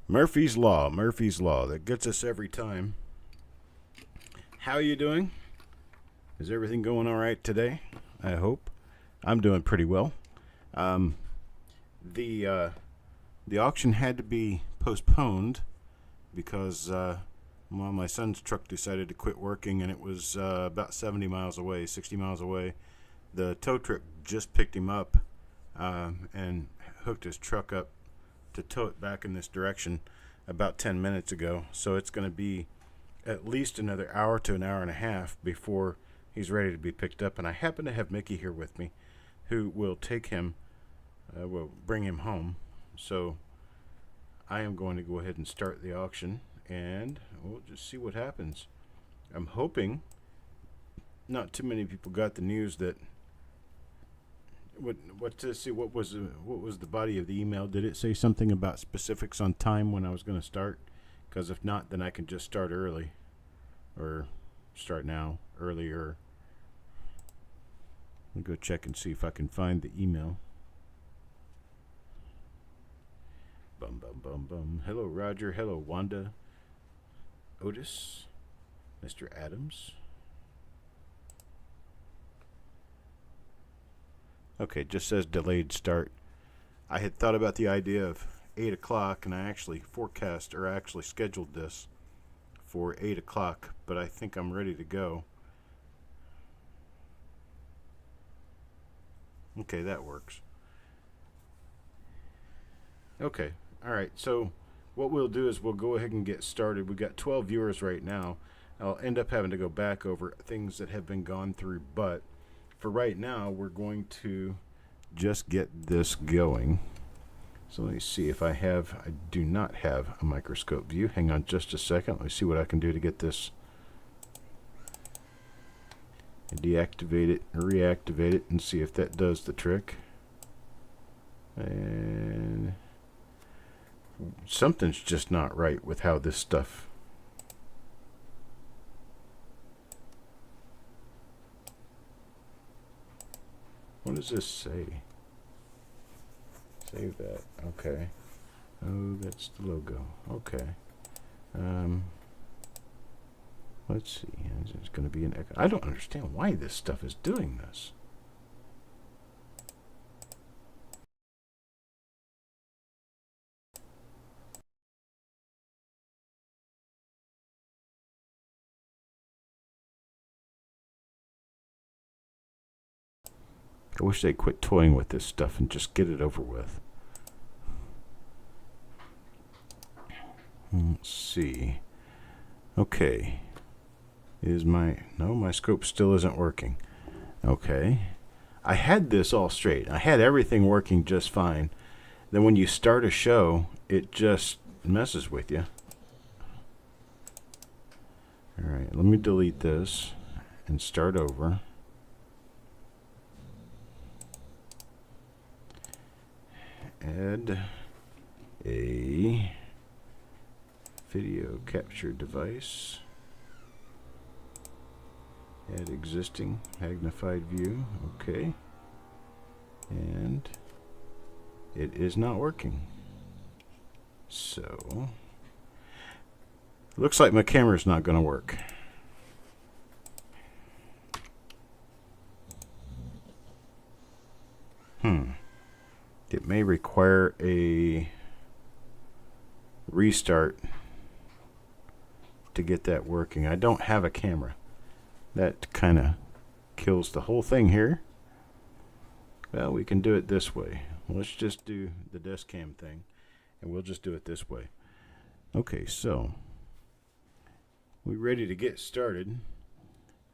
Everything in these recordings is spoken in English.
Murphy's Law. Murphy's Law. That gets us every time. How are you doing? Is everything going all right today? I hope. I'm doing pretty well. Um, the auction had to be postponed because my son's truck decided to quit working, and it was about 70 miles away, 60 miles away. The tow truck just picked him up and hooked his truck up to tow it back in this direction about 10 minutes ago. So it's going to be at least another hour to an hour and a half before he's ready to be picked up. And I happen to have Mickey here with me, who will take him, will bring him home. So I am going to go ahead and start the auction, and we'll just see what happens. I'm hoping not too many people got the news that what was the body of the email? Did it say something about specifics on time when I was going to start? Because if not, then I can just start early, or start now, earlier. I'll go check and see if I can find the email. Bum bum bum bum. Hello Roger. Hello Wanda. Otis. Mr. Adams. Okay, just says delayed start. I had thought about the idea of 8 o'clock, and I actually scheduled this for 8 o'clock, but I think I'm ready to go. Okay, that works. Okay, alright, so what we'll do is we'll go ahead and get started. We've got 12 viewers right now. I'll end up having to go back over things that have been gone through, but for right now, we're going to just get this going. So let me see if I do not have a microscope view. Hang on just a second. Let me see what I can do to get this. Deactivate it, reactivate it, and see if that does the trick. And something's just not right with how this stuff. What does this say? Save that. Okay. Oh, that's the logo. Okay. Let's see. It's going to be an echo. I don't understand why this stuff is doing this. I wish they'd quit toying with this stuff and just get it over with. Let's see. Okay. No, my scope still isn't working. Okay. I had this all straight. I had everything working just fine. Then when you start a show, it just messes with you. Alright, let me delete this and start over. Add a video capture device. Add existing magnified view. Okay. And it is not working. So, looks like my camera's not going to work. It may require a restart to get that working. I don't have a camera. That kind of kills the whole thing here. Well, we can do it this way. Let's just do the desk cam thing, and we'll just do it this way. Okay, so we're ready to get started.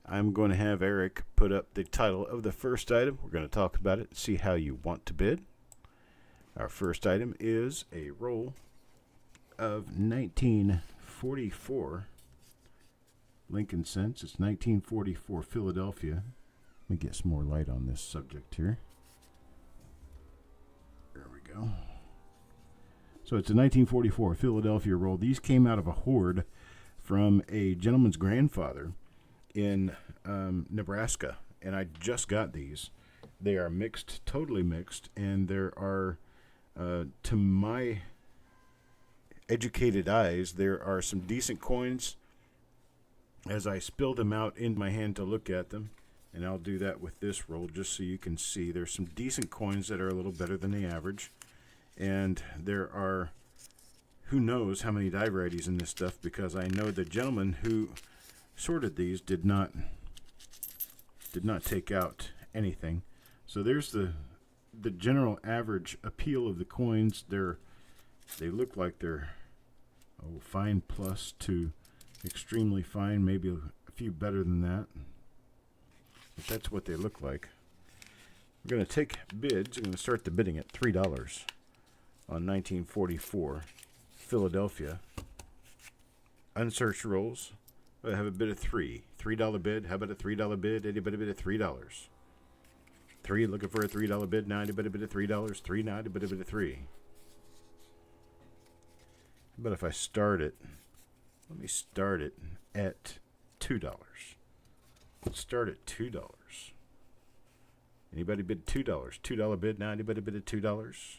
I'm going to have Eric put up the title of the first item. We're going to talk about it and see how you want to bid. Our first item is a roll of 1944 Lincoln cents. It's 1944 Philadelphia. Let me get some more light on this subject here. There we go. So it's a 1944 Philadelphia roll. These came out of a hoard from a gentleman's grandfather in Nebraska, and I just got these. They are mixed, totally mixed, and there are, to my educated eyes, there are some decent coins as I spill them out in my hand to look at them. And I'll do that with this roll just so you can see. There's some decent coins that are a little better than the average. And there are, who knows how many die varieties in this stuff, because I know the gentleman who sorted these did not take out anything. So there's the general average appeal of the coins. They look like they're fine plus to extremely fine, maybe a few better than that. But that's what they look like. We're going to take bids. We're going to start the bidding at $3 on 1944 Philadelphia. Unsearched rolls. I have a bid of $3 bid. How about a $3 bid? Anybody bid of $3? 3, looking for a $3 bid. 9, anybody bid of $3? 3, 9, anybody bid of 3? How about if I start it? Let me start it at $2. Let's start at $2. Anybody bid $2? $2 bid. Now anybody bid at $2?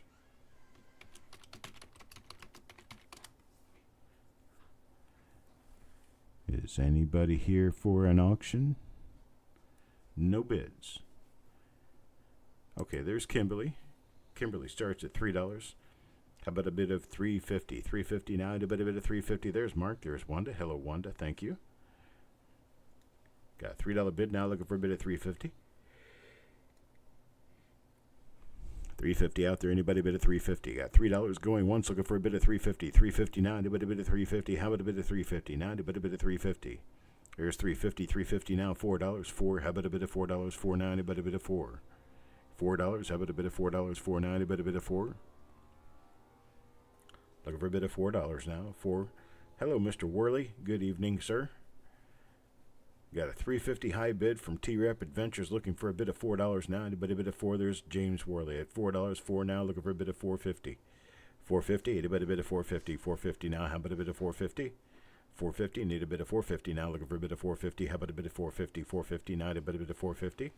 Is anybody here for an auction? No bids. Okay, there's Kimberly. Kimberly starts at $3. How about a bid of $3.50? $3.50 now. Anybody bid of $3.50? There's Mark. There's Wanda. Hello, Wanda. Thank you. Got a $3 bid now, looking for a bid of $3.50. $3.50 out there. Anybody bid of $3.50? Got $3 going once, looking for a bid of $3.50. $3.50 now. Anybody bid of $3.50? How about a bid of $3.50? Now anybody bid of $3.50? There's $3.50. $3.50 now. $4. 4. How about a bid of $4? $4 now. Anybody bid of $4? $4. How about a bid of $4? $4 now. Anybody bid of $4? Looking for a bid of $4 now. 4. Hello, Mr. Worley. Good evening, sir. Got a $3.50 high bid from T-Rep Adventures, looking for a bid of $4 now. Anybody bid of $4? There's James Worley at $4. 4 now, looking for a bid of $4.50. $4.50. Anybody bid of $4.50? $4.50 now. How about a bid of $4.50? $4.50. Need a bid of $4.50 now, looking for a bid of $4.50. How about a bid of $4.50? $4.50 now. Anybody bid of $4.50?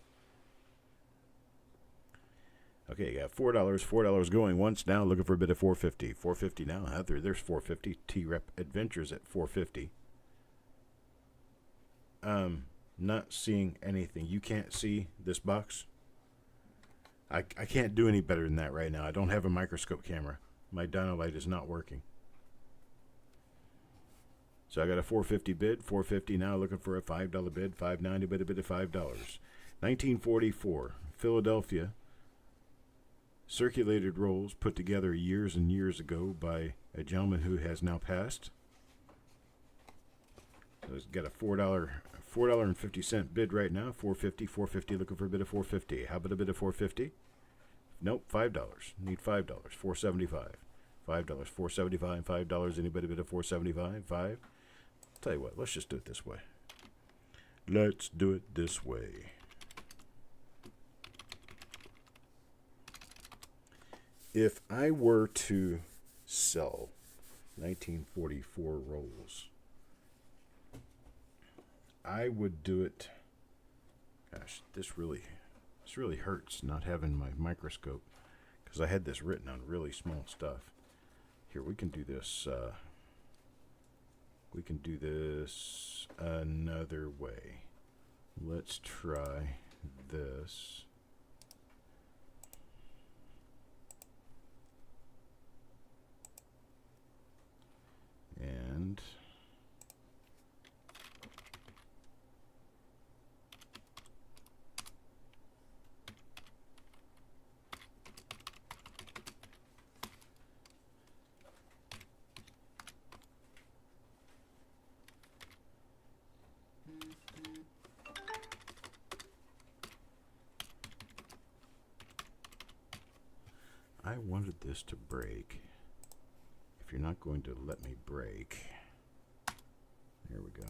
Okay, you got $4. $4 going once now, looking for a bid of $4.50. $4.50 now. There's $4.50. T-Rep Adventures at $4.50. Not seeing anything. You can't see this box. I can't do any better than that right now. I don't have a microscope camera. My Dynolight is not working. So I got a $4.50 bid. $4.50 now, looking for a $5 bid. $5.90 bid, a bid of $5. 1944 Philadelphia. Circulated rolls put together years and years ago by a gentleman who has now passed. So it's got a $4.50 bid right now. $4.50. $4.50. Looking for a bid of $4.50. How about a bid of $4.50? Nope. $5. Need $5. $4.75. $5. $4.75. $5. Anybody bid of $4.75? $5. Tell you what. Let's just do it this way. Let's do it this way. If I were to sell 1944 rolls, I would do it. Gosh, this really hurts not having my microscope, because I had this written on really small stuff. Here, we can do this. We can do this another way. Let's try this. And I wanted this to break. If you're not going to let me break, there we go.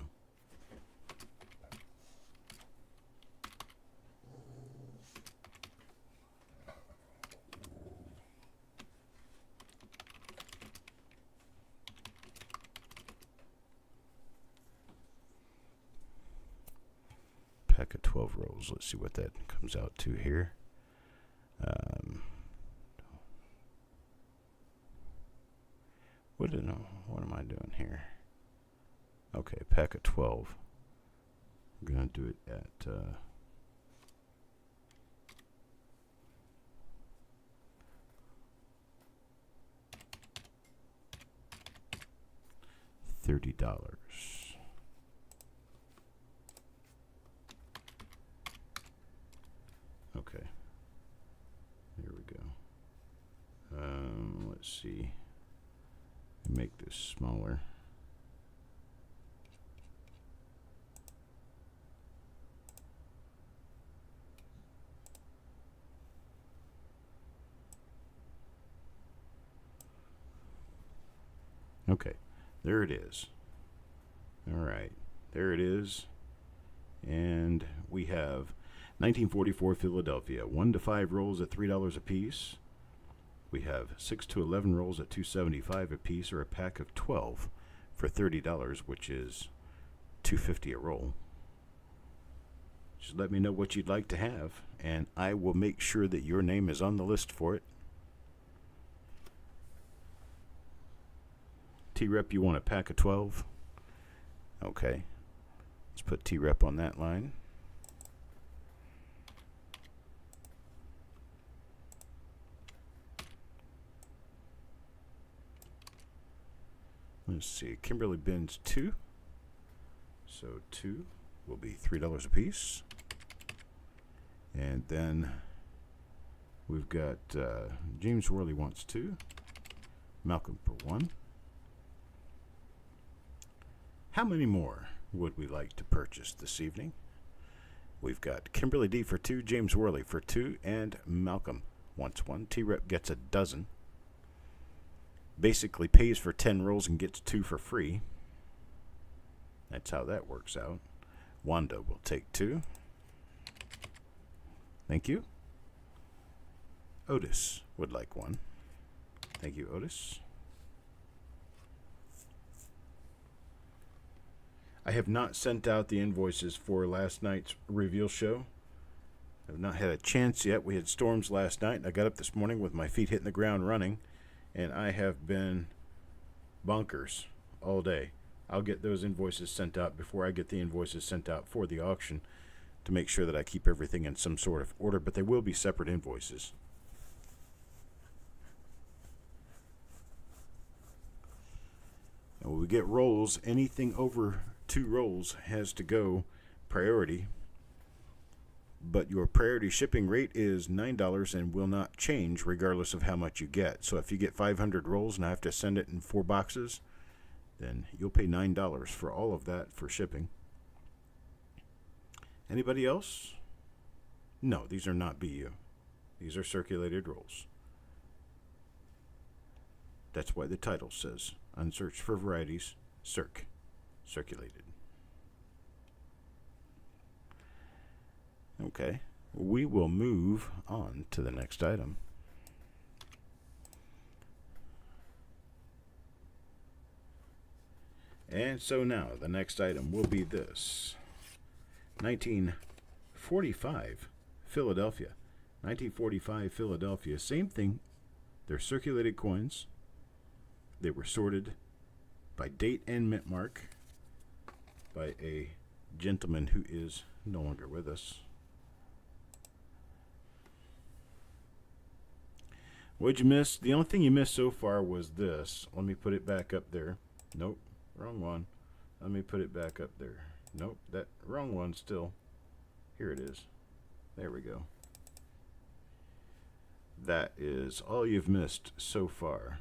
Pack of 12 rolls. Let's see what that comes out to here. What am I doing here? Okay, pack of 12. I'm going to do it at $30. Okay, here we go. Let's see. Make this smaller. Okay, there it is. All right, there it is. And we have 1944 Philadelphia, 1 to 5 rolls at $3 a piece. We have 6 to 11 rolls at $2.75 a piece, or a pack of 12 for $30, which is $2.50 a roll. Just let me know what you'd like to have, and I will make sure that your name is on the list for it. T-Rep, you want a pack of 12? Okay. Let's put T-Rep on that line. Let's see. Kimberly Benz 2. So 2 will be $3 a piece. And then we've got James Worley wants 2. Malcolm for 1. How many more would we like to purchase this evening? We've got Kimberly D for 2, James Worley for 2, and Malcolm wants 1. T-Rep gets a dozen. Basically pays for 10 rolls and gets 2 for free. That's how that works out. Wanda will take 2. Thank you. Otis would like 1. Thank you, Otis. I have not sent out the invoices for last night's reveal show. I've not had a chance yet. We had storms last night, and I got up this morning with my feet hitting the ground running, and I have been bonkers all day. I'll get those invoices sent out before I get the invoices sent out for the auction to make sure that I keep everything in some sort of order, but they will be separate invoices. And when we get rolls, anything over 2 rolls has to go priority, but your priority shipping rate is $9 and will not change regardless of how much you get. So if you get 500 rolls and I have to send it in 4 boxes, then you'll pay $9 for all of that for shipping. Anybody else? No, these are not BU. These are circulated rolls. That's why the title says Unsearched for Varieties, Circulated. Okay, we will move on to the next item. And so now the next item will be this. 1945 Philadelphia. 1945 Philadelphia. Same thing. They're circulated coins. They were sorted by date and mint mark by a gentleman who is no longer with us. What'd you miss? The only thing you missed so far was this. Let me put it back up there. Nope, wrong one. Let me put it back up there. Nope, that wrong one still. Here it is. There we go. That is all you've missed so far.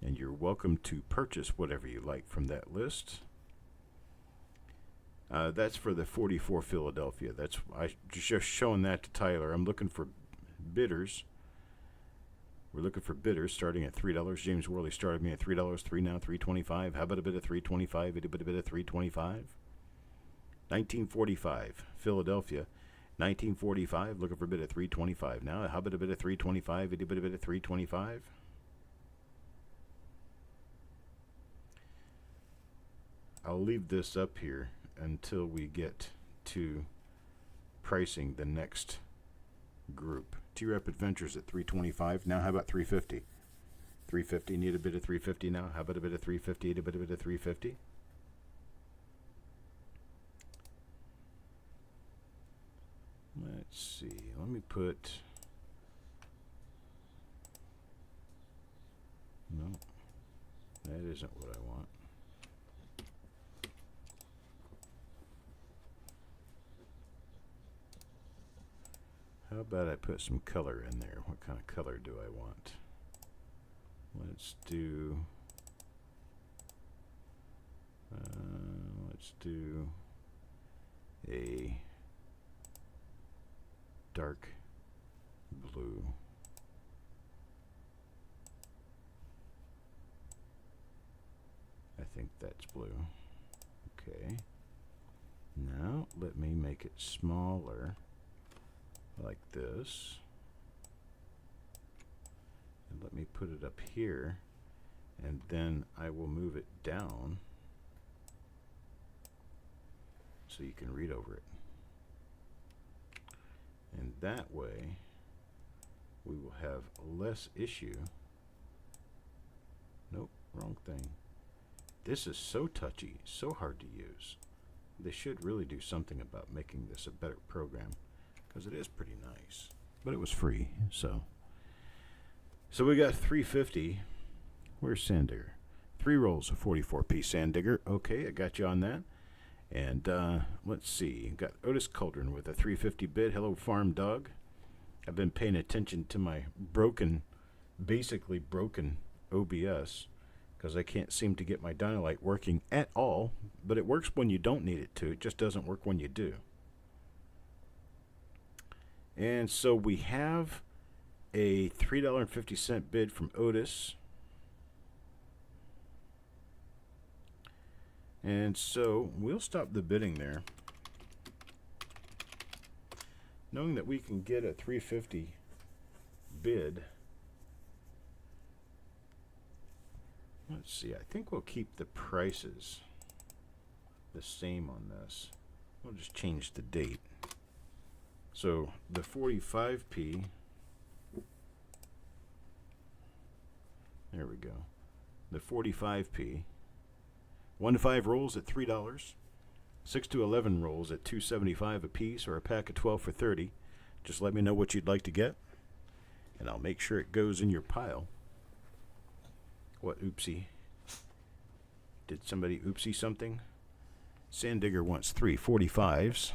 And you're welcome to purchase whatever you like from that list. That's for the 44 Philadelphia. I just showing that to Tyler. I'm looking for bidders. We're looking for bidders starting at $3. James Worley started me at $3. 3 now, $3.25. How about a bit of $3.25? A bit of $3.25. 1945 Philadelphia. 1945. Looking for a bit of $3.25 now. How about a bit of $3.25? A bit of $3.25. I'll leave this up here until we get to pricing the next group. T-Rep Adventures at 325. Now how about 350? 350, need a bit of 350 now. How about a bit of 350, a bit of 350? Let's see. Let me put... No, that isn't what I want. How about I put some color in there? What kind of color do I want? Let's do a dark blue. I think that's blue. Okay. Now let me make it smaller like this. And let me put it up here, and then I will move it down so you can read over it. And that way we will have less issue. Nope, wrong thing. This is so touchy, so hard to use. They should really do something about making this a better program, because it is pretty nice. But it was free, so we got 350. Where's Sand Digger? 3 rolls of 44p Sand Digger. Okay, I got you on that. And let's see. Got Otis Cauldron with a 350 bid. Hello, Farm Dog. I've been paying attention to my basically broken OBS, because I can't seem to get my Dynalite working at all. But it works when you don't need it to. It just doesn't work when you do. And so we have a $3.50 bid from Otis. And so we'll stop the bidding there, knowing that we can get a $3.50 bid. Let's see, I think we'll keep the prices the same on this. We'll just change the date. So the 45p, there we go. The 45p, 1 to 5 rolls at $3, 6 to 11 rolls at $2.75 a piece, or a pack of 12 for $30. Just let me know what you'd like to get, and I'll make sure it goes in your pile. What oopsie? Did somebody oopsie something? Sand Digger wants 3 45s.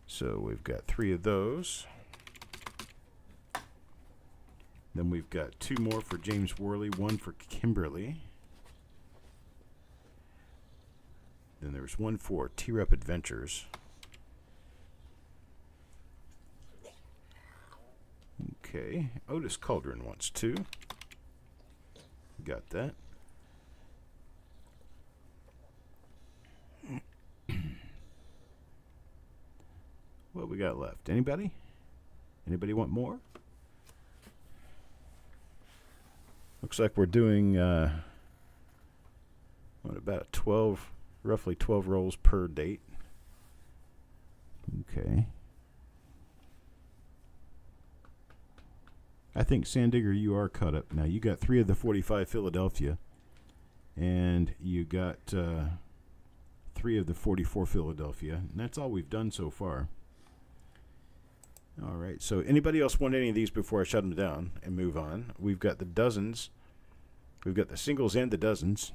So we've got 3 of those. Then we've got 2 more for James Worley, 1 for Kimberly. Then there's 1 for T-Rep Adventures. Okay, Otis Cauldron wants 2. Got that. What we got left? Anybody? Anybody want more? Looks like we're doing about 12, roughly 12 rolls per date. Okay. I think Sand Digger, you are caught up now. You got 3 of the 45 Philadelphia, and you got 3 of the 44 Philadelphia, and that's all we've done so far. All right, so anybody else want any of these before I shut them down and move on? We've got the dozens. We've got the singles and the dozens.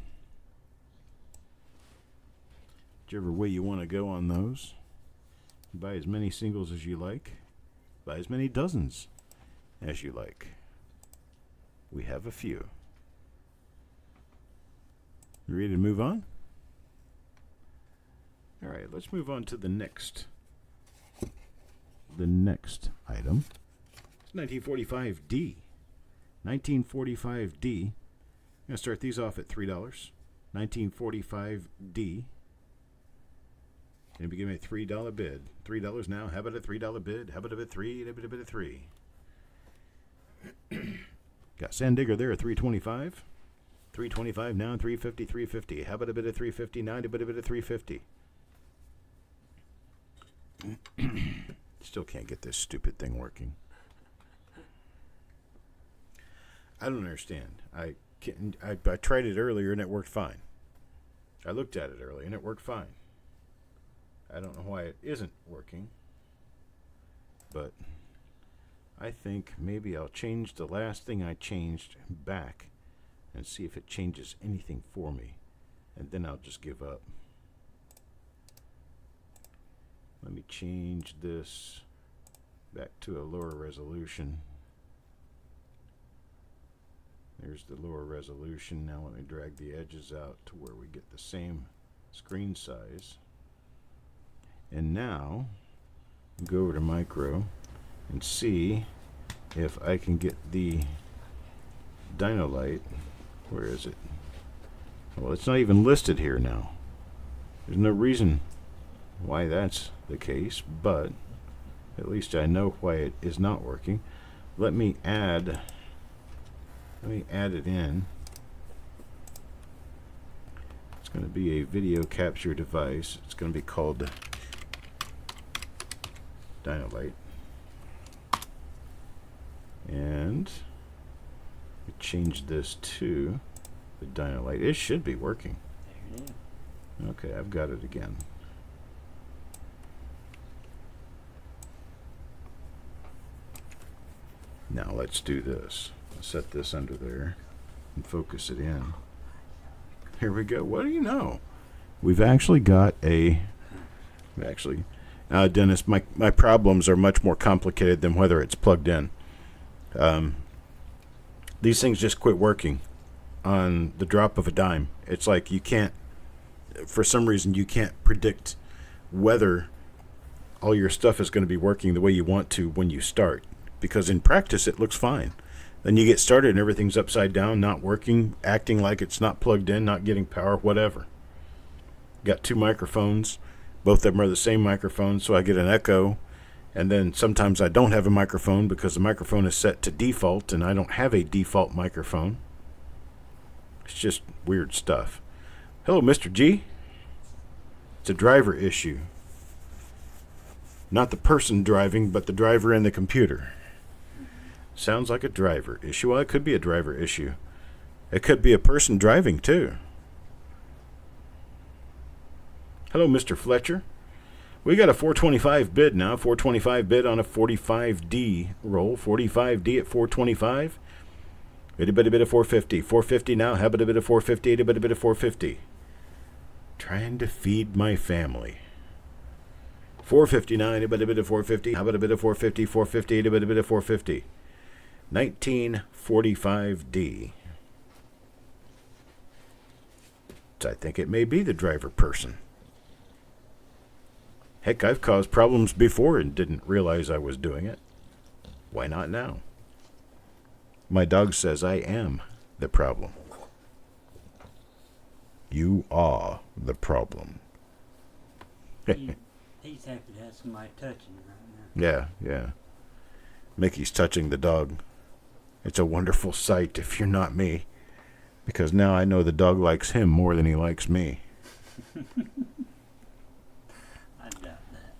Whichever way you want to go on those. Buy as many singles as you like. Buy as many dozens as you like. We have a few. You ready to move on? All right, let's move on to the next item. It's 1945D. 1945D. I'm going to start these off at $3. 1945D. Anybody give me a $3 bid? $3 now. How about a $3 bid? How about a bit 3? A bit of 3. Got Sand Digger there at $3.25. $3.25 now. $3.50. $3.50. How about a bit of $3.59? A bit of $3.50. Still can't get this stupid thing working. I don't understand. I tried it earlier and it worked fine. I looked at it earlier and it worked fine. I don't know why it isn't working, but I think maybe I'll change the last thing I changed back and see if it changes anything for me, and then I'll just give up. Let me change this back to a lower resolution. There's the lower resolution. Now let me drag the edges out to where we get the same screen size. And now go over to micro and see if I can get the Dynolight. Where is it? Well, it's not even listed here now. There's no reason why that's the case, but at least I know why it is not working. Let me add it in. It's going to be a video capture device. It's going to be called Dynolight. And we change this to the Dynolight. It should be working. There it is. Okay, I've got it again. Now let's do this. Set this under there and focus it in. Here we go. What do you know? We've actually got a... Dennis, my problems are much more complicated than whether it's plugged in. These things just quit working on the drop of a dime. It's like you can't, for some reason, you can't predict whether all your stuff is going to be working the way you want to when you start. Because in practice, it looks fine. Then you get started and everything's upside down, not working, acting like it's not plugged in, not getting power, whatever. Got two microphones. Both of them are the same microphone, so I get an echo. And then sometimes I don't have a microphone because the microphone is set to default, and I don't have a default microphone. It's just weird stuff. Hello, Mr. G. It's a driver issue. Not the person driving, but the driver and the computer. Sounds like a driver issue. Well, it could be a driver issue. It could be a person driving, too. Hello, Mr. Fletcher. We got a 425 bid now. 425 bid on a 45D roll. 45D at 425. Itty bitty bit of 450. 450 now. How about a bit of 450? Itty bitty bit of 450. Trying to feed my family. 459. Itty bitty bit of 450. How about a bit of 450? 450. Itty bitty bit of 450. 1945D. I think it may be the driver person. Heck, I've caused problems before and didn't realize I was doing it. Why not now? My dog says I am the problem. You are the problem. He's happy to have somebody touching him right now. Yeah. Mickey's touching the dog. It's a wonderful sight if you're not me. Because now I know the dog likes him more than he likes me.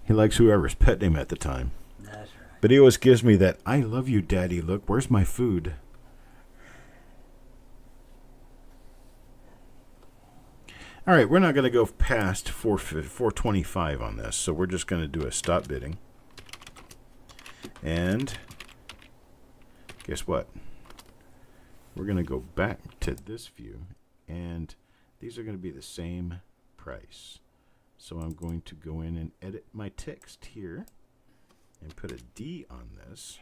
He likes whoever's petting him at the time. That's right. But he always gives me that, I love you, Daddy. Look, where's my food? All right, we're not going to go past 425 on this, so we're just going to do a stop bidding. And guess what? We're going to go back to this view, and these are going to be the same price. So I'm going to go in and edit my text here and put a D on this.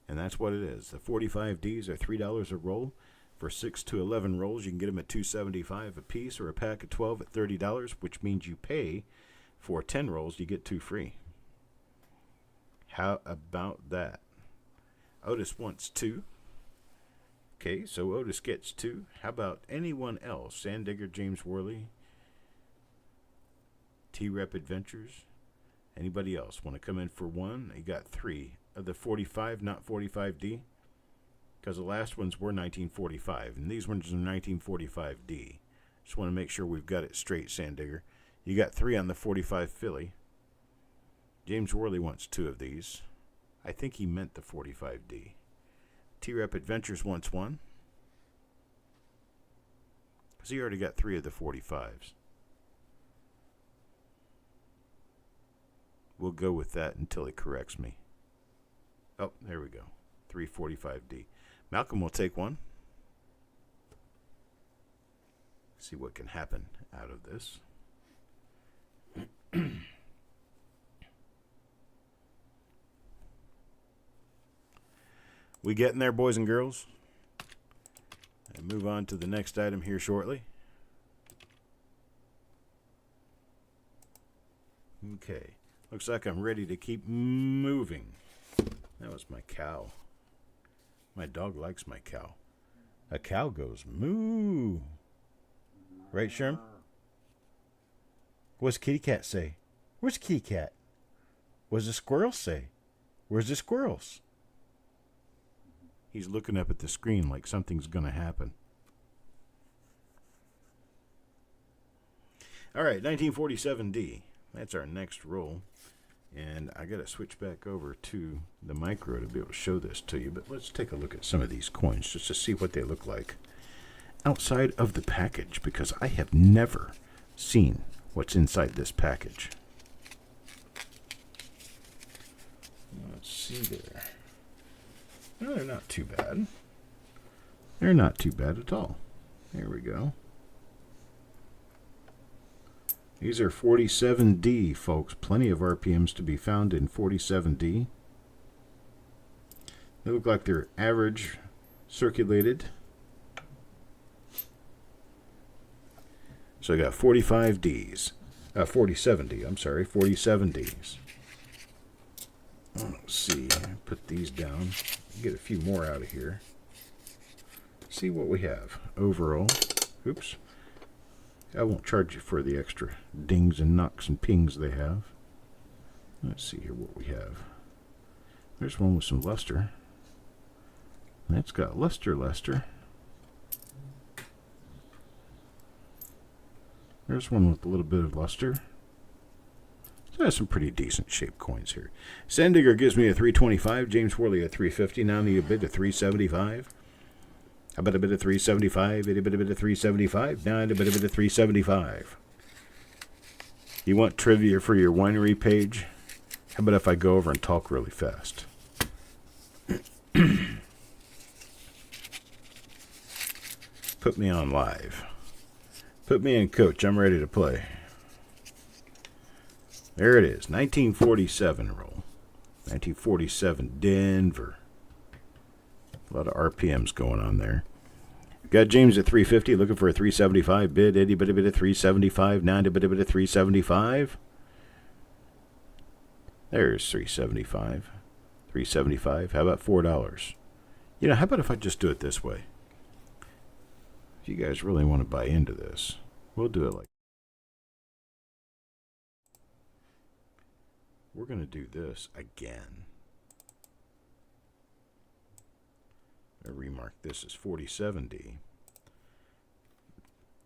And that's what it is. The 45Ds are $3 a roll. For 6 to 11 rolls, you can get them at $2.75 a piece, or a pack of 12 at $30, which means you pay for 10 rolls, you get 2 free. How about that? Otis wants 2. Okay, so Otis gets 2. How about anyone else? Sandigger, James Worley, T-Rep Adventures. Anybody else want to come in for 1? You got 3 of the 45, not 45D. Because the last ones were 1945, and these ones are 1945D. Just want to make sure we've got it straight, Sandigger. You got 3 on the 45 Philly. James Worley wants 2 of these. I think he meant the 45D. T-Rep Adventures wants one. Because he already got 3 of the 45s. We'll go with that until he corrects me. Oh, there we go. 345D. Malcolm will take one. See what can happen out of this. We getting there, boys and girls? And move on to the next item here shortly. Okay. Looks like I'm ready to keep moving. That was my cow. My dog likes my cow. A cow goes moo. Right, Sherm? What's kitty cat say? Where's kitty cat? What's the squirrel say? Where's the squirrels? He's looking up at the screen like something's going to happen. All right, 1947D. That's our next roll. And I got to switch back over to the micro to be able to show this to you. But let's take a look at some of these coins just to see what they look like outside of the package, because I have never seen what's inside this package. Let's see there. No, they're not too bad. They're not too bad at all. There we go. These are 47D, folks. Plenty of RPMs to be found in 47D. They look like they're average circulated. So I got 45Ds. 47D, I'm sorry, 47Ds. Let's see, put these down. Get a few more out of here. See what we have. Overall, oops. I won't charge you for the extra dings and knocks and pings they have. Let's see here what we have. There's one with some luster. That's got luster. There's one with a little bit of luster. So that's some pretty decent shaped coins here. Sandigger gives me a 325. James Worley a 350. Now I need a bid of 375. How about a bit of 375? A bit of 375. Now I need a bit of 375. You want trivia for your winery page? How about if I go over and talk really fast? Put me on live. Put me in, coach. I'm ready to play. There it is. 1947 roll. 1947 Denver. A lot of RPMs going on there. Got James at 350, looking for a 375 bid. Eddie bit of 375. 90 bit of 375. There's 375. 375. How about $4? You know, how about if I just do it this way? If you guys really want to buy into this, we'll do it like we're going to do this again. I remark this as 47D.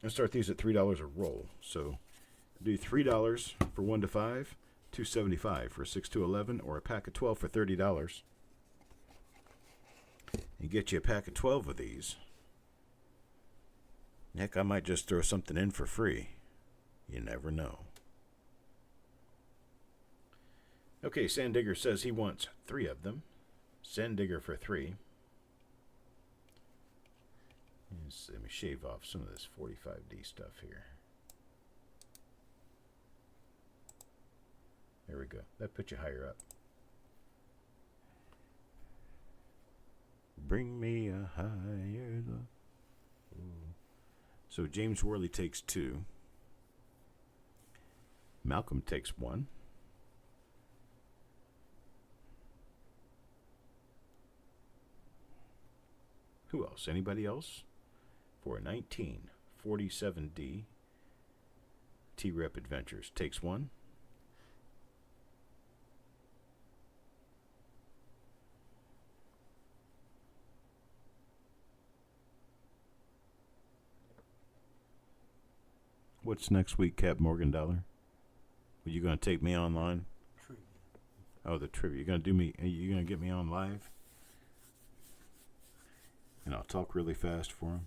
I'll start these at $3 a roll. So do $3 for 1 to 5, $2.75 for 6 to 11, or a pack of 12 for $30. You get you a pack of 12 of these. Heck, I might just throw something in for free. You never know. Okay, Sandigger says he wants 3 of them. Sandigger for 3. Let me shave off some of this 45D stuff here. There we go. That puts you higher up. Bring me a higher love. So James Worley takes 2. Malcolm takes 1. Who else? Anybody else? For a 1947D T-Rep Adventures takes 1. What's next week, Cap Morgan Dollar? Are you going to take me online? Oh, the trivia. You're gonna get me on live? And I'll talk really fast for him.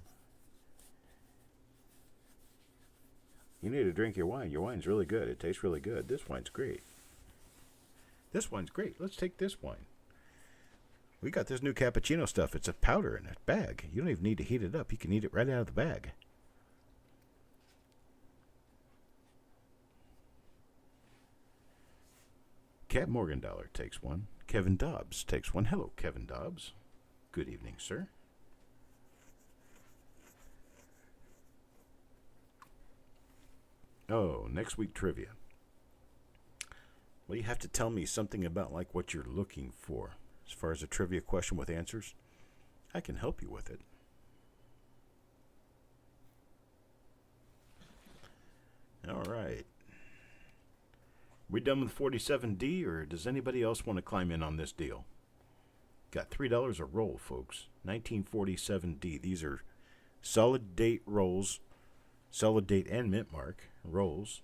You need to drink your wine. Your wine's really good. It tastes really good. This wine's great. This wine's great. Let's take this wine. We got this new cappuccino stuff. It's a powder in a bag. You don't even need to heat it up. You can eat it right out of the bag. Cat Morgendollar takes one. Kevin Dobbs takes one. Hello, Kevin Dobbs. Good evening, sir. Oh, next week trivia. Well, you have to tell me something about like what you're looking for. As far as a trivia question with answers, I can help you with it. All right. We done with 47D, or does anybody else want to climb in on this deal? Got $3 a roll, folks. 1947D. These are solid date rolls, solid date and mint mark rolls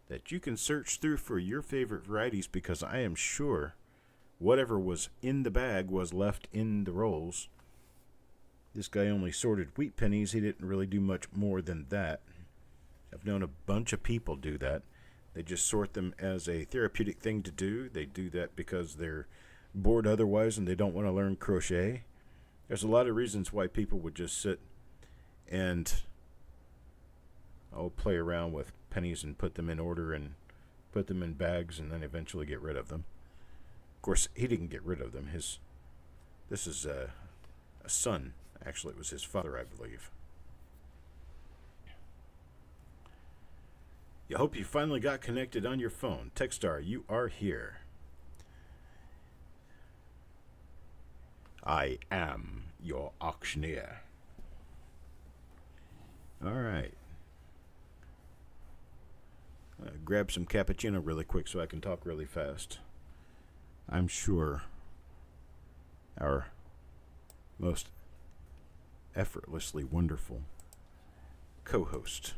that you can search through for your favorite varieties, because I am sure whatever was in the bag was left in the rolls. This guy only sorted wheat pennies. He didn't really do much more than that. I've known a bunch of people do that. They just sort them as a therapeutic thing to do. They do that because they're bored otherwise and they don't want to learn crochet. There's a lot of reasons why people would just sit and play around with pennies and put them in order and put them in bags and then eventually get rid of them. Of course, he didn't get rid of them. This is a son. Actually, it was his father, I believe. I hope you finally got connected on your phone. Techstar, you are here. I am your auctioneer. All right. Grab some cappuccino really quick so I can talk really fast. I'm sure our most effortlessly wonderful co-host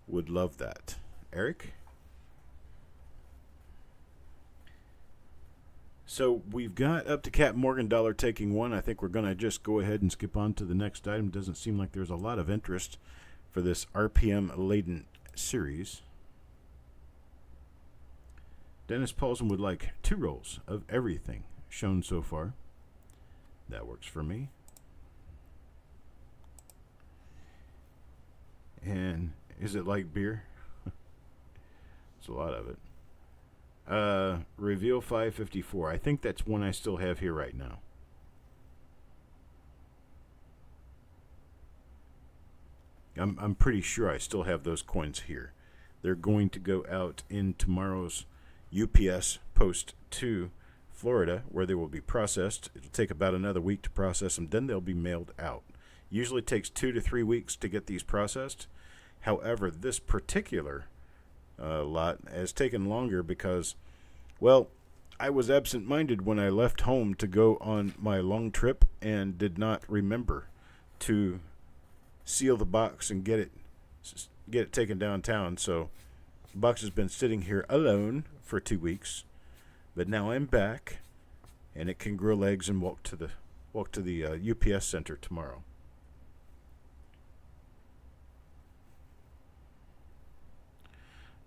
would love that. Eric? So we've got up to Cat Morgendollar taking one. I think we're going to just go ahead and skip on to the next item. Doesn't seem like there's a lot of interest for this RPM-laden series. Dennis Paulson would like 2 rolls of everything shown so far. That works for me. And is it like beer? It's a lot of it. Reveal 554. I think that's one I still have here right now. I'm pretty sure I still have those coins here. They're going to go out in tomorrow's UPS post to Florida, where they will be processed. It'll take about another week to process them. Then they'll be mailed out. Usually takes 2 to 3 weeks to get these processed. However, this particular lot has taken longer because, well, I was absent-minded when I left home to go on my long trip and did not remember to seal the box and get it taken downtown. So the box has been sitting here alone for 2 weeks, but now I'm back, and it can grow legs and walk to the UPS center tomorrow.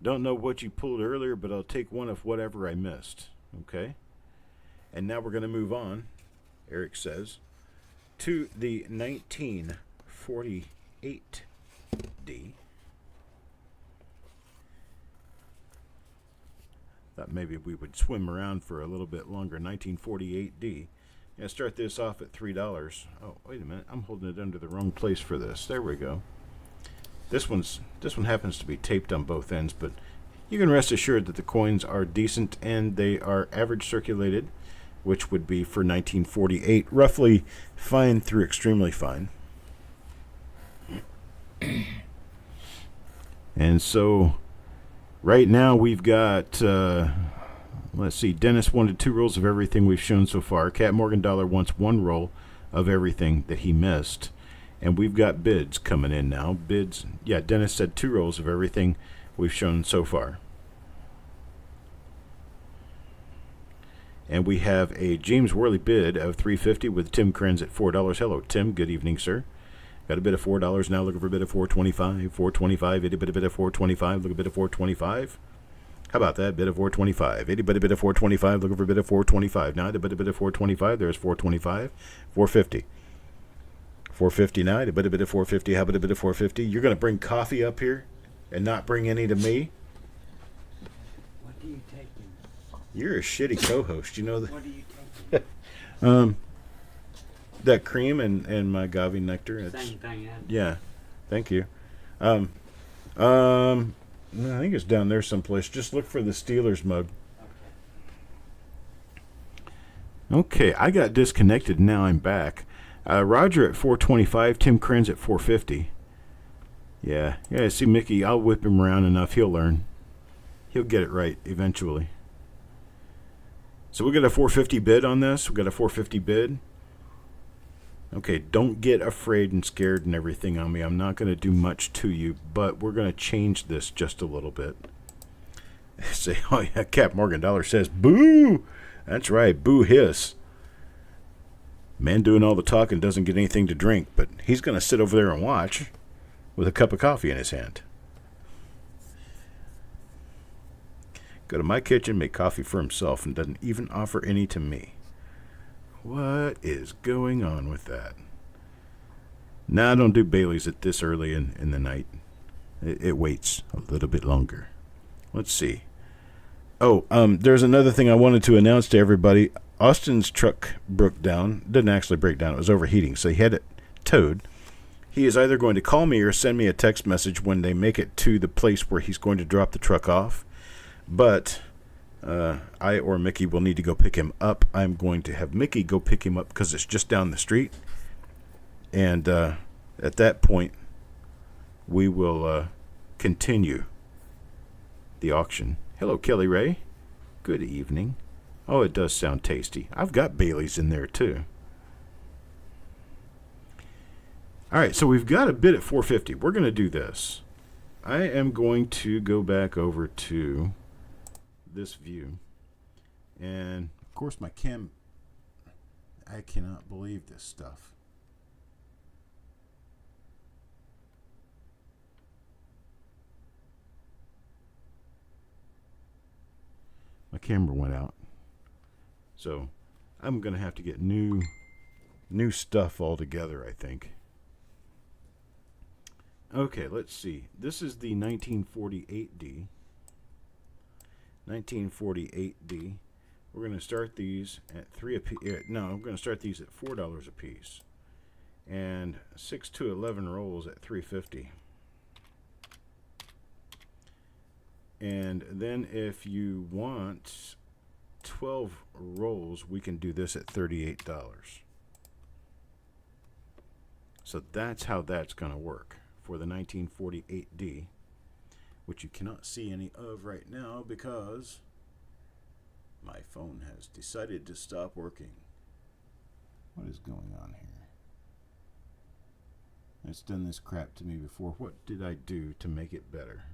Don't know what you pulled earlier, but I'll take one of whatever I missed. Okay? And now we're going to move on, Eric says, to the 1948D. Thought maybe we would swim around for a little bit longer. 1948D. Gonna start this off at $3. Oh, wait a minute. I'm holding it under the wrong place for this. There we go. This one happens to be taped on both ends, but you can rest assured that the coins are decent and they are average circulated, which would be for 1948, roughly fine through extremely fine. And so right now we've got, let's see, Dennis wanted 2 rolls of everything we've shown so far. Cat Morgendollar wants 1 roll of everything that he missed. And we've got bids coming in now. Bids, yeah, Dennis said 2 rolls of everything we've shown so far. And we have a James Worley bid of $3.50 with Tim Krenz at $4. Hello, Tim. Good evening, sir. Got a bid of $4 now. Looking for a bid of $4.25. $4.25. Itty bitty bid of $4.25. Look a bid of $4.25. How about that? Bid of $4.25. Itty bitty bid of $4.25. Looking for a bid of $4.25. Now the bid of $4.25. There's $4.25. $4.50. $4.50 now. The bid of $4.50. How about a bid of $4.50? You're going to bring coffee up here and not bring any to me? What do you take? You're a shitty co-host. You know that. What do you take? That cream and my agave nectar. It's, Same thing. yeah. Thank you. I think it's down there someplace. Just look for the Steelers mug. Okay, I got disconnected. Now I'm back. Roger at $4.25. Tim Krenz at $4.50. Yeah. See, Mickey, I'll whip him around enough. He'll learn. He'll get it right eventually. So we got a $4.50 bid on this. We got a $4.50 bid. Okay, don't get afraid and scared and everything on me. I'm not going to do much to you, but we're going to change this just a little bit. Say, oh yeah, Cap Morgan Dollar says, boo! That's right, boo hiss. Man doing all the talking doesn't get anything to drink, but he's going to sit over there and watch with a cup of coffee in his hand. Go to my kitchen, make coffee for himself, and doesn't even offer any to me. What is going on with that? Nah, I don't do Bailey's at this early in the night. It waits a little bit longer. Let's see. Oh, there's another thing I wanted to announce to everybody. Austin's truck broke down. Didn't actually break down. It was overheating, so he had it towed. He is either going to call me or send me a text message when they make it to the place where he's going to drop the truck off. But I or Mickey will need to go pick him up. I'm going to have Mickey go pick him up because it's just down the street. And at that point, we will continue the auction. Hello, Kelly Ray. Good evening. Oh, it does sound tasty. I've got Bailey's in there, too. All right, so we've got a bid at $4.50. We're going to do this. I am going to go back over to this view. And, of course, my cam... I cannot believe this stuff. My camera went out. So, I'm going to have to get new stuff altogether, I think. Okay, let's see. This is the 1948D. 1948D. We're going to start these at $3 a piece. No, I'm going to start these at $4 a piece. And 6 to 11 rolls at $3.50. And then if you want 12 rolls, we can do this at $38. So that's how that's going to work for the 1948D, which you cannot see any of right now because my phone has decided to stop working. What is going on here? It's done this crap to me before. What did I do to make it better?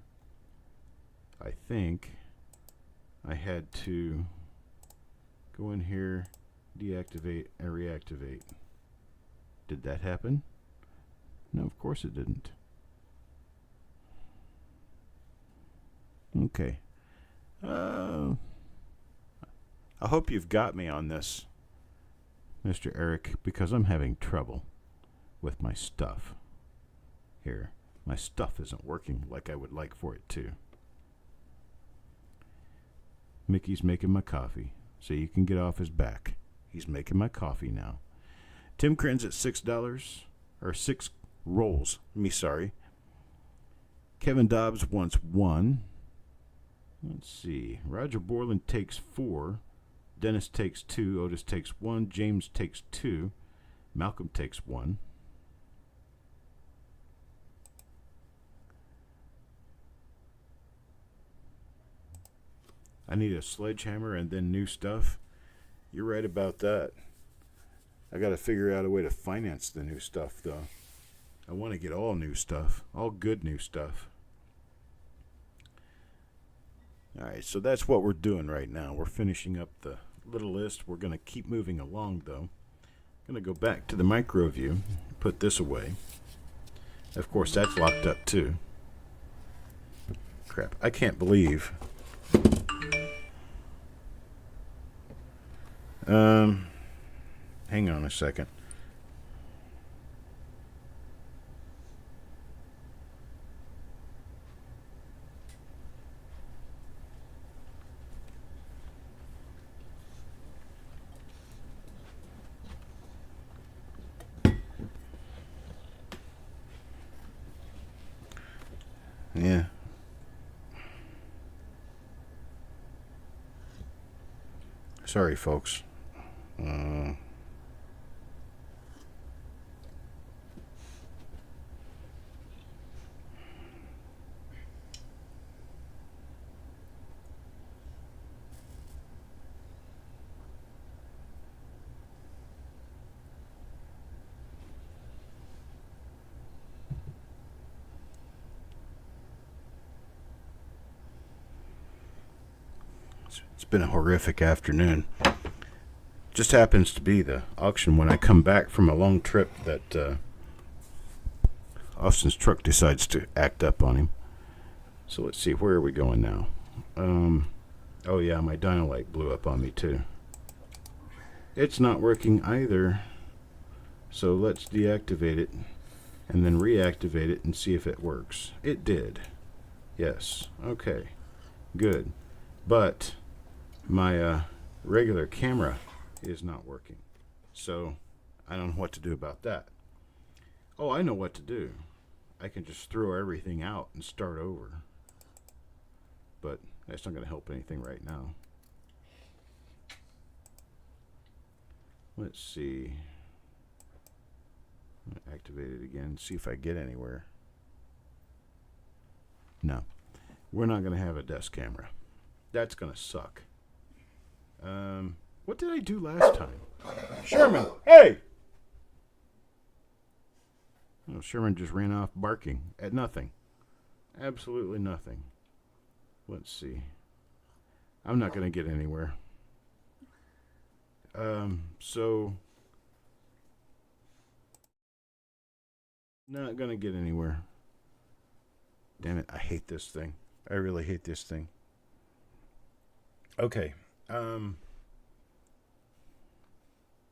I think I had to go in here, deactivate, and reactivate. Did that happen? No, of course it didn't. Okay. I hope you've got me on this, Mr. Eric, because I'm having trouble with my stuff here. My stuff isn't working like I would like for it to. Mickey's making my coffee, so you can get off his back. He's making my coffee now. Tim Krenz at $6, or 6 rolls. Sorry. Kevin Dobbs wants 1. Let's see. Roger Borland takes 4. Dennis takes 2. Otis takes 1. James takes 2. Malcolm takes 1. I need a sledgehammer and then new stuff. You're right about that. I got to figure out a way to finance the new stuff, though. I want to get all new stuff. All good new stuff. All right, so that's what we're doing right now. We're finishing up the little list. We're going to keep moving along, though. I'm going to go back to the micro view, put this away. Of course, that's locked up, too. Crap, I can't believe. Hang on a second. Yeah. Sorry, folks. It's been a horrific afternoon. Just happens to be the auction when I come back from a long trip that Austin's truck decides to act up on him. So let's see, where are we going now? Oh yeah, my dyno light blew up on me too. It's not working either. So let's deactivate it and then reactivate it and see if it works. It did. Yes. Okay. Good. But my regular camera is not working. So I don't know what to do about that. Oh, I know what to do. I can just throw everything out and start over. But that's not going to help anything right now. Let's see. Activate it again, see if I get anywhere. No. We're not going to have a desk camera. That's going to suck. What did I do last time? Sherman, hey! Oh, Sherman just ran off barking at nothing. Absolutely nothing. Let's see. I'm not going to get anywhere. So... Not going to get anywhere. Damn it, I hate this thing. I really hate this thing. Okay.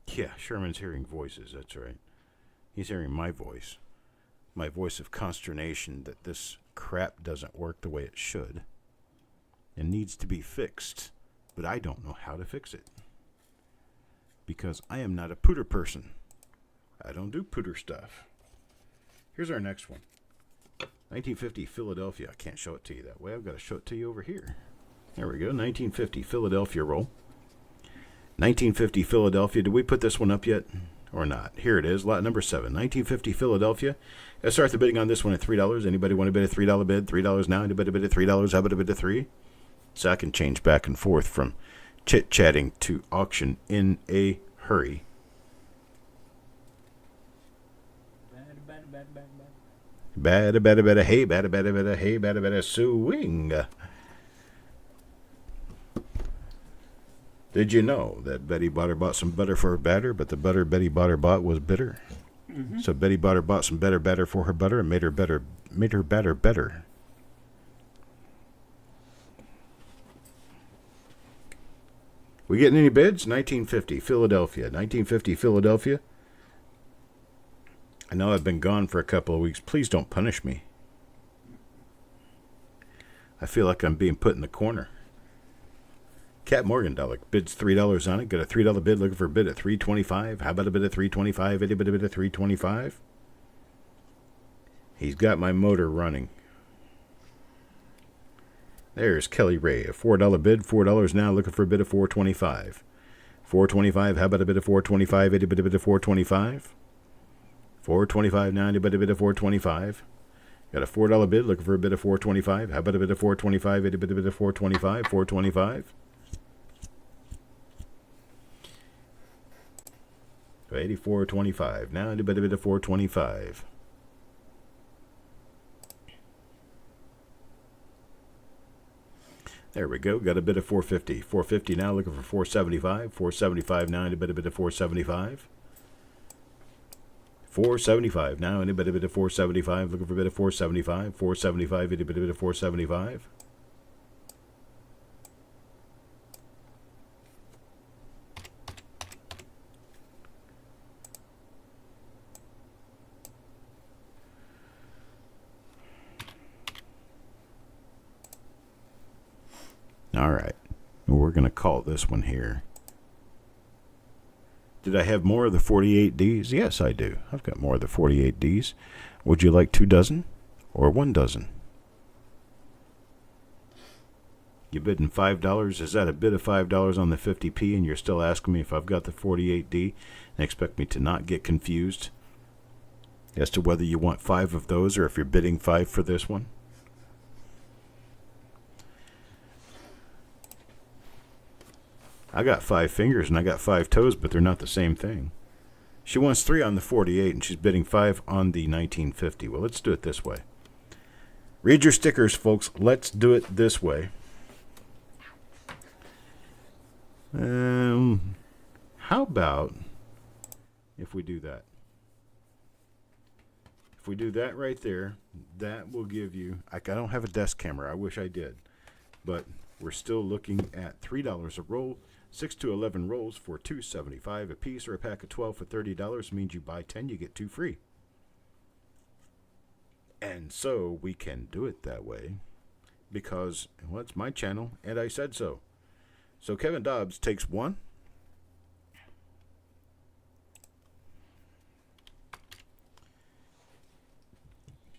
Yeah, Sherman's hearing voices, that's right. He's hearing my voice. My voice of consternation that this crap doesn't work the way it should. And needs to be fixed. But I don't know how to fix it. Because I am not a pooter person. I don't do pooter stuff. Here's our next one. 1950 Philadelphia. I can't show it to you that way. I've got to show it to you over here. There we go. 1950 Philadelphia roll. 1950 Philadelphia. Did we put this one up yet or not? Here it is. Lot number 7. 1950 Philadelphia. Let's start the bidding on this one at $3. Anybody want to bid a $3 bid? $3 now. Anybody bid a $3? How about a bid of $3? So I can change back and forth from chit-chatting to auction in a hurry. Bada bada bada hey, bada bada bada hey, bada bada swing. Did you know that Betty Botter bought some butter for her batter, but the butter Betty Botter bought was bitter? Mm-hmm. So Betty Botter bought some better batter for her butter and made her batter better. We getting any bids? 1950 Philadelphia. 1950 Philadelphia. I know I've been gone for a couple of weeks. Please don't punish me. I feel like I'm being put in the corner. Cat Morgandollar bids $3 on it. Got a $3 bid, looking for a bid at $3.25. How about a bid at $3.25? Anybody bid at $3.25? He's got my motor running. There's Kelly Ray, a $4 bid, $4 now, looking for a bid of $4.25. $4.25. How about a bid of $4.25? Anybody bid at $4.25? $4.25 now. Anybody bid at $4.25? Got a $4 bid, looking for a bid of $4.25. How about a bid of $4.25? Anybody bid at $4.25? $4.25. $84.25 now. Anybody bid at $4.25? There we go. Got a bid of 450. 450 now, looking for 475. 475 now, anybody bid of 475? 475 now, anybody bid of 475? Looking for a bid of 475. 475, anybody bid of 475? All right. We're going to call this one here. Did I have more of the 48Ds? Yes, I do. I've got more of the 48Ds. Would you like 2 dozen or 1 dozen? You bidding $5? Is that a bid of $5 on the 50p and you're still asking me if I've got the 48D and expect me to not get confused as to whether you want 5 of those or if you're bidding 5 for this one? I got 5 fingers and I got 5 toes, but they're not the same thing. She wants 3 on the 48 and she's bidding 5 on the 1950. Well, let's do it this way. Read your stickers, folks. Let's do it this way. How about if we do that? If we do that right there, that will give you... I don't have a desk camera. I wish I did. But we're still looking at $3 a roll. 6 to 11 rolls for $2.75 a piece, or a pack of 12 for $30 means you buy 10, you get 2 free. And so we can do it that way because, well, it's my channel and I said so. So Kevin Dobbs takes 1.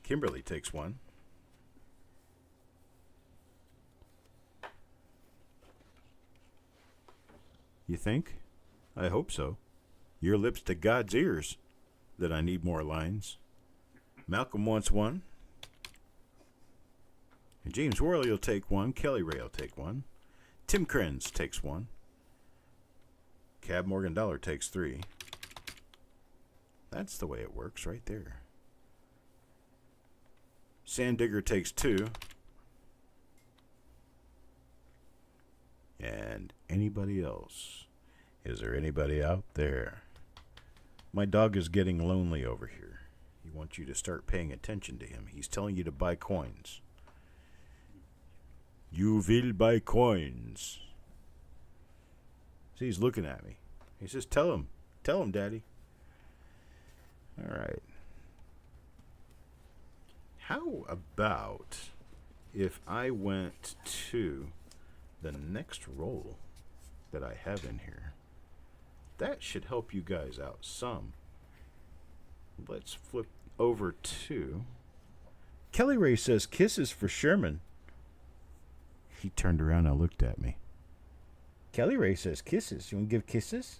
Kimberly takes 1. You think? I hope so. Your lips to God's ears that I need more lines. Malcolm wants 1. And James Worley will take 1. Kelly Ray will take 1. Tim Krenz takes 1. Cab Morgan Dollar takes 3. That's the way it works right there. Sand Digger takes 2. And anybody else? Is there anybody out there? My dog is getting lonely over here. He wants you to start paying attention to him. He's telling you to buy coins. You will buy coins. See, he's looking at me. He says, tell him, Daddy. All right. How about if I went to the next roll that I have in here? That should help you guys out some. Let's flip over to Kelly Ray says kisses for Sherman. He turned around and looked at me. Kelly Ray says kisses. You want to give kisses?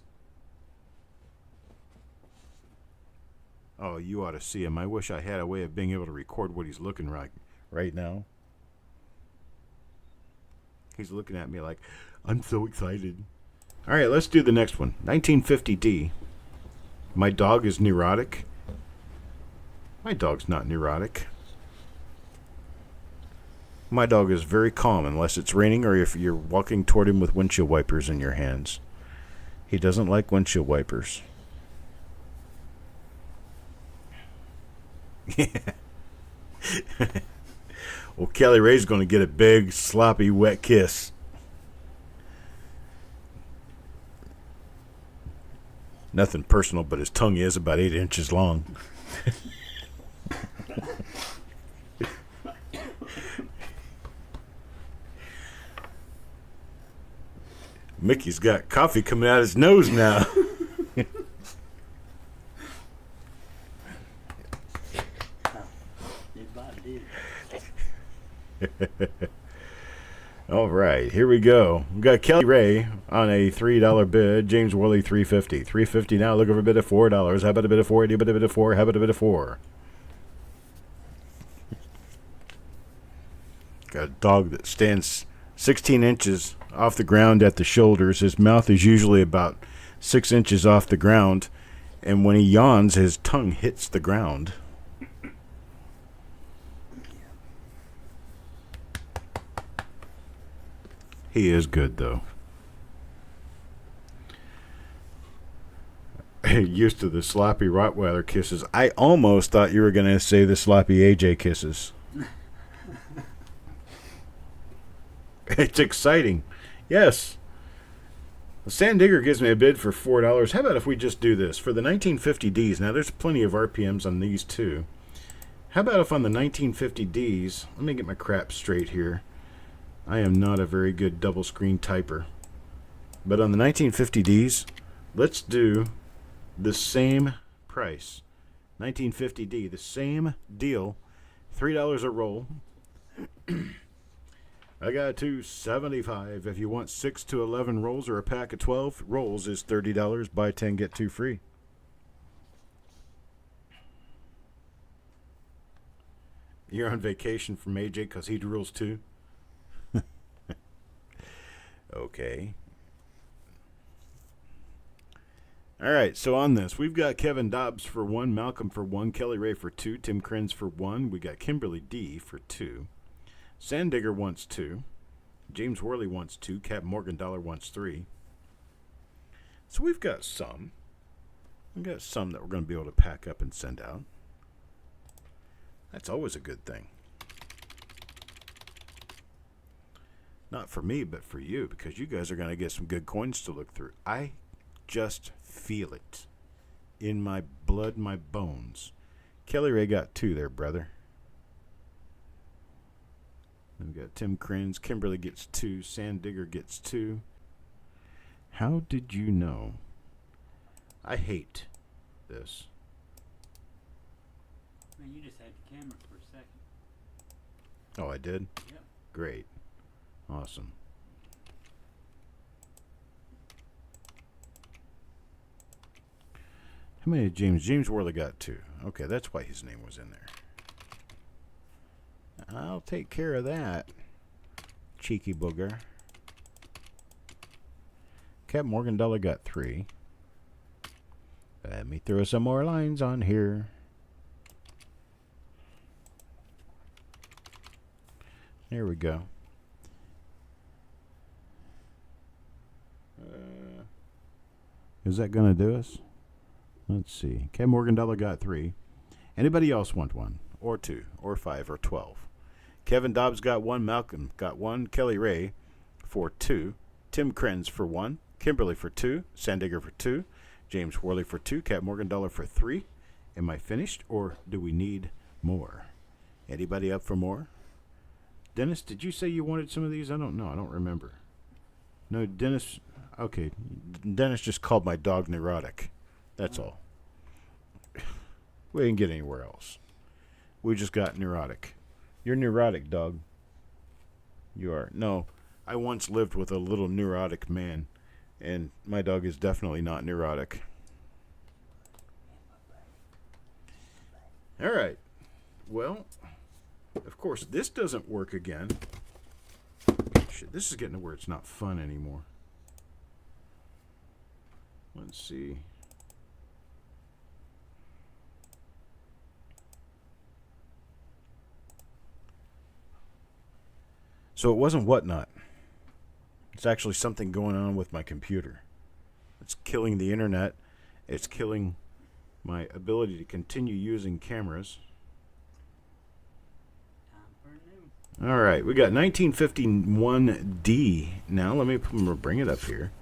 Oh, you ought to see him. I wish I had a way of being able to record what he's looking like right now. He's looking at me like, I'm so excited. All right, let's do the next one. 1950D. My dog is neurotic. My dog's not neurotic. My dog is very calm unless it's raining or if you're walking toward him with windshield wipers in your hands. He doesn't like windshield wipers. Well, Kelly Ray's going to get a big, sloppy, wet kiss. Nothing personal, but his tongue is about 8 inches long. Mickey's got coffee coming out his nose now. All right, here we go. We got Kelly Ray on a $3 bid. James Worley $3.50. $3.50 now. Looking for a bid of $4. How about a bid of $4? How about a bid of $4? How about a bid of $4? Got a dog that stands 16 inches off the ground at the shoulders. His mouth is usually about 6 inches off the ground, and when he yawns, his tongue hits the ground. He is good, though. Used to the sloppy Rottweiler kisses. I almost thought you were going to say the sloppy AJ kisses. It's exciting. Yes. The Sand Digger gives me a bid for $4. How about if we just do this? For the 1950Ds, now there's plenty of RPMs on these too. How about if on the 1950Ds, let me get my crap straight here. I am not a very good double screen typer. But on the 1950Ds, let's do the same price. 1950D, the same deal. $3 a roll. I got $2.75. If you want 6 to 11 rolls or a pack of 12 rolls is $30. Buy 10, get 2 free. You're on vacation from AJ because he rules too? Okay. All right, so on this, we've got Kevin Dobbs for 1, Malcolm for 1, Kelly Ray for 2, Tim Krenz for 1. We got Kimberly D for 2. Sand Digger wants 2. James Worley wants 2. Cap Morgan Dollar wants 3. So we've got some. We've got some that we're going to be able to pack up and send out. That's always a good thing. Not for me, but for you, because you guys are going to get some good coins to look through. I just feel it in my blood, my bones. Kelly Ray got 2 there, brother. Then we got Tim Krenz. Kimberly gets 2. Sand Digger gets 2. How did you know? I hate this. Man, you just had the camera for a second. Oh, I did? Yep. Great. Awesome. How many did James Worley got 2? Okay, that's why his name was in there. I'll take care of that, cheeky booger. Cap Morgan Dollar got 3. Let me throw some more lines on here. There we go. Is that going to do us? Let's see. Cap Morgan Dollar got 3. Anybody else want 1? Or 2? Or 5? Or 12? Kevin Dobbs got 1. Malcolm got 1. Kelly Ray for 2. Tim Krenz for 1. Kimberly for 2. Sand Digger for 2. James Worley for 2. Cap Morgan Dollar for 3. Am I finished, or do we need more? Anybody up for more? Dennis, did you say you wanted some of these? I don't know. I don't remember. No, Dennis. Okay. Dennis just called my dog neurotic. That's all. We didn't get anywhere else. We just got neurotic. You're neurotic, dog. You are. No, I once lived with a little neurotic man, and my dog is definitely not neurotic. All right. Well, of course, this doesn't work again. Shit, this is getting to where it's not fun anymore. Let's see. So it wasn't whatnot. It's actually something going on with my computer. It's killing the internet. It's killing my ability to continue using cameras. All right, we got 1951D now. Let me bring it up here.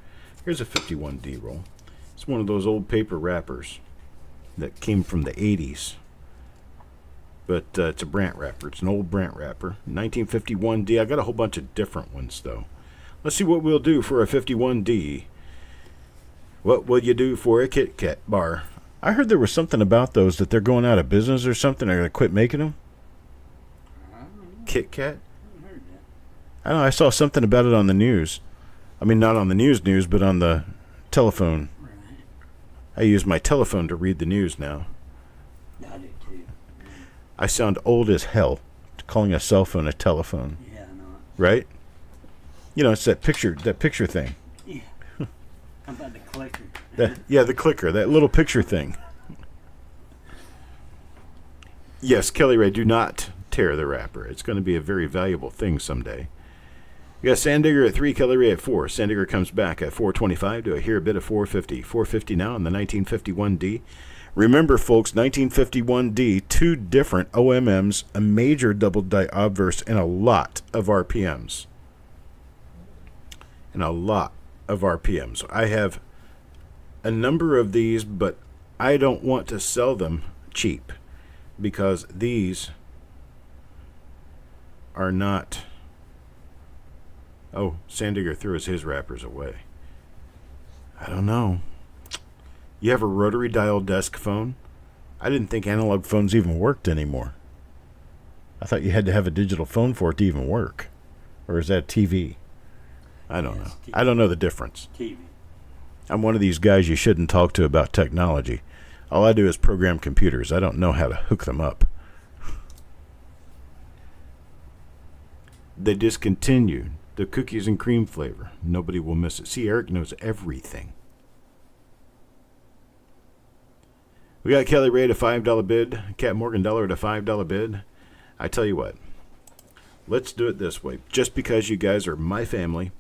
Here's a 51D roll. It's one of those old paper wrappers that came from the 80s. But it's a Brandt wrapper. It's an old Brandt wrapper. 1951D. I got a whole bunch of different ones, though. Let's see what we'll do for a 51D. What will you do for a Kit Kat bar? I heard there was something about those that they're going out of business or something. They're going to quit making them. Kit Kat? I don't know. I saw something about it on the news. I mean, not on the news, but on the telephone. Right. I use my telephone to read the news now. I do too. I sound old as hell calling a cell phone a telephone. Yeah, I know it. Right? You know, it's that picture thing. Yeah. How about the clicker? The clicker, that little picture thing. Yes, Kelly Ray, do not tear the wrapper. It's going to be a very valuable thing someday. We got Sandigger at 3, Kelly Ray at 4. Sandigger comes back at 425 to a here bid of 450. 450 now on the 1951D. Remember, folks, 1951D, 2 different OMMs, a major double die obverse, and a lot of RPMs. I have a number of these, but I don't want to sell them cheap because these are not... Oh, Sandigger threw his wrappers away. I don't know. You have a rotary dial desk phone? I didn't think analog phones even worked anymore. I thought you had to have a digital phone for it to even work. Or is that TV? I don't know. TV. I don't know the difference. TV. I'm one of these guys you shouldn't talk to about technology. All I do is program computers. I don't know how to hook them up. They discontinued the cookies and cream flavor. Nobody will miss it. See, Eric knows everything. We got Kelly Ray at a $5 bid. Cat Morgan Dollar at a $5 bid. I tell you what. Let's do it this way. Just because you guys are my family,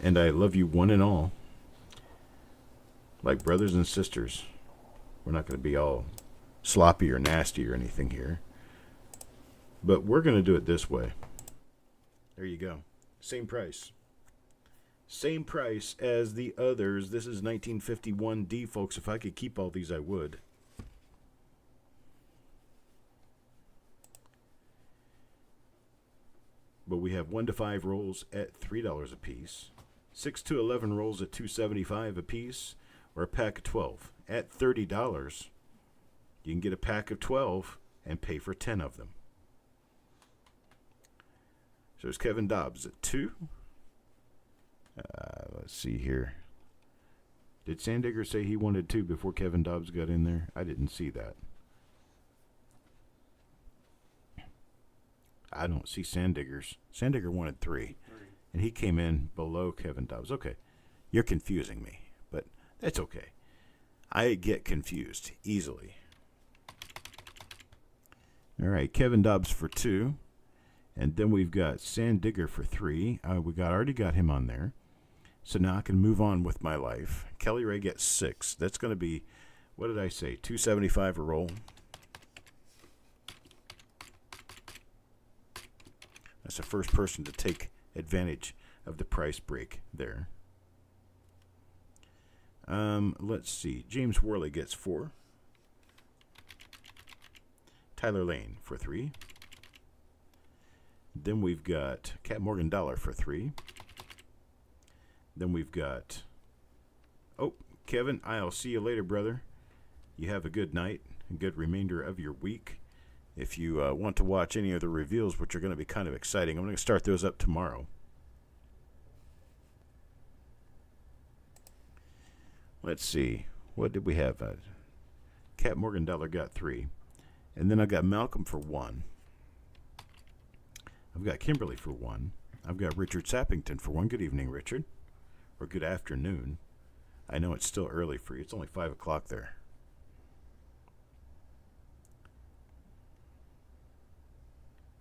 and I love you one and all, like brothers and sisters. We're not going to be all sloppy or nasty or anything here. But we're going to do it this way. There you go. Same price. Same price as the others. This is 1951D, folks. If I could keep all these, I would. But we have 1 to 5 rolls at $3 a piece. 6 to 11 rolls at $2.75 a piece. Or a pack of 12 at $30. You can get a pack of 12 and pay for 10 of them. So there's Kevin Dobbs at 2. Let's see here. Did Sandigger say he wanted 2 before Kevin Dobbs got in there? I didn't see that. I don't see Sandigger's. Sandigger wanted 3. And he came in below Kevin Dobbs. Okay. You're confusing me. But that's okay. I get confused easily. All right. Kevin Dobbs for 2. And then we've got Sandigger for 3. Already got him on there. So now I can move on with my life. Kelly Ray gets 6. That's going to be, what did I say, $2.75 a roll? That's the first person to take advantage of the price break there. Let's see. James Worley gets 4. Tyler Lane for 3. Then we've got Cat Morgan Dollar for 3. Then we've got, Kevin, I'll see you later, brother. You have a good night, a good remainder of your week. If you want to watch any of the reveals, which are going to be kind of exciting, I'm going to start those up tomorrow. Let's see. What did we have? Cat Morgan Dollar got 3. And then I got Malcolm for 1. I've got Kimberly for 1. I've got Richard Sappington for 1. Good evening, Richard. Or good afternoon. I know it's still early for you. It's only 5 o'clock there.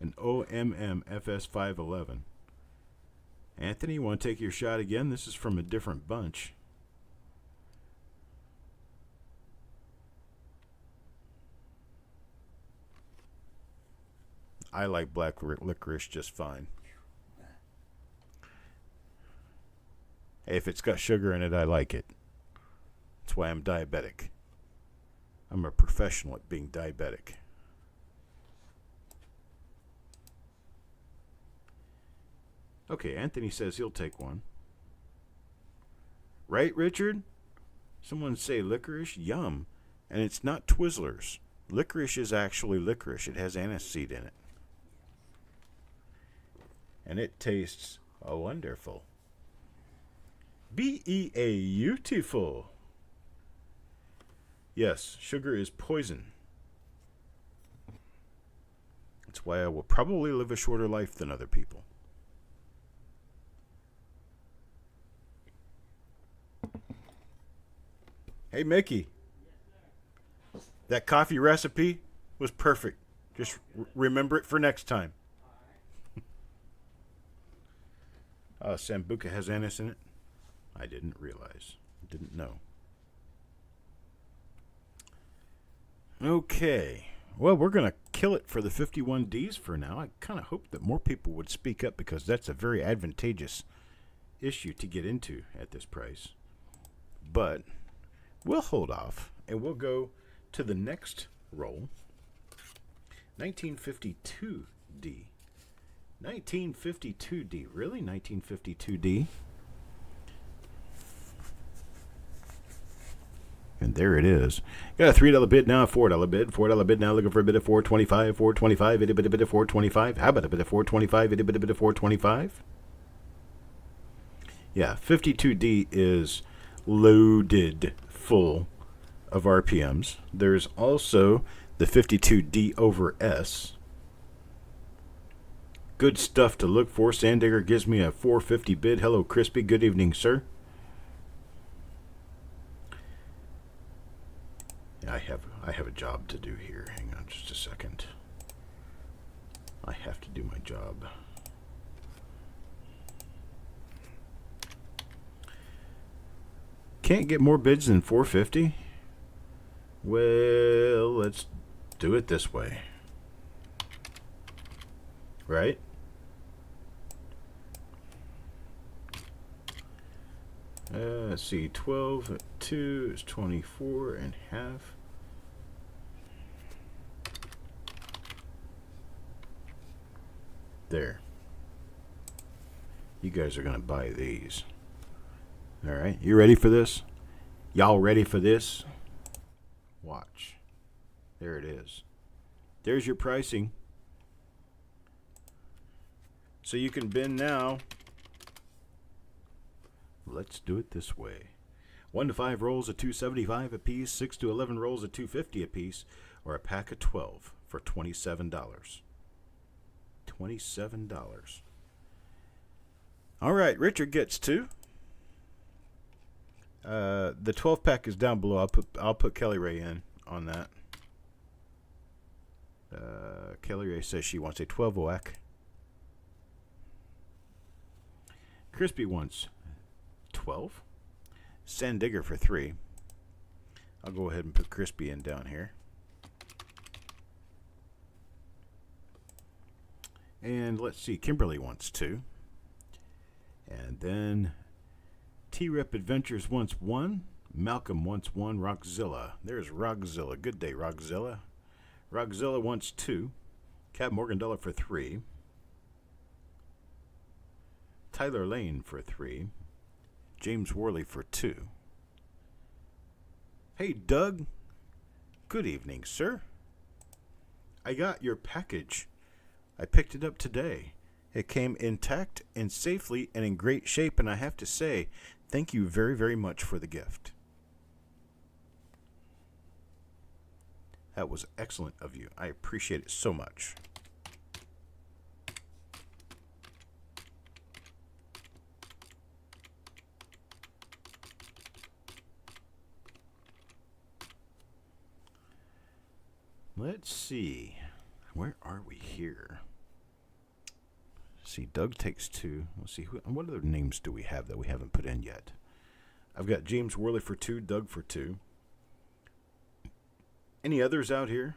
An OMM FS511. Anthony, you want to take your shot again? This is from a different bunch. I like black licorice just fine. If it's got sugar in it, I like it. That's why I'm diabetic. I'm a professional at being diabetic. Okay, Anthony says he'll take one. Right, Richard? Someone say licorice? Yum. And it's not Twizzlers. Licorice is actually licorice. It has aniseed in it. And it tastes wonderful. Beautiful. Yes, sugar is poison. That's why I will probably live a shorter life than other people. Hey, Mickey. Yes, sir. That coffee recipe was perfect. Just remember it for next time. Sambuca has anise in it. I didn't realize. Didn't know. Okay. Well, we're going to kill it for the 51Ds for now. I kind of hope that more people would speak up because that's a very advantageous issue to get into at this price. But we'll hold off and we'll go to the next roll. 1952D. 1952D. Really? 1952D? And there it is. Got a $3 bid now, a $4 bid. $4 bid now, looking for a bid of $4.25. $4.25, itty bitty bit of $4.25. How about a bid of $4.25, itty bitty bit of $4.25? Yeah, 52D is loaded full of RPMs. There's also the 52D over S. Good stuff to look for. Sandigger gives me a $4.50 bid. Hello, Crispy. Good evening, sir. I have a job to do here. Hang on just a second. I have to do my job. Can't get more bids than $4.50? Well, let's do it this way. Right? Let's see, 12 at 2 is 24 and a half. There. You guys are going to buy these. All right, you ready for this? Y'all ready for this? Watch. There it is. There's your pricing. So you can bin now. Let's do it this way. 1 to 5 rolls of $2.75 a piece, 6 to 11 rolls of $2.50 a piece, or a pack of 12 for $27. $27. All right, Richard gets 2. The 12 pack is down below. I'll put Kelly Ray in on that. Kelly Ray says she wants a 12 OAC. Crispy wants 12. Sandigger for 3. I'll go ahead and put Crispy in down here. And let's see, Kimberly wants 2. And then T-Rep Adventures wants 1. Malcolm wants 1. Rockzilla. There's Rockzilla. Good day, Rockzilla. Rockzilla wants 2. Cap Morgandella for 3. Tyler Lane for 3. James Worley for 2. Hey, Doug. Good evening, sir. I got your package. I picked it up today. It came intact and safely and in great shape, and I have to say, thank you very, very much for the gift. That was excellent of you. I appreciate it so much. Let's see. Where are we here? See, Doug takes 2. Let's see, what other names do we have that we haven't put in yet? I've got James Worley for 2, Doug for 2. Any others out here?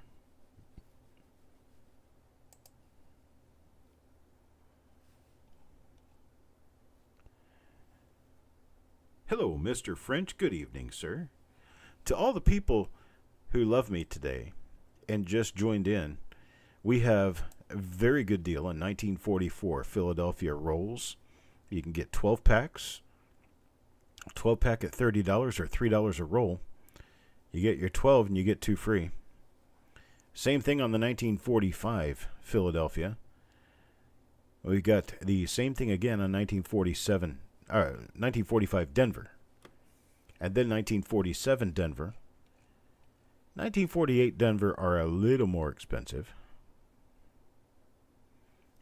Hello, Mr. French. Good evening, sir. To all the people who love me today and just joined in, we have a very good deal on 1944 Philadelphia rolls. You can get 12 packs. 12 pack at $30 or $3 a roll. You get your 12 and you get 2 free. Same thing on the 1945 Philadelphia. We got the same thing again on 1945 Denver. And then 1947 Denver. 1948 Denver are a little more expensive.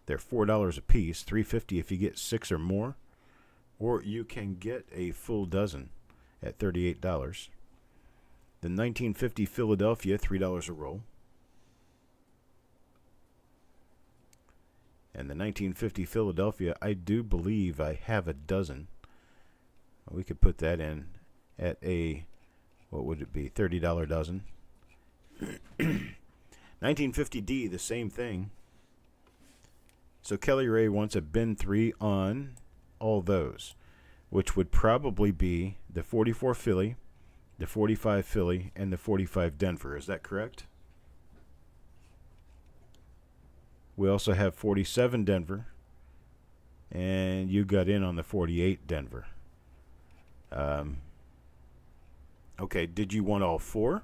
They're $4 a piece, $3.50 if you get 6 or more, or you can get a full dozen at $38. The 1950 Philadelphia, $3 a roll. And the 1950 Philadelphia, I do believe I have a dozen. We could put that in at a, what would it be, $30 dozen. 1950D, the same thing. So Kelly Ray wants a bin 3 on all those, which would probably be the 44 Philly, the 45 Philly, and the 45 Denver. Is that correct? We also have 47 Denver, and you got in on the 48 Denver. Okay, did you want all four?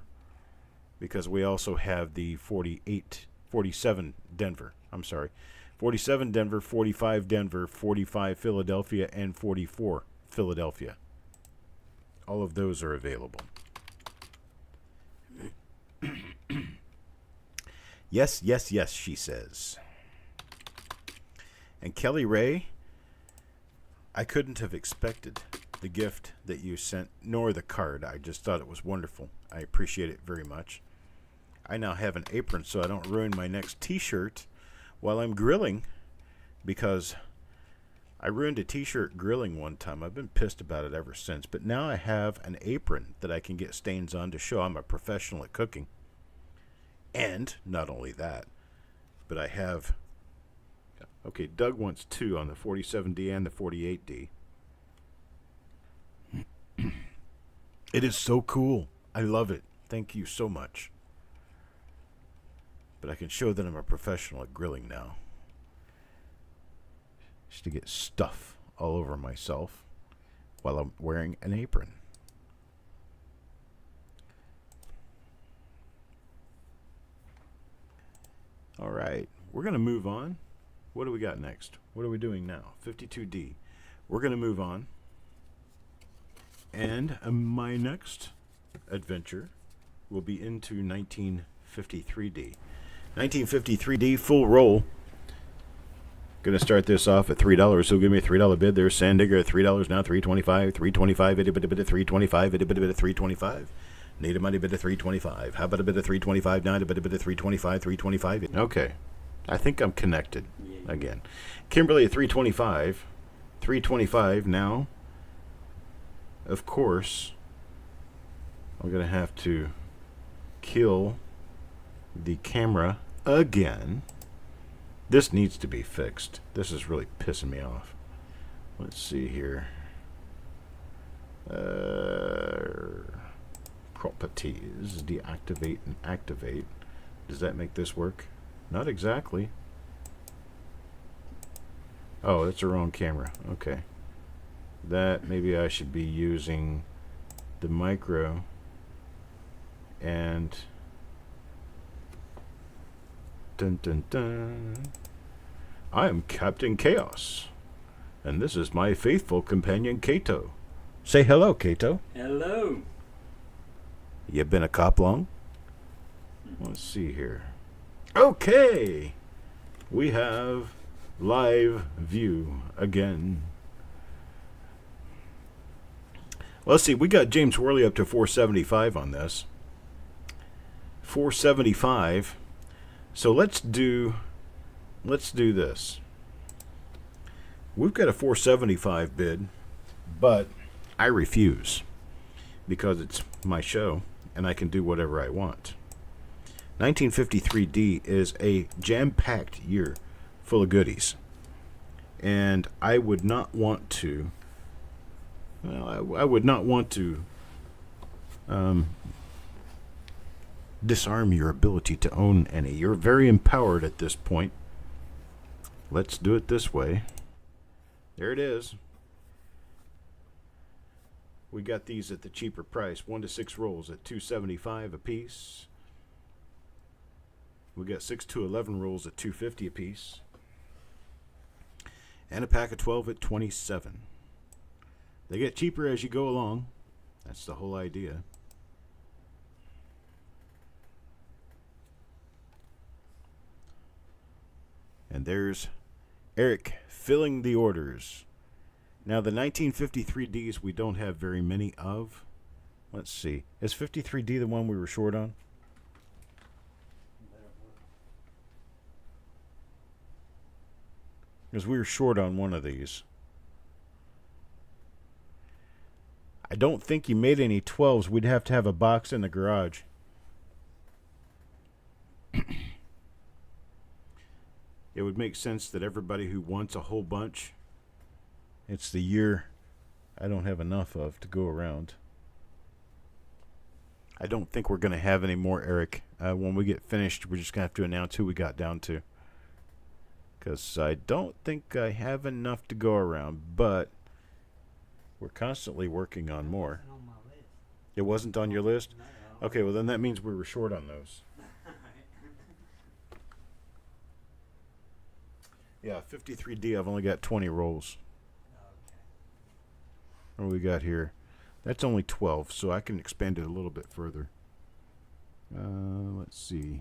Because we also have the 47 Denver. I'm sorry. 47 Denver, 45 Denver, 45 Philadelphia, and 44 Philadelphia. All of those are available. Yes, yes, yes, she says. And Kelly Ray, I couldn't have expected the gift that you sent, nor the card. I just thought it was wonderful. I appreciate it very much. I now have an apron so I don't ruin my next t-shirt while I'm grilling, because I ruined a t-shirt grilling one time. I've been pissed about it ever since. But now I have an apron that I can get stains on to show I'm a professional at cooking. And not only that, but I have... Okay, Doug wants 2 on the 47D and the 48D. It is so cool. I love it. Thank you so much. But I can show that I'm a professional at grilling now. Just to get stuff all over myself while I'm wearing an apron. All right, we're going to move on. What do we got next? What are we doing now? 52D. We're going to move on. And my next adventure will be into 1953D. 1953D full roll. Going to start this off at $3. So give me a $3 bid. There's Sandigger at $3 now. $3.25. $3.25. Itty bitty bit of $3.25. Itty bitty bit of $3.25. Need a money bid of $3.25. How about a bit of $3.25 now? A bit of $3.25. $3.25. Okay. I think I'm connected again. Kimberly at $3.25. $3.25 now. Of course, I'm going to have to kill the camera again. This needs to be fixed. This is really pissing me off. Let's see here. Properties. Deactivate and activate. Does that make this work? Not exactly. Oh, that's the wrong camera. Okay. That maybe I should be using the micro and dun dun dun. I am Captain Chaos, and this is my faithful companion Kato. Say hello, Kato. Hello. You been a cop long? Let's see here. Okay, we have live view again. Well, let's see. We got James Worley up to 475 on this. 475. So let's do this. We've got a 475 bid, but I refuse because it's my show and I can do whatever I want. 1953D is a jam-packed year full of goodies. And I would not want to I would not want to disarm your ability to own any. You're very empowered at this point. Let's do it this way. There it is. We got these at the cheaper price. 1 to 6 rolls at $2.75 a piece. We got 6 to 11 rolls at $2.50 a piece. And a pack of 12 at $27. They get cheaper as you go along. That's the whole idea. And there's Eric filling the orders. Now the 1953Ds we don't have very many of. Let's see. Is 53D the one we were short on? Because we were short on one of these. I don't think you made any 12s. We'd have to have a box in the garage. It would make sense that everybody who wants a whole bunch, it's the year I don't have enough of to go around. I don't think we're going to have any more, Eric. When we get finished, we're just going to have to announce who we got down to. Because I don't think I have enough to go around, but we're constantly working on more. On my list. It wasn't on your list? No. Okay, well then that means we were short on those. Yeah, 53D, I've only got 20 rolls. Okay. What do we got here? That's only 12, so I can expand it a little bit further. Let's see.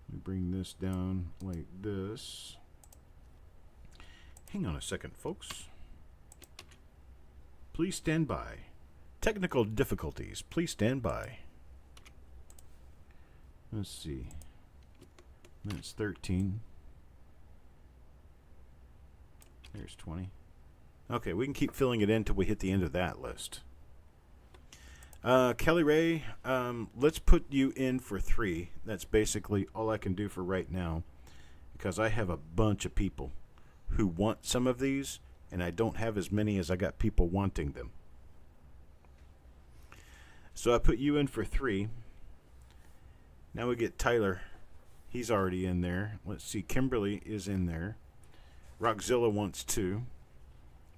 Let me bring this down like this. Hang on a second, folks. Please stand by. Technical difficulties. Please stand by. Let's see. That's 13. There's 20. Okay, we can keep filling it in until we hit the end of that list. Kelly Ray, let's put you in for 3. That's basically all I can do for right now, because I have a bunch of people who want some of these, and I don't have as many as I got people wanting them. So I put you in for 3. Now we get Tyler. He's already in there. Let's see, Kimberly is in there. Rockzilla wants 2.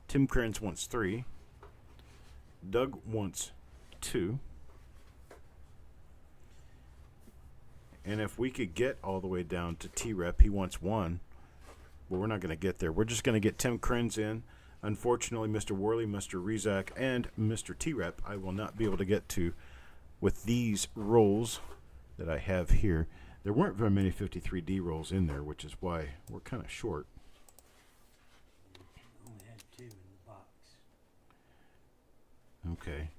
Tim Krenz wants 3. Doug wants 2. And if we could get all the way down to T-Rep, he wants 1. Well, we're not going to get there. We're just going to get Tim Krenz in. Unfortunately, Mr. Worley, Mr. Rezak, and Mr. T-Rep, I will not be able to get to with these rolls that I have here. There weren't very many 53D rolls in there, which is why we're kind of short. Only had 2 in the box. Okay.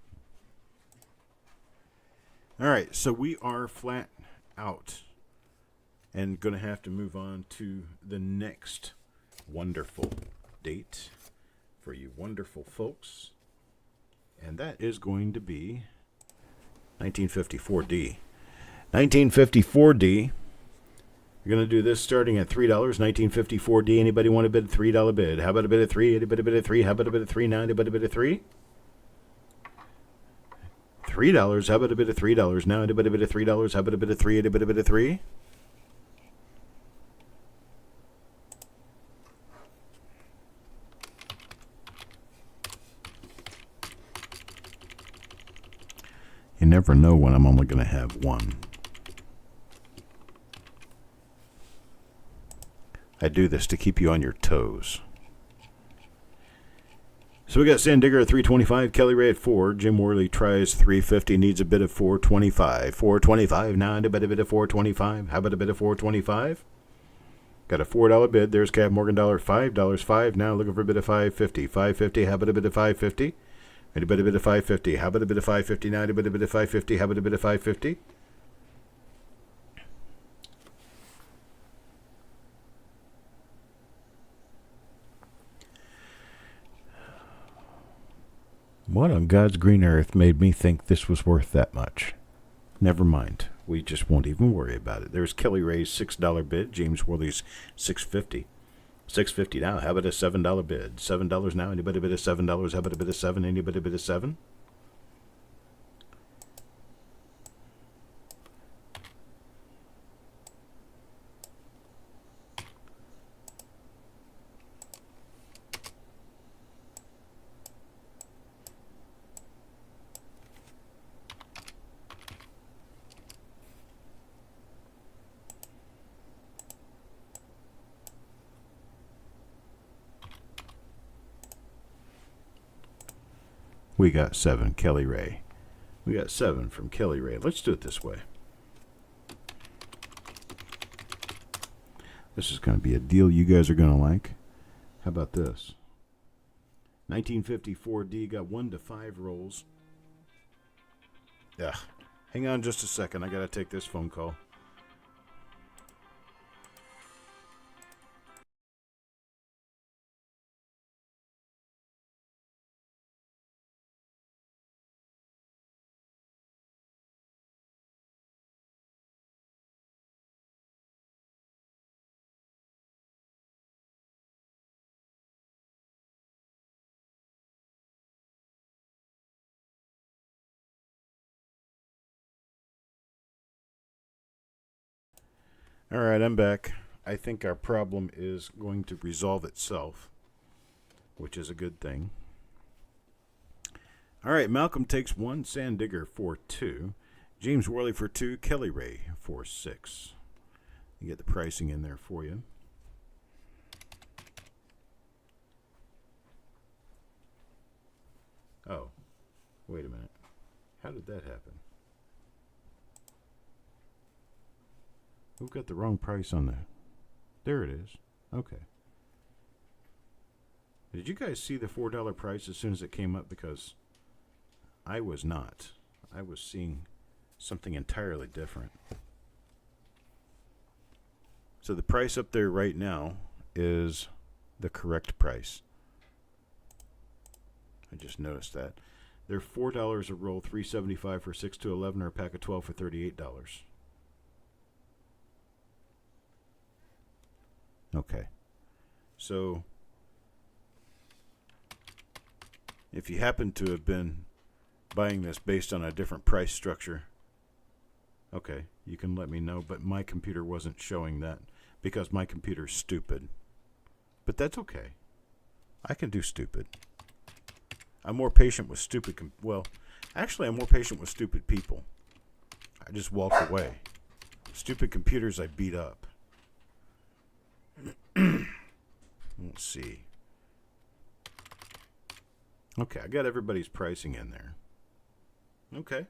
All right, so we are flat out and going to have to move on to the next wonderful date for you wonderful folks. And that is going to be 1954D. 1954D. You're going to do this starting at $3. 1954D. Anybody want to bid a $3 bid? How about a bid of 3? Anybody bid of 3? How about a bid of 3? Now anybody bid of 3? $3. How about a bid of $3? Now anybody bid of $3? How about a bid of 3? Anybody bid of 3? You never know when I'm only going to have 1. I do this to keep you on your toes. So we got Sandigger at 325, Kelly Ray at 4, Jim Worley tries 350, needs a bid of 425. 425 now, a bit of 425. How about a bit of 425? Got a $4 bid. There's Cap Morgan dollar, $5, 5 now, looking for a bid of 550. 550, how about a bid of 550? Anybody bid of 550? How about a bid of 550 now? Anybody bid of 550? How about a bid of 550? What on God's green earth made me think this was worth that much? Never mind. We just won't even worry about it. There's Kelly Ray's $6 bid. James Worley's $6.50. $6.50 now. How about a $7 bid? $7 now. Anybody bid of $7? How about a bid of 7? Anybody bid of 7? We got 7, Kelly Ray. We got 7 from Kelly Ray. Let's do it this way. This is going to be a deal you guys are going to like. How about this? 1954D got 1 to 5 rolls. Ugh. Hang on just a second. I got to take this phone call. All right, I'm back. I think our problem is going to resolve itself, which is a good thing. All right, Malcolm takes 1, Sand Digger for 2, James Worley for 2, Kelly Ray for 6. You get the pricing in there for you. Oh, wait a minute. How did that happen? We've got the wrong price on that. There it is. Okay. Did you guys see the $4 price as soon as it came up? Because I was not. I was seeing something entirely different. So the price up there right now is the correct price. I just noticed that. They're $4 a roll, $3.75 for 6 to 11, or a pack of 12 for $38. Okay. So if you happen to have been buying this based on a different price structure, okay, you can let me know, but my computer wasn't showing that because my computer's stupid. But that's okay. I can do stupid. I'm more patient with stupid actually I'm more patient with stupid people. I just walk away. Stupid computers I beat up. Let's see. Okay, I got everybody's pricing in there. Okay.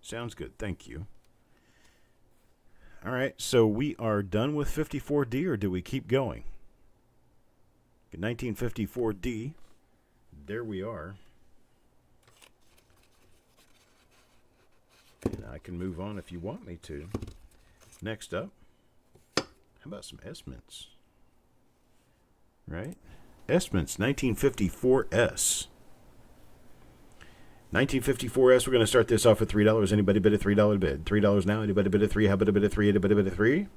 Sounds good. Thank you. All right, so we are done with 54D, or do we keep going? 1954D. There we are. And I can move on if you want me to. Next up, how about some S-Mints? Right? S-Mints, 1954S. 1954S, we're going to start this off with $3. Anybody bid a $3 bid? $3 now. Anybody bid a 3? How about a bid of 3? Anybody bid a 3?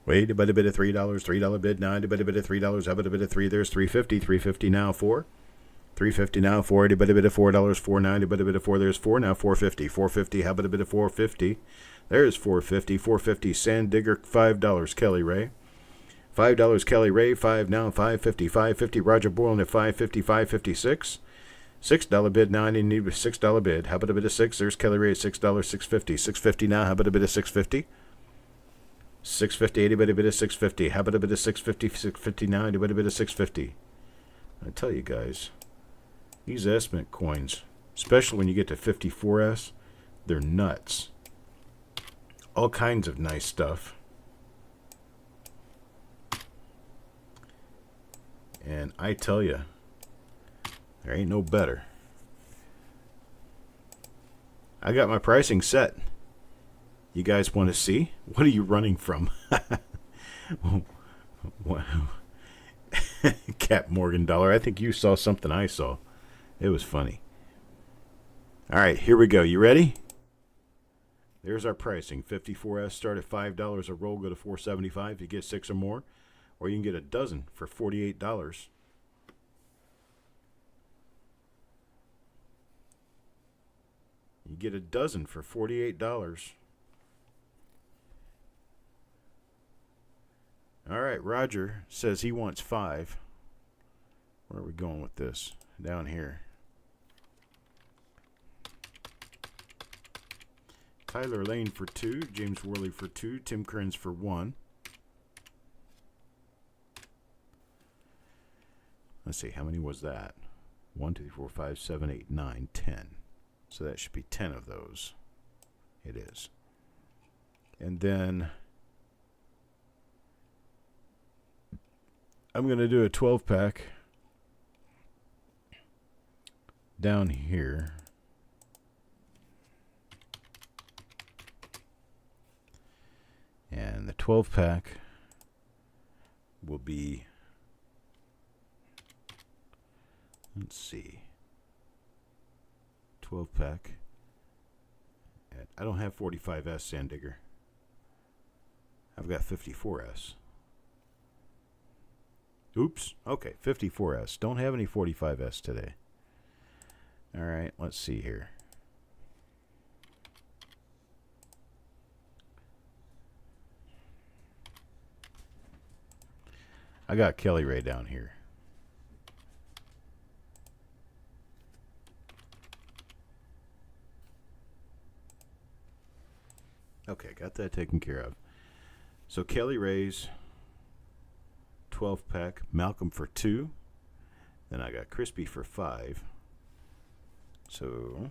Wait, anybody bid a $3? $3 bid now. Anybody bid a $3? How about a bid of 3? There's $3.50. $3.50 now. 4. $3.50 now. 4. Anybody bid a $4? 4 now. Anybody bid a 4? There's 4 now. $4.50. $4.50. How about a bid of $4.50? There's $4.50. $4.50. Sand Digger. $5. Kelly Ray. $5 Kelly Ray. 5 now. $5.50. $5.50 Roger Boylan at $5.50. $5.56. $6 bid now. I need a $6 bid. How about a bid of 6? There's Kelly Ray. $6. $6.50. $6.50 now. How about a bid of $6.50? $6.50. Anybody bid of $6.50? How about a bid of $6.50? $6.50 now. Anybody bid of $6.50? I tell you guys, these S-Mint coins, especially when you get to 54S, they're nuts. All kinds of nice stuff. And I tell you, there ain't no better. I got my pricing set. You guys want to see? What are you running from? Cap Morgan Dollar. I think you saw something I saw. It was funny. All right, here we go. You ready? There's our pricing. 54S start at $5 a roll, go to $4.75. You get 6 or more. Or you can get a dozen for $48. You get a dozen for $48. All right, Roger says he wants 5. Where are we going with this? Down here. Tyler Lane for 2. James Worley for 2. Tim Kearns for 1. Let's see, how many was that? 1, 2, 3, 4, 5, 7, 8, 9, 10. So that should be 10 of those. It is. And then I'm going to do a 12-pack down here. And the 12-pack will be, let's see, 12-pack. I don't have 45S Sand Digger. I've got 54S. Oops. Okay, 54S. Don't have any 45S today. All right, let's see here. I got Kelly Ray down here. Okay, got that taken care of. So Kelly Ray's 12-pack, Malcolm for 2. Then I got Crispy for 5. So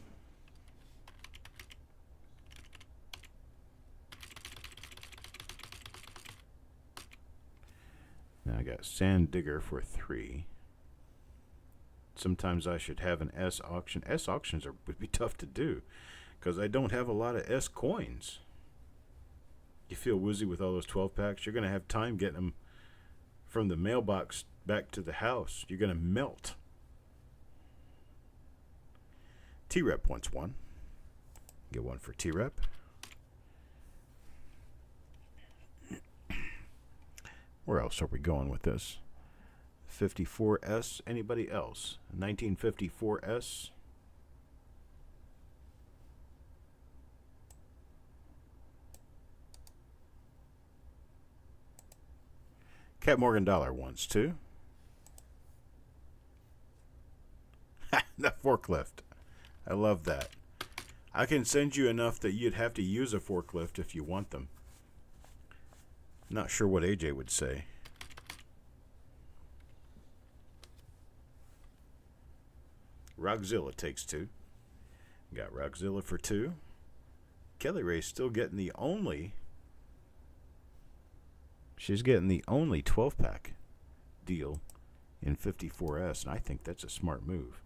now I got Sand Digger for 3. Sometimes I should have an S auction. S auctions would be tough to do because I don't have a lot of S coins. You feel woozy with all those 12 packs, you're going to have time getting them from the mailbox back to the house. You're going to melt. T-Rep wants one. Get one for T-Rep. Where else are we going with this? 54S. Anybody else? 1954S. Cat Morgan Dollar wants to. That forklift. I love that. I can send you enough that you'd have to use a forklift if you want them. Not sure what AJ would say. Rockzilla takes 2. Got Rockzilla for 2. Kelly Ray's still getting the only... She's getting the only 12-pack deal in 54S, and I think that's a smart move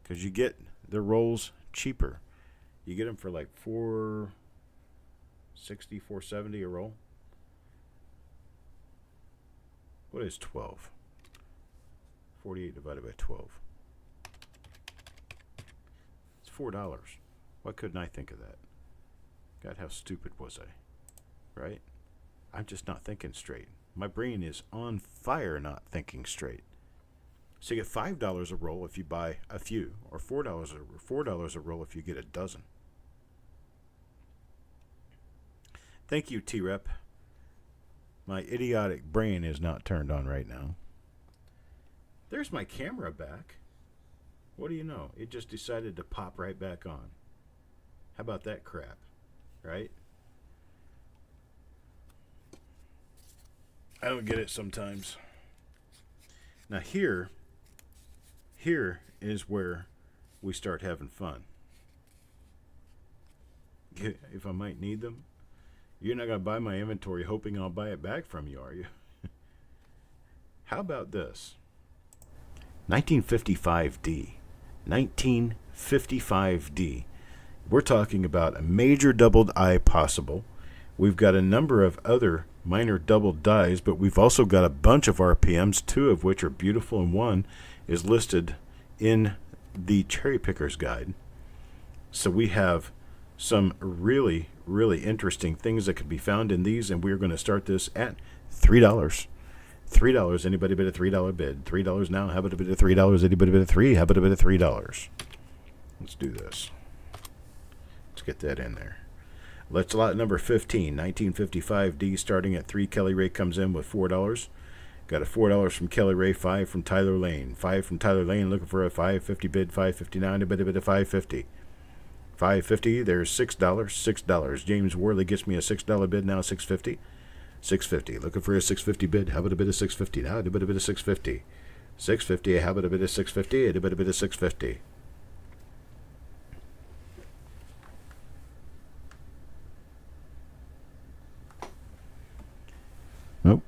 because you get the rolls cheaper. You get them for like $4.60, $4.70 a roll. What is 12? 48 divided by 12. It's $4. Why couldn't I think of that? God, how stupid was I? Right? I'm just not thinking straight. My brain is on fire not thinking straight. So you get $5 a roll if you buy a few, or $4 a roll if you get a dozen. Thank you, T-Rep. My idiotic brain is not turned on right now. There's my camera back. What do you know? It just decided to pop right back on. How about that crap? Right? I don't get it sometimes. Now here is where we start having fun. If I might need them. You're not going to buy my inventory hoping I'll buy it back from you, are you? How about this? 1955D. 1955D. We're talking about a major doubled eye possible. We've got a number of other minor doubled dies, but we've also got a bunch of RPMs, 2 of which are beautiful, and 1 is listed in the Cherry Picker's Guide. So we have some really, really interesting things that could be found in these, and we're going to start this at $3. $3. Anybody bid a $3 bid? $3 now. How about a bid of $3? Anybody bid a $3? How about a bid of $3? Let's do this. Let's get that in there. Let's lot number 15, 1955D, starting at 3. Kelly Ray comes in with $4. Got a $4 from Kelly Ray, 5 from Tyler Lane. 5 from Tyler Lane, looking for a $5.50 bid, $5.59, a bid of $5.50. $5.50, there's $6, $6. James Worley gets me a $6 bid, now $6.50. $6.50, looking for a $6.50 bid, how about a bid of $6.50 now, a bid of $6.50. $6.50, how about a bid of $6.50, a bid of $6.50. Nope.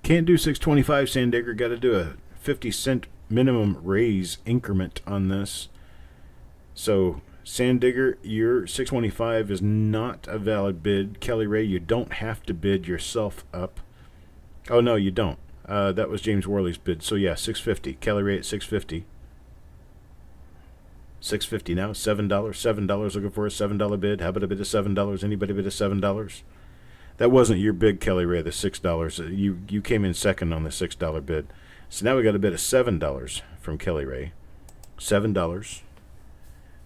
Can't do $6.25, Sandigger. Got to do a 50-cent minimum raise increment on this. So, Sandigger, your $6.25 is not a valid bid. Kelly Ray, you don't have to bid yourself up. Oh, no, you don't. That was James Worley's bid. So, yeah, $6.50. Kelly Ray at $6.50. $6.50 now. $7. $7 looking for a $7 bid. How about a bid of $7? Anybody bid of $7? That wasn't your bid, Kelly Ray, the $6. You came in second on the $6 bid. So now we got a bid of $7 from Kelly Ray. $7.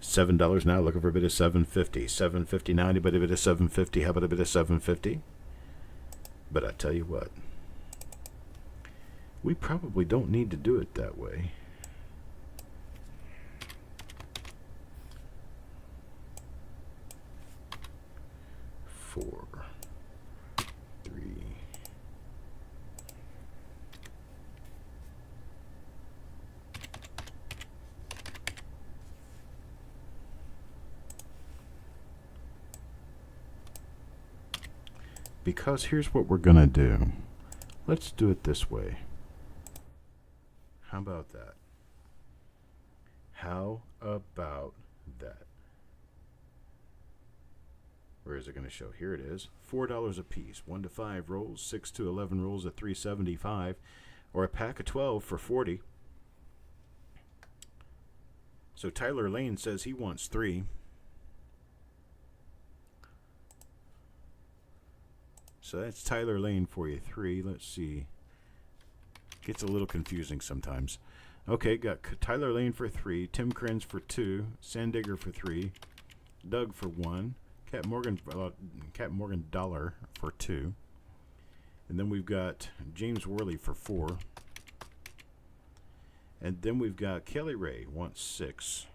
$7 now, looking for a bid of $7.50. $7.50 now, anybody bid of $7.50? How about a bid of $7.50? But I tell you what, We probably don't need to do it that way. Four, three. Because here's what we're going to do. Let's do it this way. How about that? How about that? Where is it going to show? Here it is. $4 a piece. 1 to 5 rolls. 6 to 11 rolls at $3.75. Or a pack of 12 for $40. So Tyler Lane says he wants 3. So that's Tyler Lane for you. 3. Let's see. Gets a little confusing sometimes. Okay, got Tyler Lane for 3. Tim Krenz for 2. Sandigger for 3. Doug for 1. Cat Morgan Dollar for 2. And then we've got James Worley for 4. And then we've got Kelly Ray wants 6.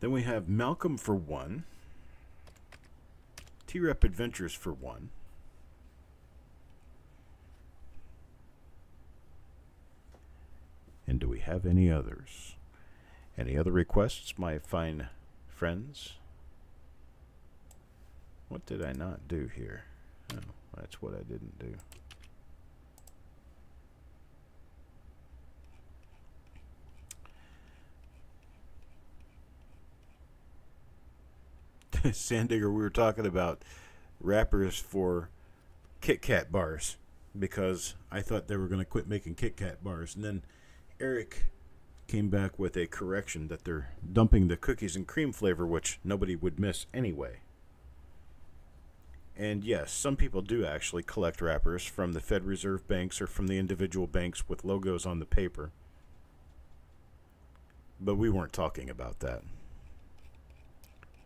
Then we have Malcolm for 1. T-Rep Adventures for 1. And do we have any others? Any other requests, my fine friends? What did I not do here? Oh, that's what I didn't do. Sandigger, we were talking about wrappers for Kit Kat bars because I thought they were going to quit making Kit Kat bars. And then Eric came back with a correction that they're dumping the cookies and cream flavor, which nobody would miss anyway. And yes, some people do actually collect wrappers from the Fed Reserve banks or from the individual banks with logos on the paper. But we weren't talking about that.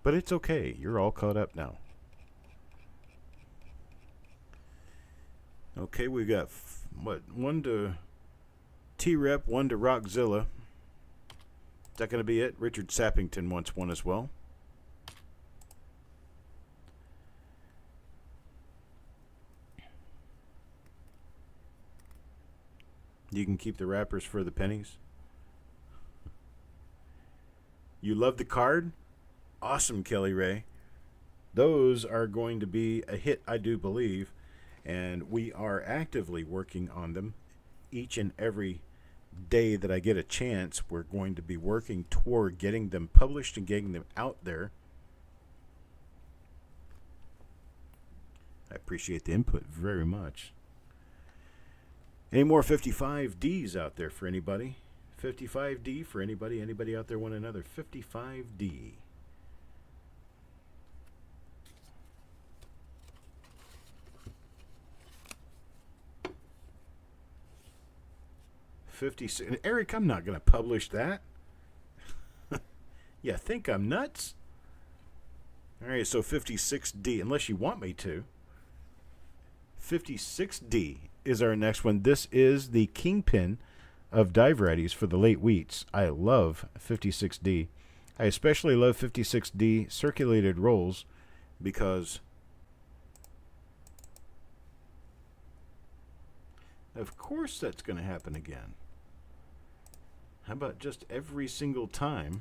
But it's okay. You're all caught up now. Okay, we got, 1 to T-Rep, 1 to Rockzilla. Is that going to be it? Richard Sappington wants 1 as well. You can keep the wrappers for the pennies. You love the card? Awesome, Kelly Ray. Those are going to be a hit, I do believe, and we are actively working on them. Each and every day that I get a chance, we're going to be working toward getting them published and getting them out there. I appreciate the input very much. Any more 55Ds out there for anybody? 55D for anybody? Anybody out there want another 55D? Eric, I'm not going to publish that. You think I'm nuts? All right, so 56D, unless you want me to. 56D is our next one. This is the kingpin of die varieties for the late wheats. I love 56D. I especially love 56D circulated rolls because of course that's going to happen again. How about just every single time?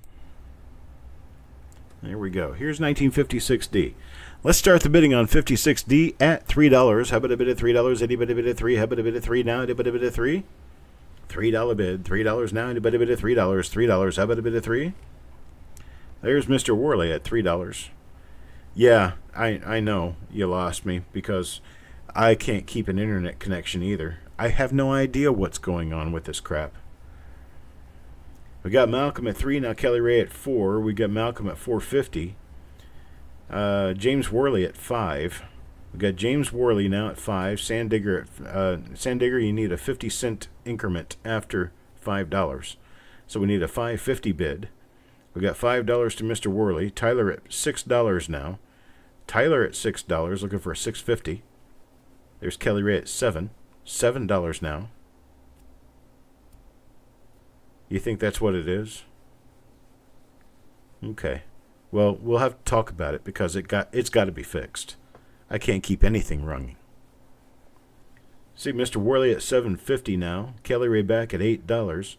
There we go. Here's 1956D. Let's start the bidding on 56D at $3. How about a bid of $3? Anybody bid of $3? How about a bid of $3 now? Anybody bid of $3? $3 bid. $3 now. Anybody bid of $3? $3. How about a bid of $3? There's Mr. Worley at $3. Yeah, I know you lost me because I can't keep an internet connection either. I have no idea what's going on with this crap. We got Malcolm at 3, now Kelly Ray at 4. We got Malcolm at 450. James Worley at 5. We got James Worley now at 5. Sandigger, you need a 50-cent increment after $5. So we need a $5.50 bid. We got $5 to Mr. Worley. Tyler at $6 now. Tyler at $6, looking for a 650. There's Kelly Ray at $7 now. You think that's what it is? Okay. Well, we'll have to talk about it because it's got to be fixed. I can't keep anything running. See Mr. Worley at $7.50 now. Kelly Ray back at $8.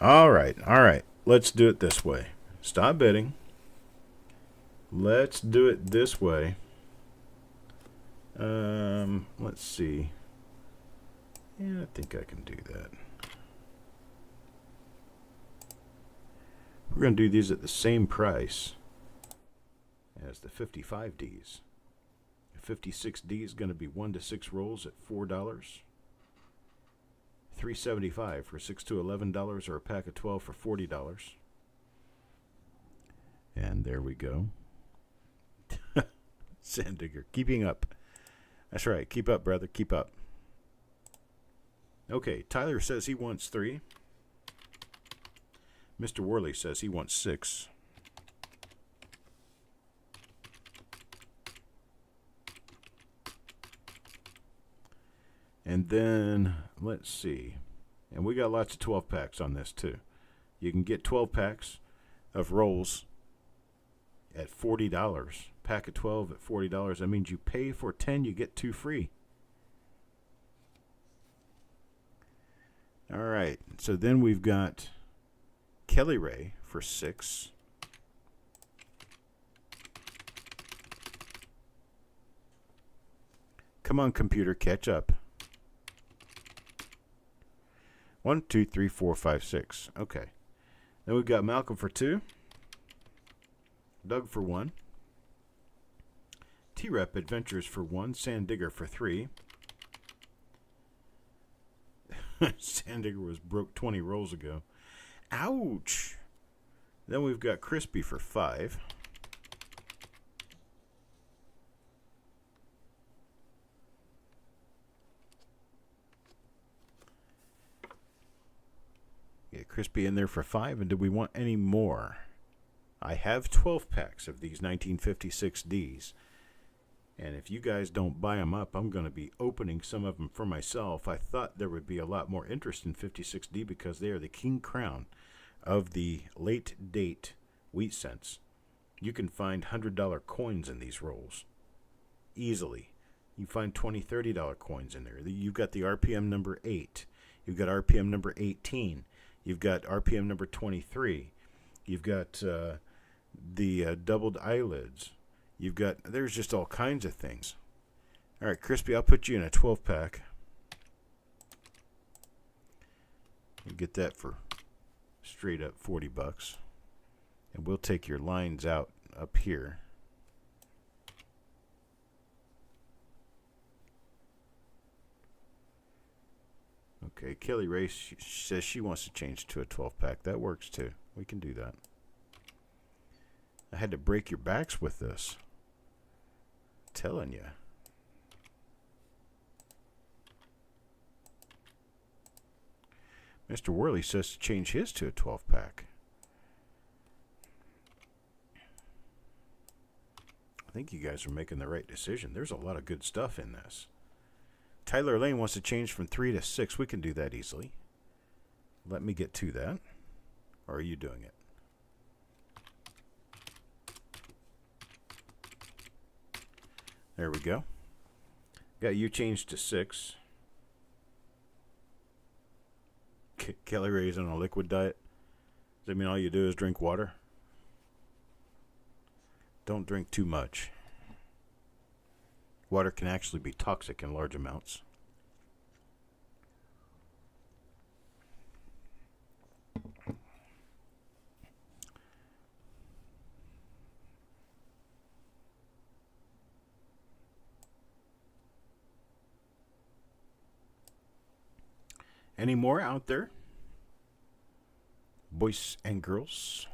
All right. Let's do it this way. Stop bidding. Let's do it this way. Let's see. Yeah, I think I can do that. We're going to do these at the same price as the 55Ds. The 56D is going to be 1 to 6 rolls at $4. $3.75 for 6 to $11, or a pack of 12 for $40. And there we go. Sandigger, keeping up. That's right. Keep up, brother. Keep up. Okay, Tyler says he wants 3. Mr. Worley says he wants 6. And then, let's see. And we got lots of 12 packs on this, too. You can get 12 packs of rolls at $40. Pack of 12 at $40. That means you pay for 10, you get 2 free. All right. So then we've got Kelly Ray for 6. Come on, computer, catch up. 1, 2, 3, 4, 5, 6. Okay. Then we've got Malcolm for 2. Doug for 1. T-Rep Adventures for 1. Sandigger for 3. Sandigger was broke 20 rolls ago. Ouch! Then we've got Crispy for 5. Get Crispy in there for 5. And do we want any more? I have 12 packs of these 1956Ds. And if you guys don't buy them up, I'm going to be opening some of them for myself. I thought there would be a lot more interest in 56D because they are the king crown of the late date wheat cents. You can find $100 coins in these rolls easily. You find $20, $30 coins in there. You've got the RPM number 8. You've got RPM number 18. You've got RPM number 23. You've got the doubled eyelids. You've got, there's just all kinds of things. All right, Crispy, I'll put you in a 12-pack. You get that for straight up $40. And we'll take your lines out up here. Okay, Kelly Ray says she wants to change to a 12-pack. That works too. We can do that. I had to break your backs with this. Telling you. Mr. Worley says to change his to a 12-pack. I think you guys are making the right decision. There's a lot of good stuff in this. Tyler Lane wants to change from 3 to 6. We can do that easily. Let me get to that. Or are you doing it? There we go. Got you changed to 6. Kelly Ray's on a liquid diet. Does that mean all you do is drink water? Don't drink too much. Water can actually be toxic in large amounts. Any more out there? Boys and girls?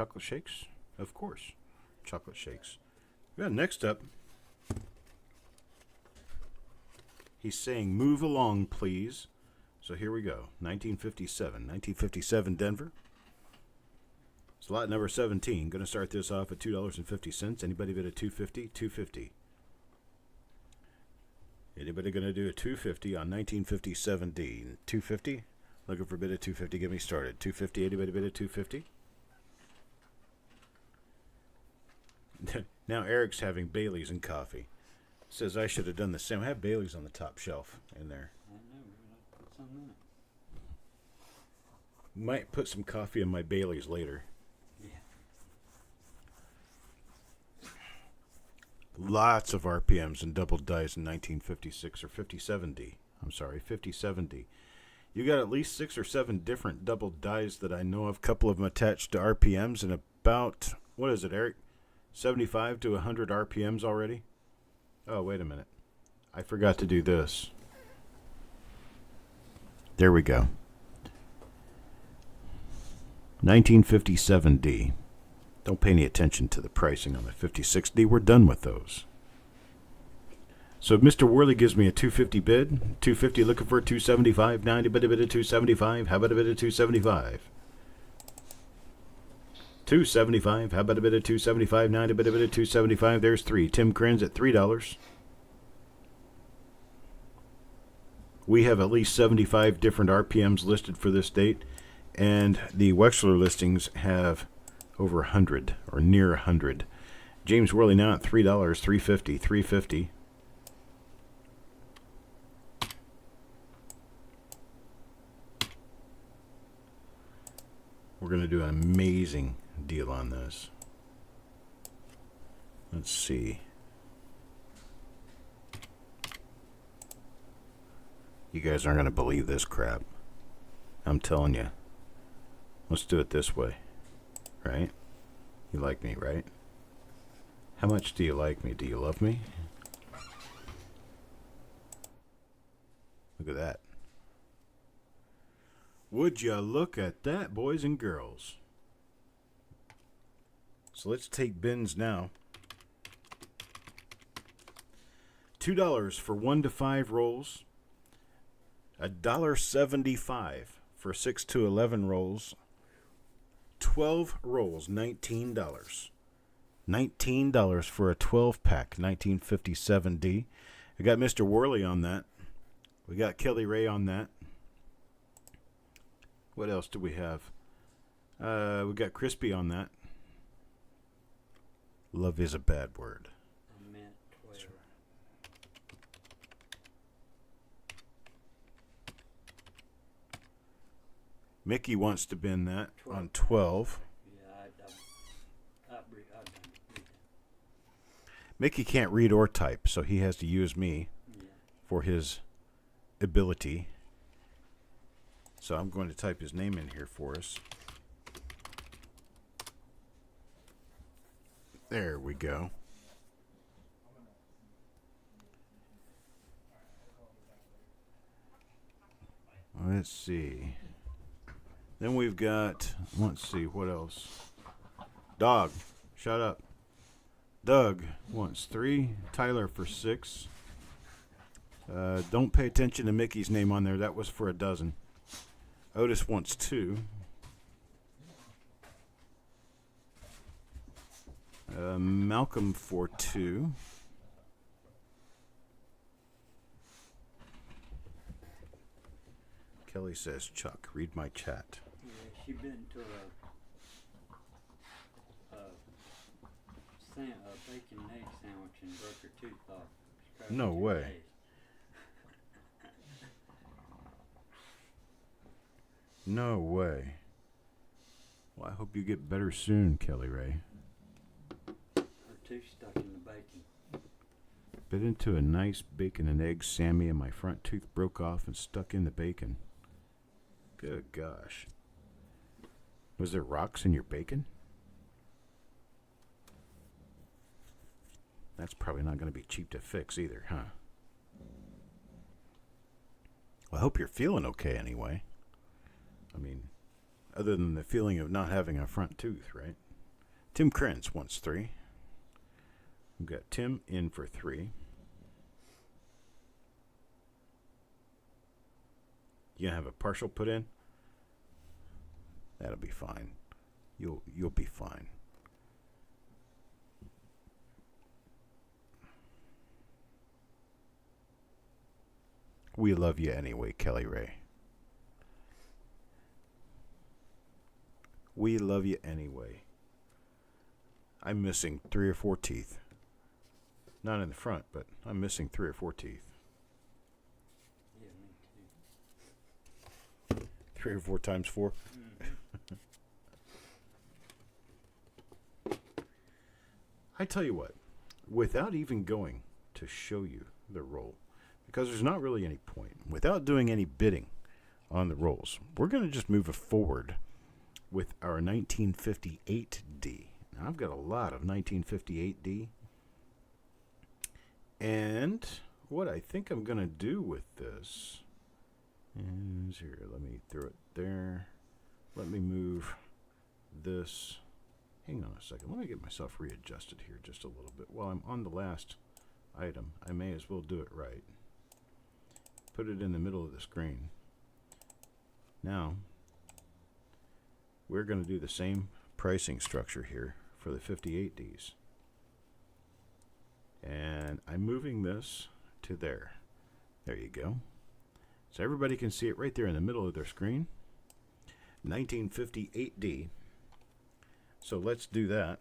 chocolate shakes? Of course. Chocolate shakes. Yeah, next up, he's saying, move along, please. So here we go. 1957. 1957 Denver. It's lot number 17. Going to start this off at $2.50. Anybody bid a $2.50? $2.50. Anybody going to do a $2.50 on 1957D? $2.50? Looking for a bid of $2.50. Get me started. $2.50. Anybody bid a $2.50? Now Eric's having Bailey's and coffee. Says I should have done the same. I have Bailey's on the top shelf in there. I know, we're gonna put some in it. Might put some coffee in my Bailey's later. Yeah. Lots of RPMs and double dice in 1956 or 57D. I'm sorry, 57D. You got at least 6 or 7 different double dies that I know of. Couple of them attached to RPMs and about, what is it, Eric? 75 to 100 RPMs already? Oh, wait a minute. I forgot to do this. There we go. 1957D. Don't pay any attention to the pricing on the 56D. We're done with those. So Mr. Worley gives me a 250 bid. 250 looking for a 275. 90 bid a bit of 275. How about a bit of 275? 275. How about a bit of 275? 90 bid a bit of 275. There's 3. Tim Crins at $3. We have at least 75 different RPMs listed for this date, and the Wexler listings have over 100 or near 100. James Worley now at $3. 350. 350. We're going to do an amazing deal on this. Let's see. You guys aren't going to believe this crap. I'm telling you. Let's do it this way. Right? You like me, right? How much do you like me? Do you love me? Look at that. Would you look at that, boys and girls? So let's take bins now. $2 for 1 to 5 rolls. $1.75 for 6 to 11 rolls. 12 rolls, $19. $19 for a 12-pack, 1957D. I got Mr. Worley on that. We got Kelly Ray on that. What else do we have? We got Crispy on that. Love is a bad word. I meant 12. Mickey wants to bin that 12. on 12. Yeah, I'd read that. Mickey can't read or type, so he has to use me for his ability. So I'm going to type his name in here for us. There we go. Let's see. Then we've got, let's see, what else? Dog, shut up. Doug wants 3. Tyler for 6. Don't pay attention to Mickey's name on there. That was for a dozen. Otis wants 2. Malcolm for 2. Kelly says, Chuck, read my chat. Yeah, she been to a bacon and egg sandwich and broke her tooth off. No way. No way. Well, I hope you get better soon, Kelly Ray. Her tooth stuck in the bacon. Bit into a nice bacon and egg Sammy, and my front tooth broke off and stuck in the bacon. Good gosh. Was there rocks in your bacon? That's probably not going to be cheap to fix either, huh? Well, I hope you're feeling okay anyway. I mean, other than the feeling of not having a front tooth, right? Tim Krantz wants 3. We've got Tim in for 3. You gonna have a partial put in? That'll be fine. You'll be fine. We love you anyway, Kelly Ray. We love you anyway. I'm missing 3 or 4 teeth. Not in the front, but I'm missing 3 or 4 teeth. Yeah, me too. 3 or 4 times 4. I tell you what, without even going to show you the roll, because there's not really any point, without doing any bidding on the rolls, we're going to just move it forward with our 1958D. Now, I've got a lot of 1958D. And what I think I'm going to do with this is here. Let me throw it there. Let me move this. Hang on a second. Let me get myself readjusted here just a little bit. While I'm on the last item, I may as well do it right. Put it in the middle of the screen. Now, we're going to do the same pricing structure here for the 58Ds. And I'm moving this to there. There you go. So everybody can see it right there in the middle of their screen. 1958D. So let's do that.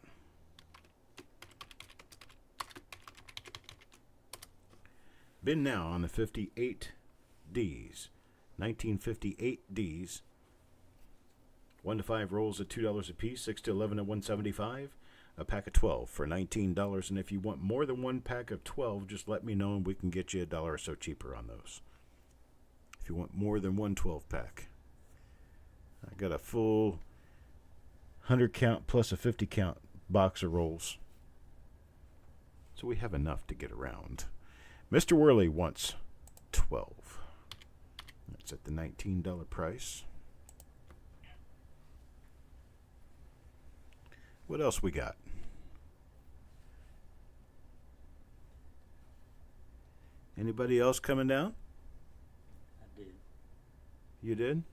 Bid now on the 58Ds. 1958Ds. 1 to 5 rolls at $2 a piece, 6 to 11 at $175. A pack of 12 for $19. And if you want more than 1 pack of 12, just let me know and we can get you $1 or so cheaper on those. If you want more than 1 12 pack. I got a full 100 count plus a 50 count box of rolls. So we have enough to get around. Mr. Worley wants 12. That's at the $19 price. What else we got? Anybody else coming down? I did. You did?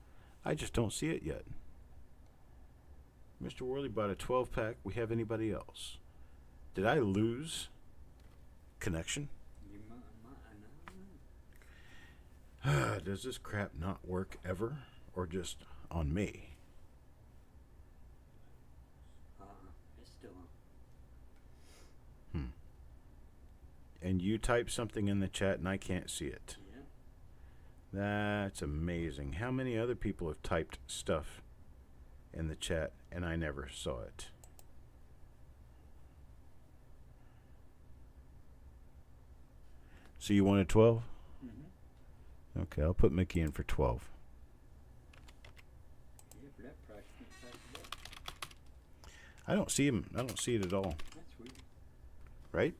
I just don't see it yet. Mr. Worley bought a 12-pack. We have anybody else? Did I lose connection? You might. Does this crap not work ever? Or just on me? It's still on. And you type something in the chat and I can't see it. Yeah. That's amazing. How many other people have typed stuff in the chat and I never saw it? So you wanted 12? Mm-hmm. Okay, I'll put Mickey in for 12. Yeah, for that price, you can't pass it up. I don't see him. I don't see it at all. That's weird. Right?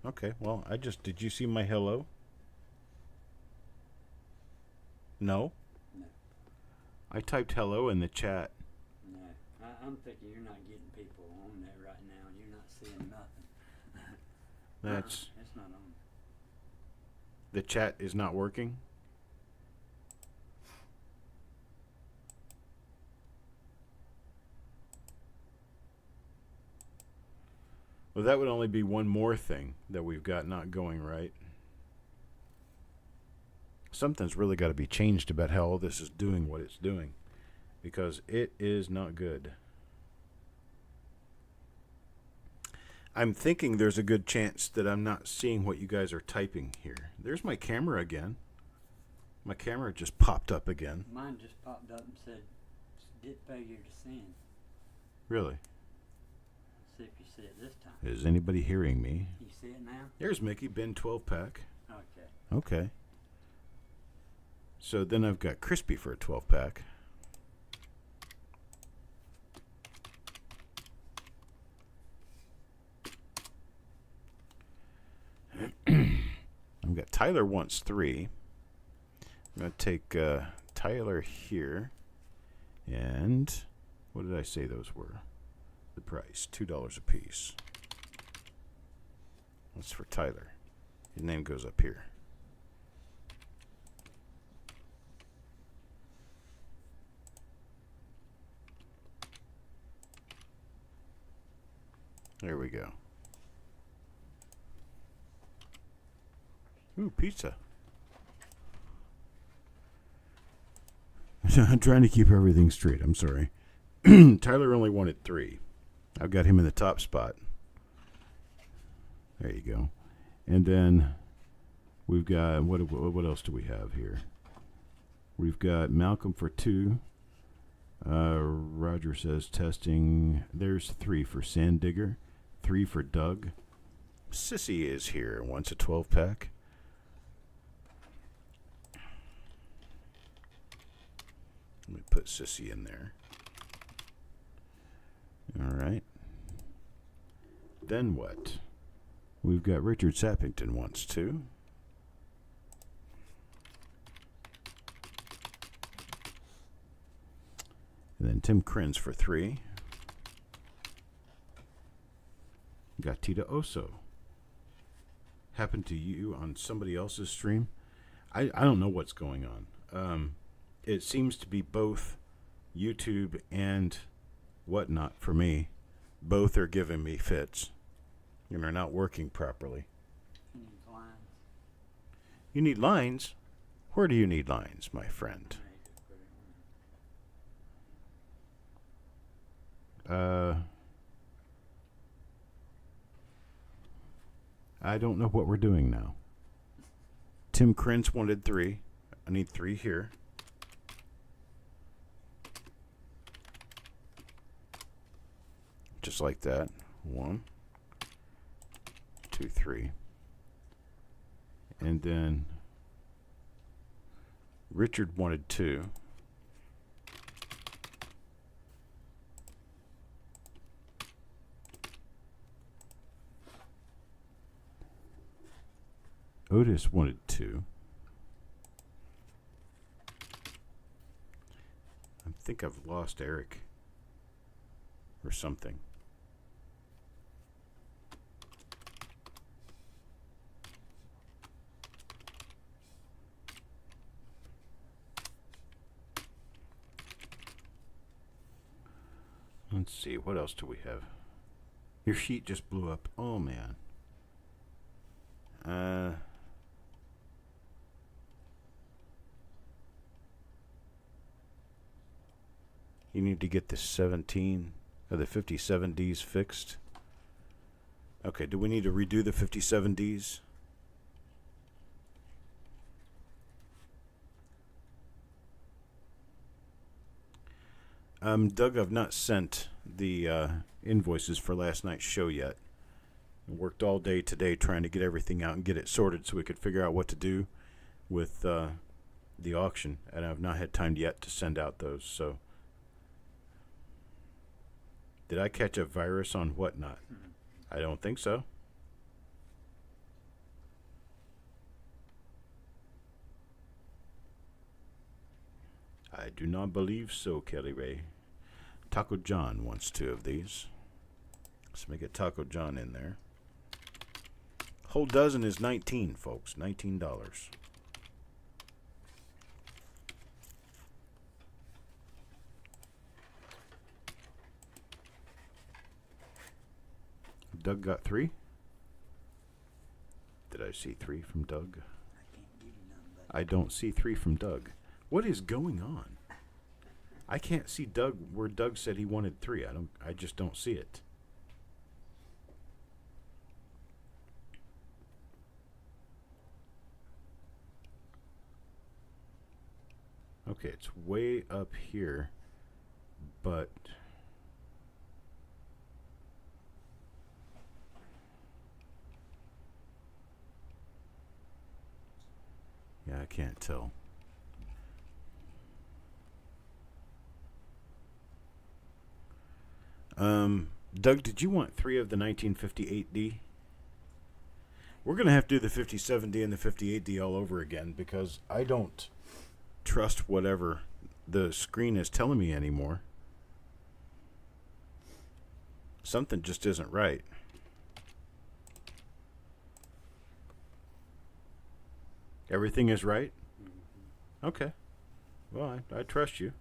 Okay, well, did you see my hello? No? No. I typed hello in the chat. No. I'm thinking you're not getting people on there right now. You're not seeing nothing. That's It's not on. the chat is not working. Well, that would only be one more thing that we've got not going right. Something's really got to be changed about how all this is doing what it's doing, because it is not good. I'm thinking there's a good chance that I'm not seeing what you guys are typing here. There's my camera again. My camera just popped up again. Mine just popped up and said, "Did failure to send." Really? Let's see if you see it this time. Is anybody hearing me? You see it now? There's Mickey, bin 12-pack. Okay. Okay. So then I've got Crispy for a 12-pack. I've got Tyler wants 3. going to take Tyler here. And what did I say those were? The price, $2 a piece. That's for Tyler. His name goes up here. There we go. Ooh, pizza. I'm trying to keep everything straight. I'm sorry. Tyler only wanted 3. I've got him in the top spot. There you go. And then we've got, what else do we have here? We've got Malcolm for 2. Roger says testing. There's 3 for Sand Digger. 3 for Doug. Sissy is here. Wants a 12-pack. Let me put Sissy in there. All right. Then what? We've got Richard Sappington wants 2. And then Tim Krenz for 3. Got Tita Oso. Happened to you on somebody else's stream? I don't know what's going on. It seems to be both YouTube and whatnot for me. Both are giving me fits. And are not working properly. You need lines? Where do you need lines, my friend? I don't know what we're doing now. Tim Krenz wanted 3. I need 3 here. Just like that. 1, 2, 3. And then Richard wanted 2. Otis wanted 2. I think I've lost Eric or something. Let's see, what else do we have? Your sheet just blew up. Oh, man. You need to get the 17 or the 57Ds fixed. Okay, do we need to redo the 57Ds? Doug, I've not sent the invoices for last night's show yet. I worked all day today trying to get everything out and get it sorted so we could figure out what to do with the auction, and I've not had time yet to send out those. So, did I catch a virus on whatnot? I don't think so. I do not believe so, Kelly Ray. Taco John wants 2 of these. Let's make a Taco John in there. Whole dozen is 19, folks. $19. Doug got 3. Did I see 3 from Doug? I don't see 3 from Doug. What is going on? I can't see Doug where Doug said he wanted 3. I just don't see it. Okay, it's way up here, but yeah, I can't tell. Doug, did you want 3 of the 1958D? We're going to have to do the 57D and the 58D all over again because I don't trust whatever the screen is telling me anymore. Something just isn't right. Everything is right? Okay. Well, I trust you.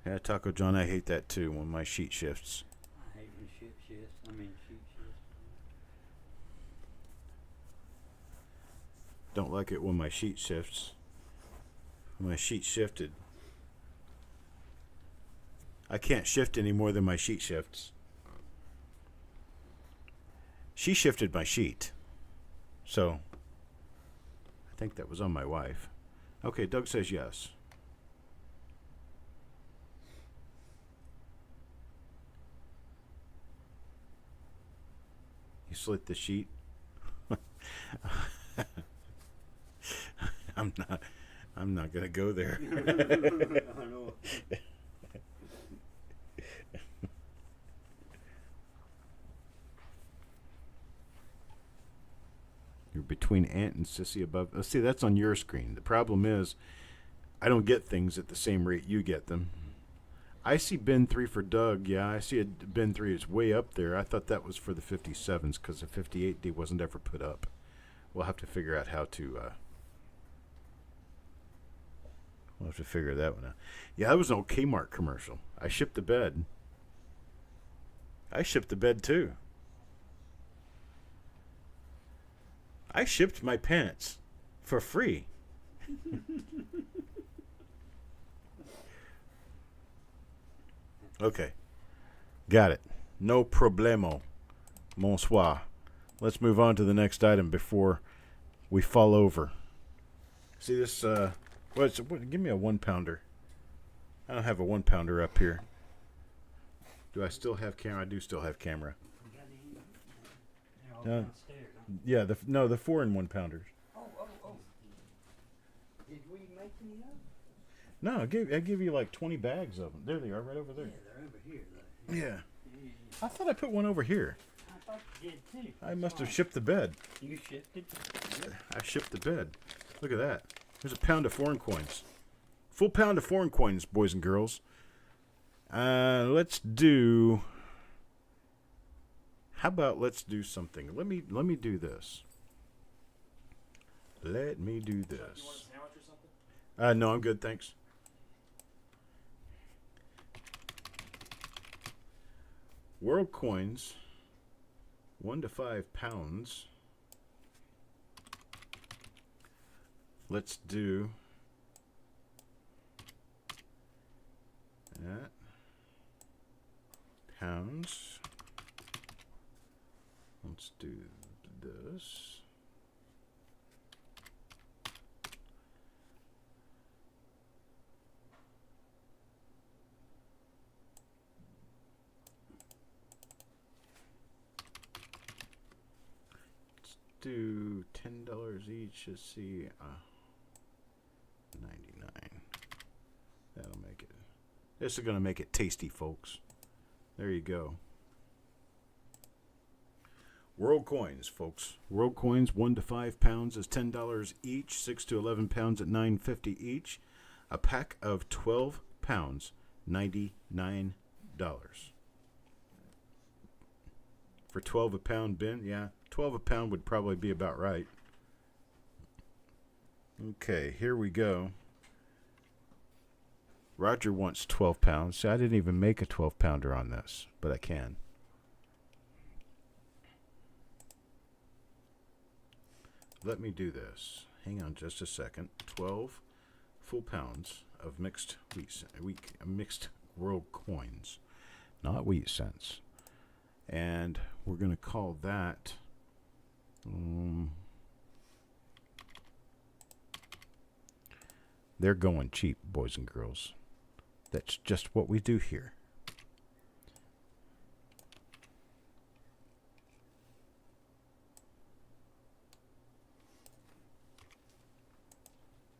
Yeah, Taco John, I hate that too when my sheet shifts. I hate when shit shifts. I mean, sheet shifts. Don't like it when my sheet shifts. When my sheet shifted. I can't shift any more than my sheet shifts. She shifted my sheet. So, I think that was on my wife. Okay, Doug says yes. You slit the sheet? I'm not gonna go there. I know. You're between Aunt and Sissy above. Oh, see, that's on your screen. The problem is, I don't get things at the same rate you get them. I see bin 3 for Doug. Yeah, I see bin 3 is way up there. I thought that was for the 57s because the 58D wasn't ever put up. We'll have to figure out how to... we'll have to figure that one out. Yeah, that was an old Kmart commercial. I shipped the bed. I shipped the bed too. I shipped my pants for free. Okay. Got it. No problemo. Bonsoir. Let's move on to the next item before we fall over. See this, give me a 1 pounder. I don't have a 1 pounder up here. Do I still have camera? I do still have camera. You got any? They're all No. downstairs, huh? Yeah, the 4 and 1 pounders. Oh. Did we make any up? No, I give you like 20 bags of them. There they are, right over there. Yeah, they're over here, though. Yeah. Yeah. I thought I put one over here. I thought you did, too. I must have shipped the bed. You shifted? I shipped the bed. Look at that. There's a pound of foreign coins. Full pound of foreign coins, boys and girls. Let's do... How about let's do something? Let me do this. Let me do You want this. a sandwich or something? No, I'm good, thanks. World coins, 1 to 5 pounds. Let's do that. Pounds. Let's do this. Do $10 each. Let's see, 99. That'll make it. This is gonna make it tasty, folks. There you go. World coins, folks. World coins, 1 to 5 pounds is $10 each. 6 to 11 pounds at $9.50 each. A pack of 12 pounds, $99. For 12 a pound bin, yeah. 12 a pound would probably be about right. Okay, here we go. Roger wants 12 pounds. See, I didn't even make a 12 pounder on this, but I can. Let me do this. Hang on just a second. 12 full pounds of mixed mixed world coins, not wheat cents. And we're going to call that they're going cheap, boys and girls. That's just what we do here.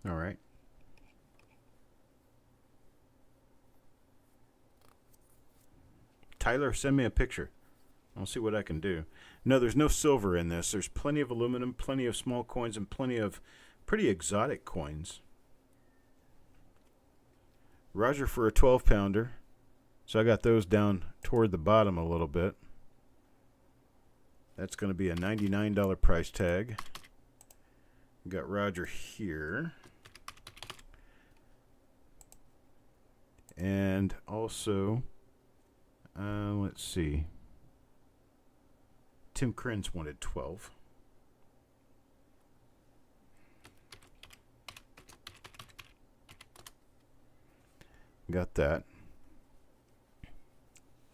All right. Tyler, send me a picture. I'll see what I can do. No, there's no silver in this. There's plenty of aluminum, plenty of small coins, and plenty of pretty exotic coins. Roger for a 12-pounder. So I got those down toward the bottom a little bit. That's going to be a $99 price tag. Got Roger here. And also, let's see. Tim Krenz wanted 12. Got that.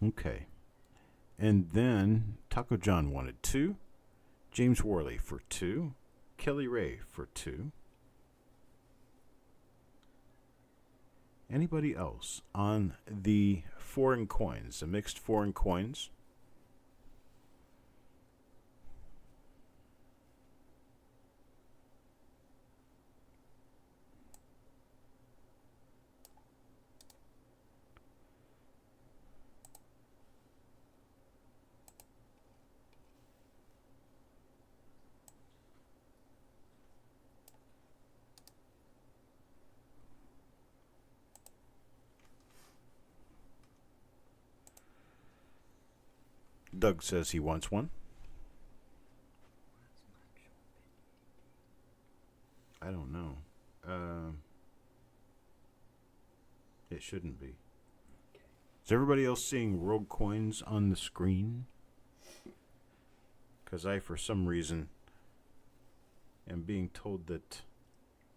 Okay. And then Taco John wanted 2. James Worley for 2. Kelly Ray for 2. Anybody else on the foreign coins, the mixed foreign coins? Doug says he wants one. I don't know. It shouldn't be. Is everybody else seeing World Coins on the screen? Because I, for some reason, am being told that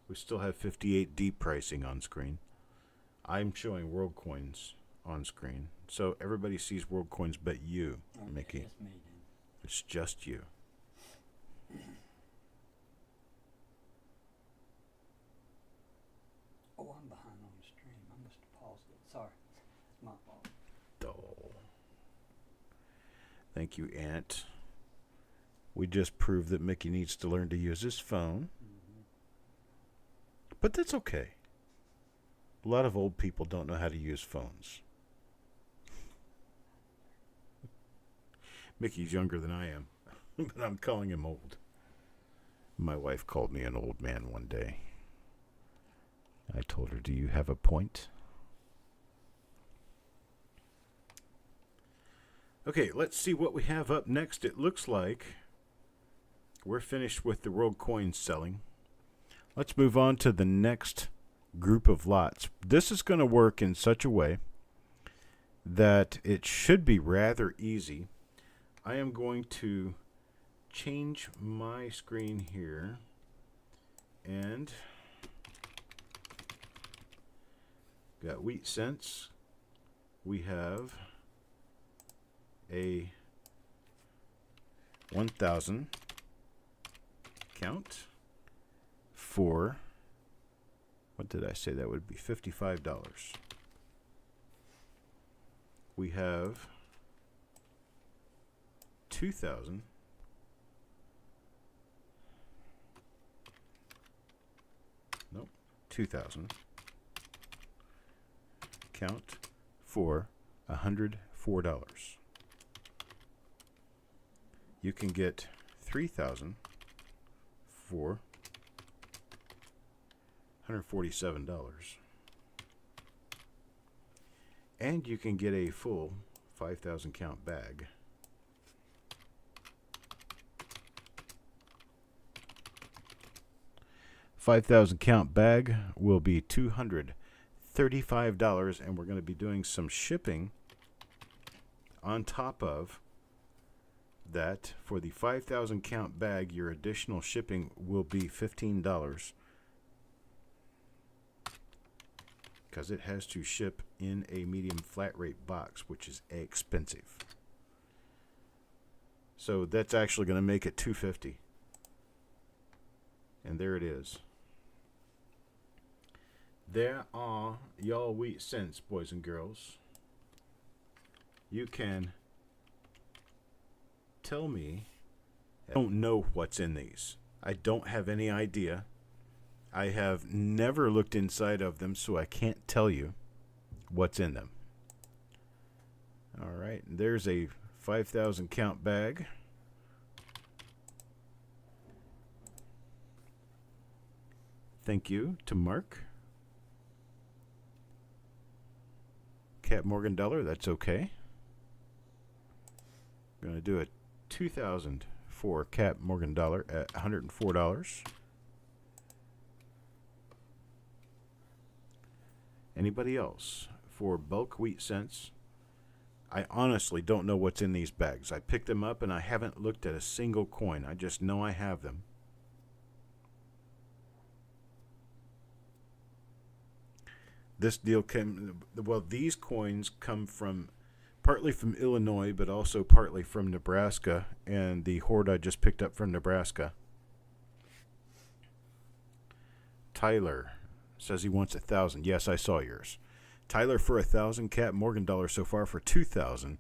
we still have 58D pricing on screen. I'm showing World Coins on screen. So everybody sees World Coins but you, Okay, Mickey. that's me then. It's just you. Oh, I'm behind on the stream. I must have paused it. Sorry. It's my fault. Oh. Thank you, Aunt. We just proved that Mickey needs to learn to use his phone. Mm-hmm. But that's okay. A lot of old people don't know how to use phones. Mickey's younger than I am, but I'm calling him old. My wife called me an old man one day. I told her, "Do you have a point?" Okay, let's see what we have up next. It looks like we're finished with the World Coins selling. Let's move on to the next group of lots. This is going to work in such a way that it should be rather easy. I am going to change my screen here and got wheat cents. We have a 1,000 count for, what did I say? That would be $55. We have 2,000. Nope, 2,000 count for $104. You can get 3,000 for $147. And you can get a full 5,000 count bag. $5,000 count bag will be $235, and we're going to be doing some shipping on top of that. For the 5,000 count bag, your additional shipping will be $15 because it has to ship in a medium flat rate box, which is expensive. So that's actually going to make it $250. And there it is. There are y'all wheat cents, boys and girls. You can tell me. I don't know what's in these. I don't have any idea. I have never looked inside of them, so I can't tell you what's in them. All right, there's a 5,000 count bag. Thank you to Mark. Cap Morgan dollar. That's okay. I'm going to do a 2,000 for Cap Morgan dollar at $104. Anybody else? For bulk wheat cents, I honestly don't know what's in these bags. I picked them up and I haven't looked at a single coin. I just know I have them. This deal came, well, these coins come from partly from Illinois, but also partly from Nebraska, and the hoard I just picked up from Nebraska. Tyler says he wants 1,000. Yes, I saw yours. Tyler for 1,000, Cap Morgan dollar so far for 2,000,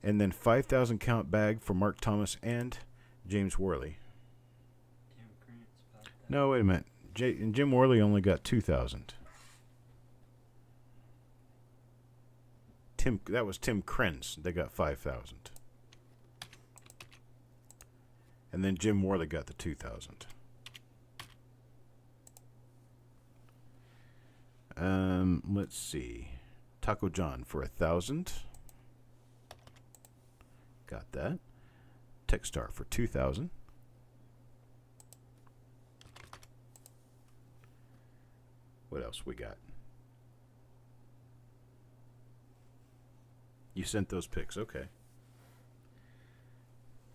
and then 5,000 count bag for Mark Thomas and James Worley. No, wait a minute. Jim Worley only got 2,000. That was Tim Krenz. They got 5,000. And then Jim Worley got the 2,000. Let's see. Taco John for 1,000. Got that. Techstar for 2,000. What else we got? You sent those pics, okay.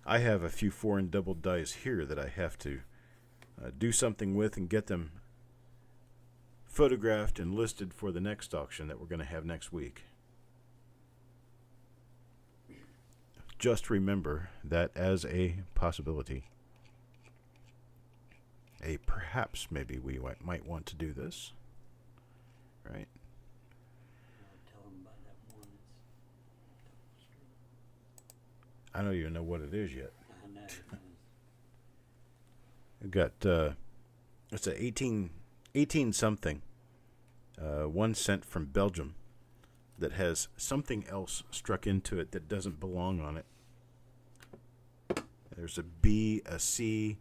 I have a few foreign double dice here that I have to do something with and get them photographed and listed for the next auction that we're going to have next week. Just remember that as a possibility. Perhaps maybe we might want to do this. Right? I don't even know what it is yet. I know. I've got it's a 18 something 1 cent from Belgium that has something else struck into it that doesn't belong on it. There's a B, a C,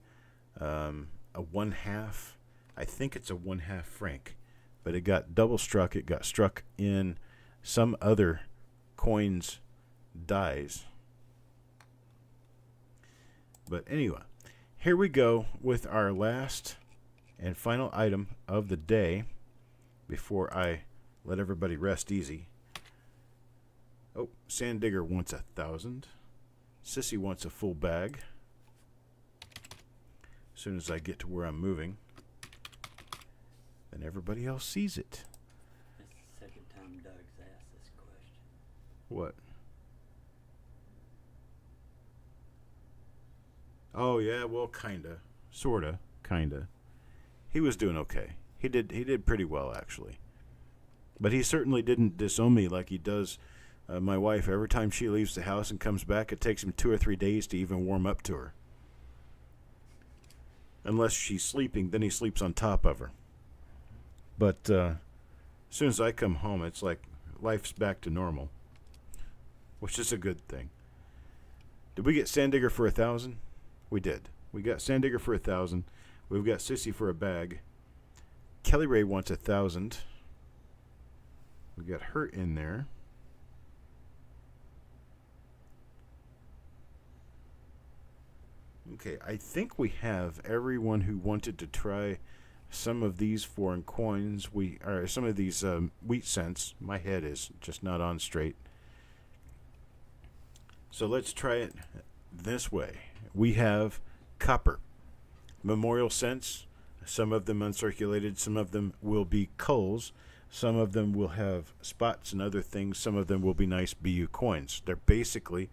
a 1/2. I think it's a 1/2 franc, but it got double struck. It got struck in some other coin's dies. But anyway, here we go with our last and final item of the day before I let everybody rest easy. Oh, Sand Digger wants 1,000. Sissy wants a full bag. As soon as I get to where I'm moving, then everybody else sees it. That's the second time Doug's asked this question. What? Oh yeah, well, kinda, sorta, kinda. He was doing okay. He did pretty well actually, but he certainly didn't disown me like he does my wife. Every time she leaves the house and comes back, it takes him 2 or 3 days to even warm up to her. Unless she's sleeping, then he sleeps on top of her. But as soon as I come home, it's like life's back to normal, which is a good thing. Did we get Sand Digger for 1,000? We did. We got Sand Digger for 1,000. We've got Sissy for a bag. Kelly Ray wants 1,000. We got her in there. Okay, I think we have everyone who wanted to try some of these foreign coins. Some of these wheat cents. My head is just not on straight. So let's try it this way. We have copper memorial cents. Some of them uncirculated. Some of them will be culls. Some of them will have spots and other things. Some of them will be nice BU coins. They're basically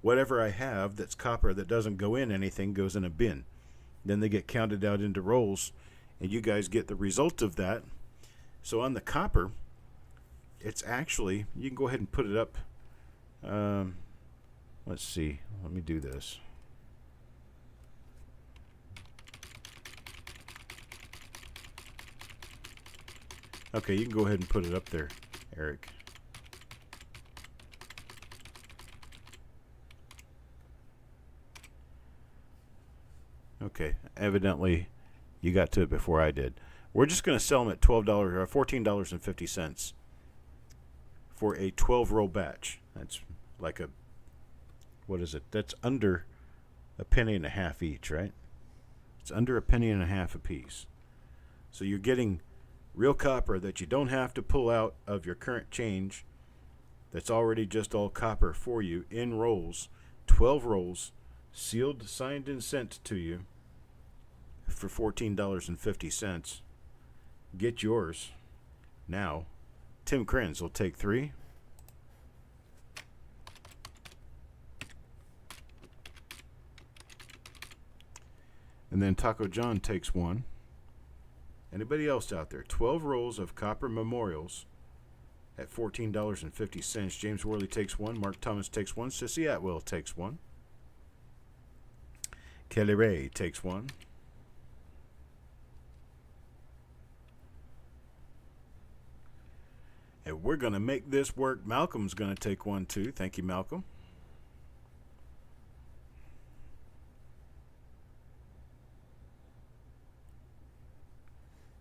whatever I have that's copper that doesn't go in anything goes in a bin. Then they get counted out into rolls, and you guys get the result of that. So on the copper, it's actually, you can go ahead and put it up. Let's see. Let me do this. Okay, you can go ahead and put it up there, Eric. Okay, evidently you got to it before I did. We're just going to sell them at $12 or $14.50 for a 12-roll batch. That's like a, what is it? That's under a penny and a half each, right? It's under a penny and a half a piece. So you're getting real copper that you don't have to pull out of your current change, that's already just all copper for you in rolls, 12 rolls, sealed, signed, and sent to you for $14.50. Get yours now. Tim Krenz will take 3. And then Taco John takes 1. Anybody else out there? 12 rolls of copper memorials at $14.50. James Worley takes 1. Mark Thomas takes 1. Sissy Atwell takes 1. Kelly Ray takes 1. And we're going to make this work. Malcolm's going to take 1 too. Thank you, Malcolm.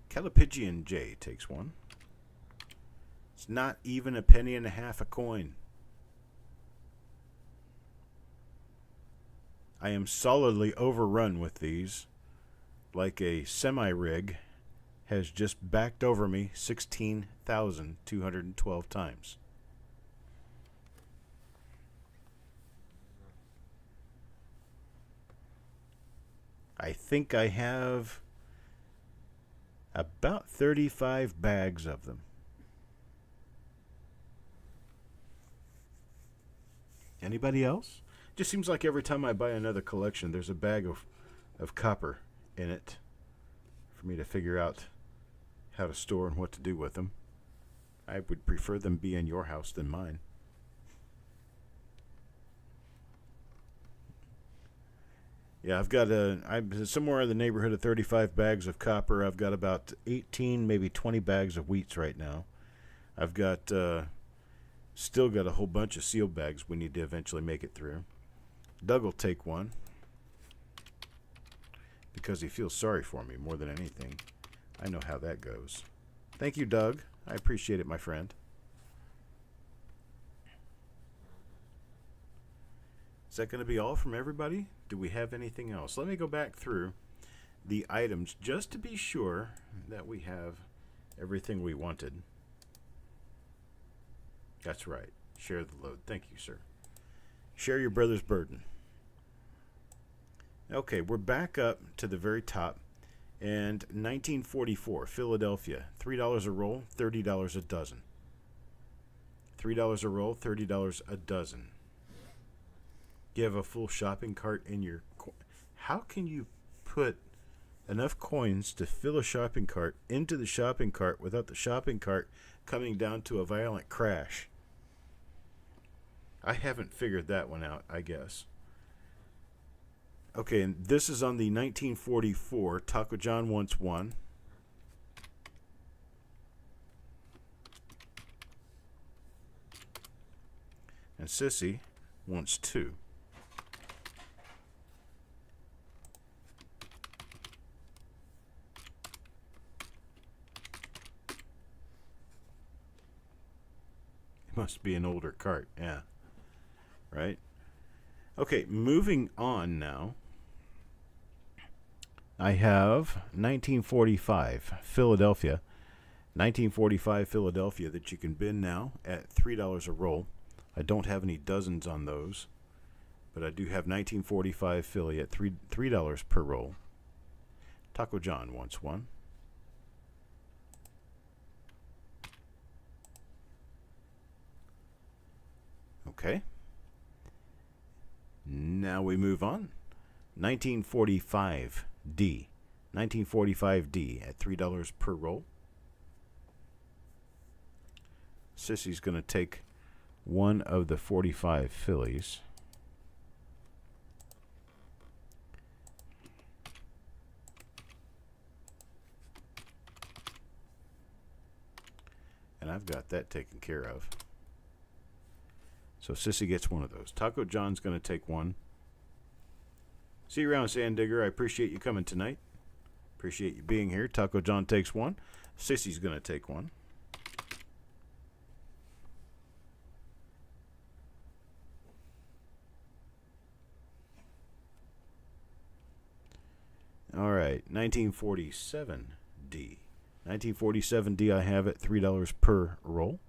Calipigian J takes 1. It's not even a penny and a half a coin. I am solidly overrun with these, like a semi-rig has just backed over me 16,212 times. I think I have about 35 bags of them. Anybody else? Just seems like every time I buy another collection, there's a bag of copper in it for me to figure out how to store and what to do with them. I would prefer them be in your house than mine. Yeah, I've got I'm somewhere in the neighborhood of 35 bags of copper. I've got about 18, maybe 20 bags of wheats right now. I've got still got a whole bunch of sealed bags we need to eventually make it through. Doug will take 1 because he feels sorry for me more than anything. I know how that goes. Thank you, Doug. I appreciate it, my friend. Is that going to be all from everybody? Do we have anything else? Let me go back through the items just to be sure that we have everything we wanted. That's right. Share the load. Thank you, sir. Share your brother's burden. Okay, we're back up to the very top. And 1944, Philadelphia. $3 a roll, $30 a dozen. $3 a roll, $30 a dozen. You have a full shopping cart in your... How can you put enough coins to fill a shopping cart into the shopping cart without the shopping cart coming down to a violent crash? I haven't figured that one out, I guess. Okay, and this is on the 1944. Taco John wants 1. And Sissy wants 2. It must be an older cart, yeah. Right? Okay, moving on now. I have 1945 Philadelphia. 1945 Philadelphia that you can bin now at $3 a roll. I don't have any dozens on those, but I do have 1945 Philly at $3 per roll. Taco John wants 1. Okay. Now we move on. 1945D. 1945D at $3 per roll. Sissy's going to take 1 of the 45 Phillies. And I've got that taken care of. So Sissy gets 1 of those. Taco John's going to take 1. See you around, Sand Digger. I appreciate you coming tonight. Appreciate you being here. Taco John takes 1. Sissy's going to take 1. All right, 1947D. 1947D, I have it $3 per roll.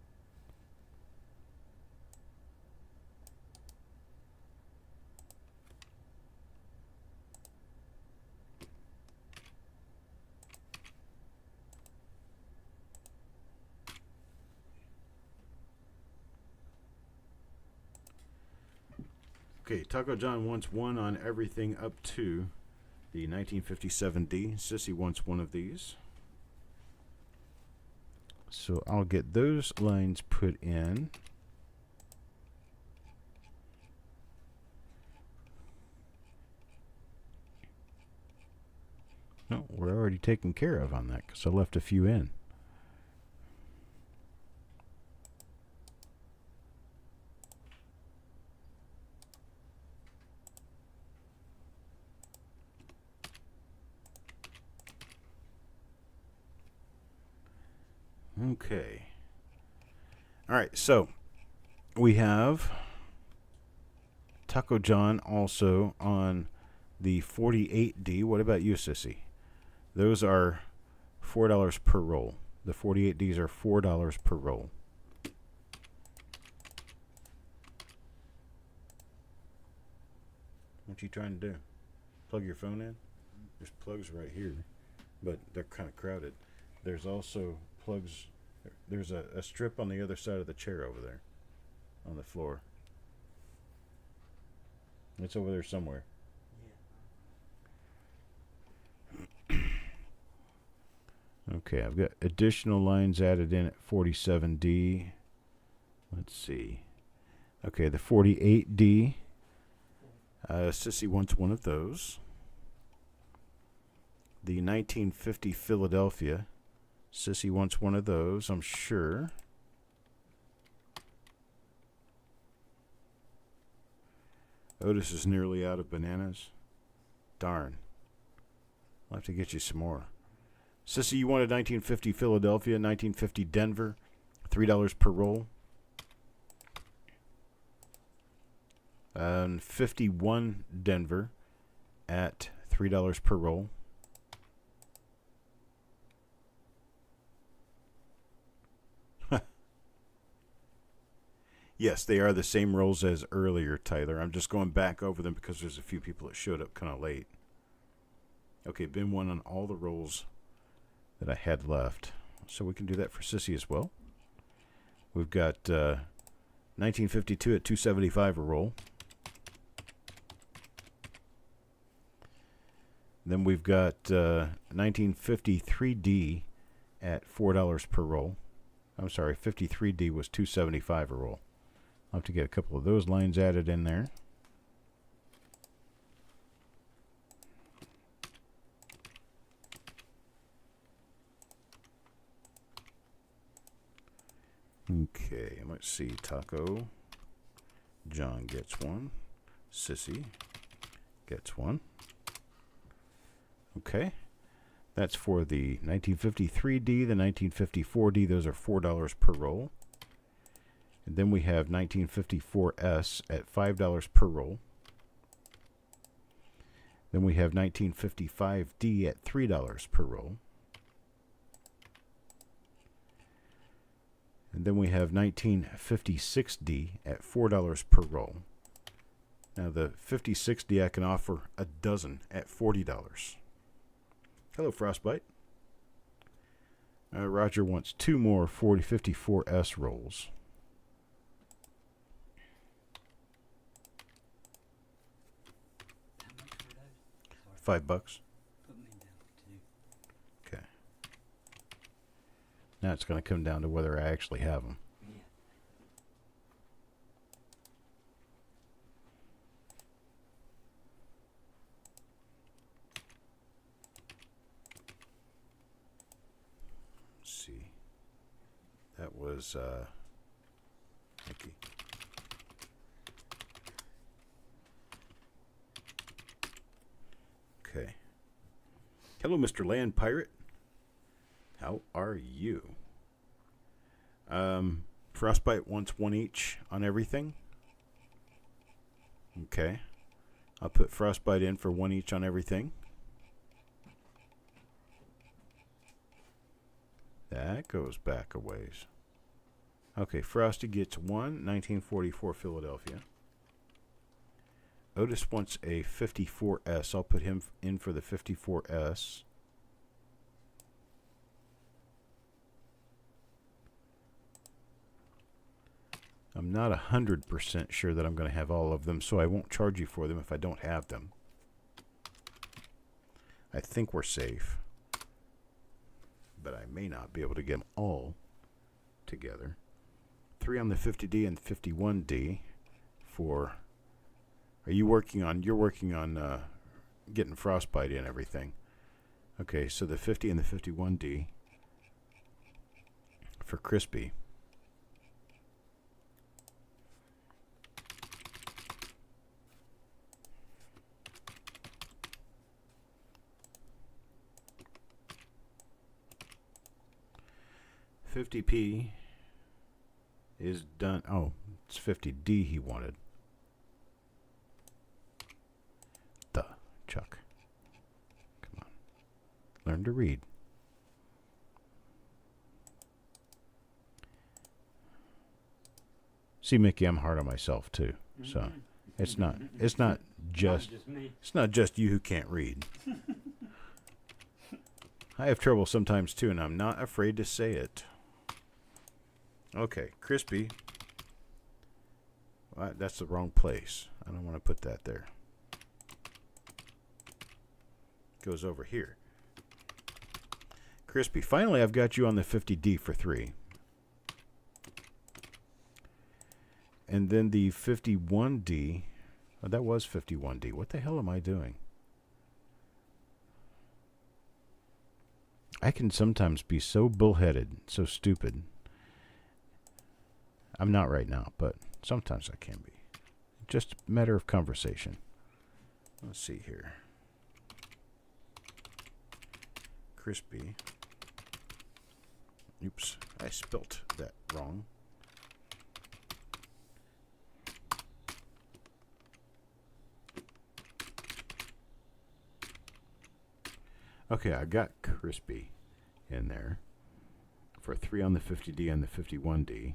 Okay, Taco John wants one on everything up to the 1957D. Sissy wants one of these. So I'll get those lines put in. No, we're already taken care of on that because I left a few in. Okay. All right, so we have Taco John also on the 48D. What about you, Sissy? Those are $4 per roll. The 48Ds are $4 per roll. What you trying to do? Plug your phone in? There's plugs right here, but they're kind of crowded. There's also plugs. There's a strip on the other side of the chair over there on the floor. It's over there somewhere. Yeah. Okay, I've got additional lines added in at 47D. Let's see. Okay, the 48D. Sissy wants one of those. The 1950 Philadelphia. Sissy wants one of those, I'm sure. Otis is nearly out of bananas. Darn. I'll have to get you some more. Sissy, you wanted 1950 Philadelphia, 1950 Denver, $3 per roll. And 51 Denver at $3 per roll. Yes, they are the same rolls as earlier, Tyler. I'm just going back over them because there's a few people that showed up kind of late. Okay, bin one on all the rolls that I had left. So we can do that for Sissy as well. We've got 1952 at $2.75 a roll. Then we've got 1953D at $4 per roll. I'm sorry, 53D was $2.75 a roll. I'll have to get a couple of those lines added in there. Okay, let's see. Taco John gets one. Sissy gets one. Okay. That's for the 1953D, the 1954D. Those are $4 per roll. And then we have 1954S at $5 per roll. Then we have 1955D at $3 per roll. And then we have 1956D at $4 per roll. Now the 56D I can offer a dozen at $40. Hello, Frostbite. Roger wants two more 54S rolls. How much were those? $5. Put me down for two. Okay. Now it's going to come down to whether I actually have them. Yeah. Let's see. That was Mickey. Okay. Hello, Mr. Land Pirate. How are you? Frostbite wants one each on everything. Okay. I'll put Frostbite in for one each on everything. That goes back a ways. Okay, Frosty gets 1944 Philadelphia. Otis wants a 54S. I'll put him in for the 54S. I'm not 100% sure that I'm going to have all of them, so I won't charge you for them if I don't have them. I think we're safe, but I may not be able to get them all together. 3 on the 50D and 51D for... You're working on getting frostbite and everything. Okay, so the 50 and the 51D for Crispy. $50P is done. Oh, it's 50D he wanted. Duh, Chuck. Come on. Learn to read. See, Mickey, I'm hard on myself too. So it's not just you who can't read. I have trouble sometimes too, and I'm not afraid to say it. Okay, Crispy. That's the wrong place. I don't want to put that there. Goes over here. Crispy. Finally, I've got you on the 50D for 3. And then the 51D. Oh, that was 51D. What the hell am I doing? I can sometimes be so bullheaded, so stupid. I'm not right now, but sometimes I can be. Just a matter of conversation. Let's see here. Crispy. Oops, I spelt that wrong. Okay, I got Crispy in there for 3 on the 50D and the 51D.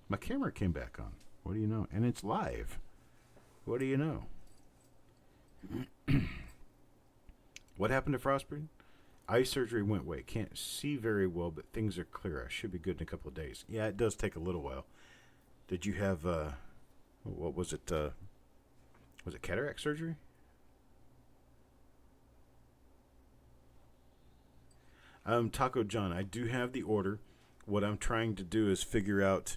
My camera came back on. What do you know? And it's live. What do you know? What happened to Frostbite? Eye surgery went away. Can't see very well, but things are clear. I should be good in a couple of days. Yeah, it does take a little while. Did you have, what was it? Was it cataract surgery? Taco John, I do have the order. What I'm trying to do is figure out...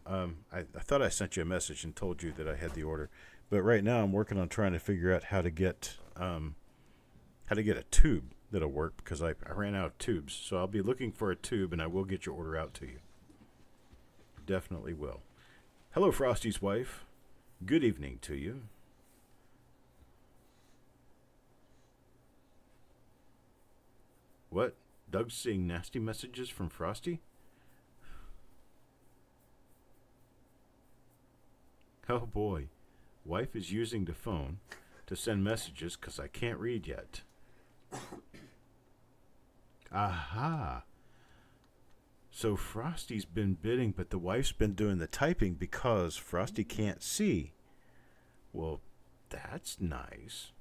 I thought I sent you a message and told you that I had the order, but right now I'm working on trying to figure out how to get a tube that'll work, because I ran out of tubes. So I'll be looking for a tube, and I will get your order out to you. Definitely will. Hello, Frosty's wife. Good evening to you. What? Doug's seeing nasty messages from Frosty? Oh boy, wife is using the phone to send messages because I can't read yet. Aha. So Frosty's been bidding, but the wife's been doing the typing because Frosty can't see. Well, that's nice.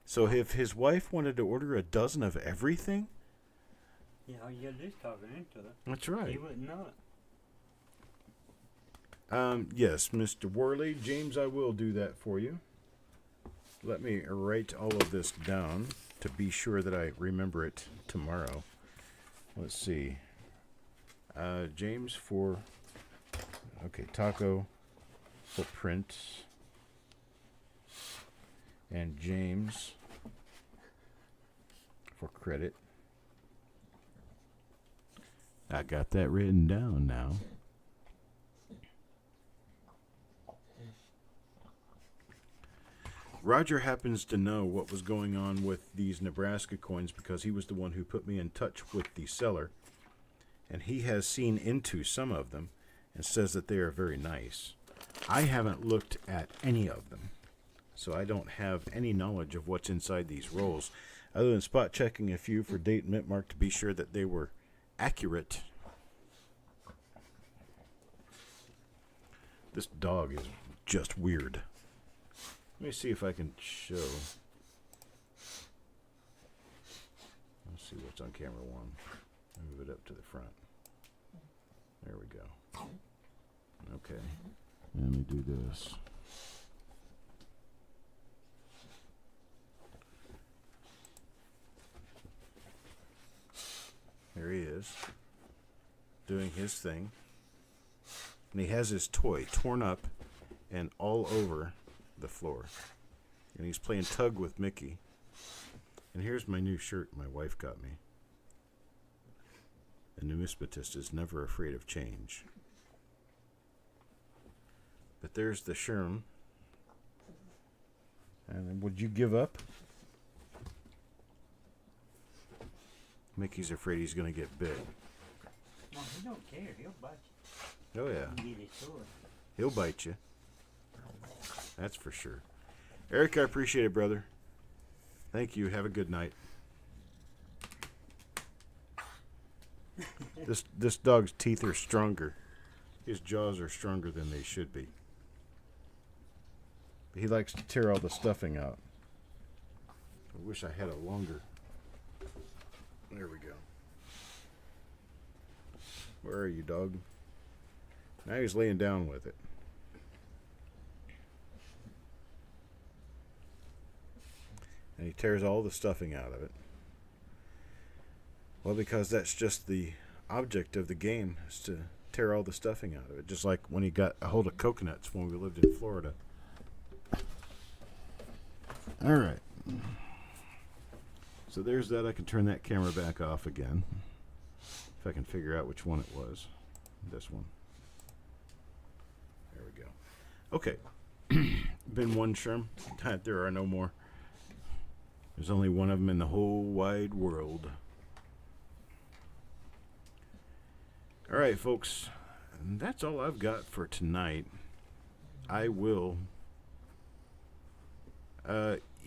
So if his wife wanted to order a dozen of everything? Yeah, all you gotta do is talk it into it. That's right. He wouldn't know it. Yes, Mr. Worley. James, I will do that for you. Let me write all of this down to be sure that I remember it tomorrow. Let's see. James for... Okay, Taco for print. And James for credit. I got that written down now. Roger happens to know what was going on with these Nebraska coins because he was the one who put me in touch with the seller. And he has seen into some of them and says that they are very nice. I haven't looked at any of them, so I don't have any knowledge of what's inside these rolls, other than spot checking a few for date and mint mark to be sure that they were accurate. This dog is just weird. Let me see if I can show. Let's see what's on camera 1. Move it up to the front. There we go. Okay. Let me do this. There he is, doing his thing. And he has his toy torn up and all over the floor. And he's playing tug with Mickey. And here's my new shirt my wife got me. A numismatist is never afraid of change. But there's the Sherm. And would you give up? Mickey's afraid he's going to get bit. No, he don't care. He'll bite you. Oh, yeah. He get his toy. He'll bite you. That's for sure. Eric, I appreciate it, brother. Thank you. Have a good night. This dog's teeth are stronger. His jaws are stronger than they should be. But he likes to tear all the stuffing out. I wish I had a longer... There we go. Where are you, dog? Now he's laying down with it. And he tears all the stuffing out of it. Well, because that's just the object of the game, is to tear all the stuffing out of it. Just like when he got a hold of coconuts when we lived in Florida. All right. So there's that. I can turn that camera back off again. If I can figure out which one it was. This one. There we go. Okay. Been one Sherm. There are no more. There's only one of them in the whole wide world. All right, folks. And that's all I've got for tonight. I will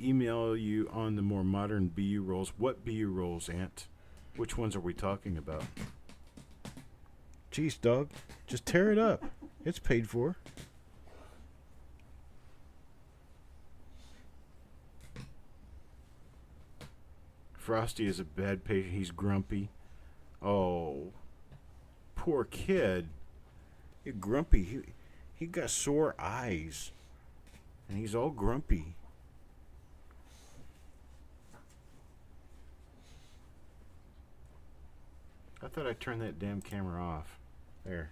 email you on the more modern BU rolls. What BU rolls, Ant? Which ones are we talking about? Jeez, dog. Just tear it up. It's paid for. Frosty is a bad patient. He's grumpy. Oh, poor kid. He's grumpy. He got sore eyes. And he's all grumpy. I thought I turned that damn camera off. There.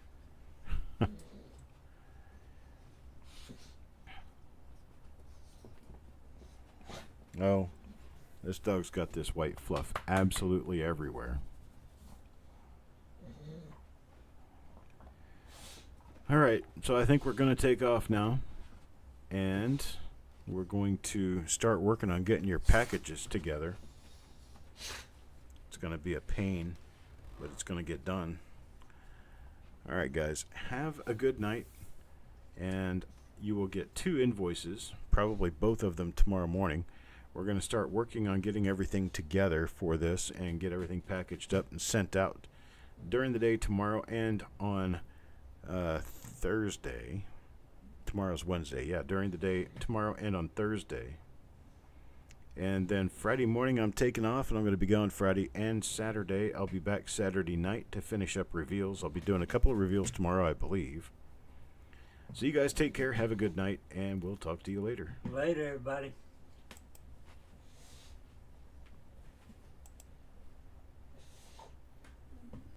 Oh, this dog's got this white fluff absolutely everywhere. All right, so I think we're going to take off now. And we're going to start working on getting your packages together. It's going to be a pain, but it's going to get done. All right, guys, have a good night, and you will get 2 invoices, probably both of them tomorrow morning. We're going to start working on getting everything together for this and get everything packaged up and sent out during the day tomorrow and on Thursday. Tomorrow's Wednesday. Yeah, during the day tomorrow and on Thursday. And then Friday morning I'm taking off, and I'm going to be gone Friday and Saturday. I'll be back Saturday night to finish up reveals. I'll be doing a couple of reveals tomorrow, I believe. So you guys take care, have a good night, and we'll talk to you later. Later, everybody.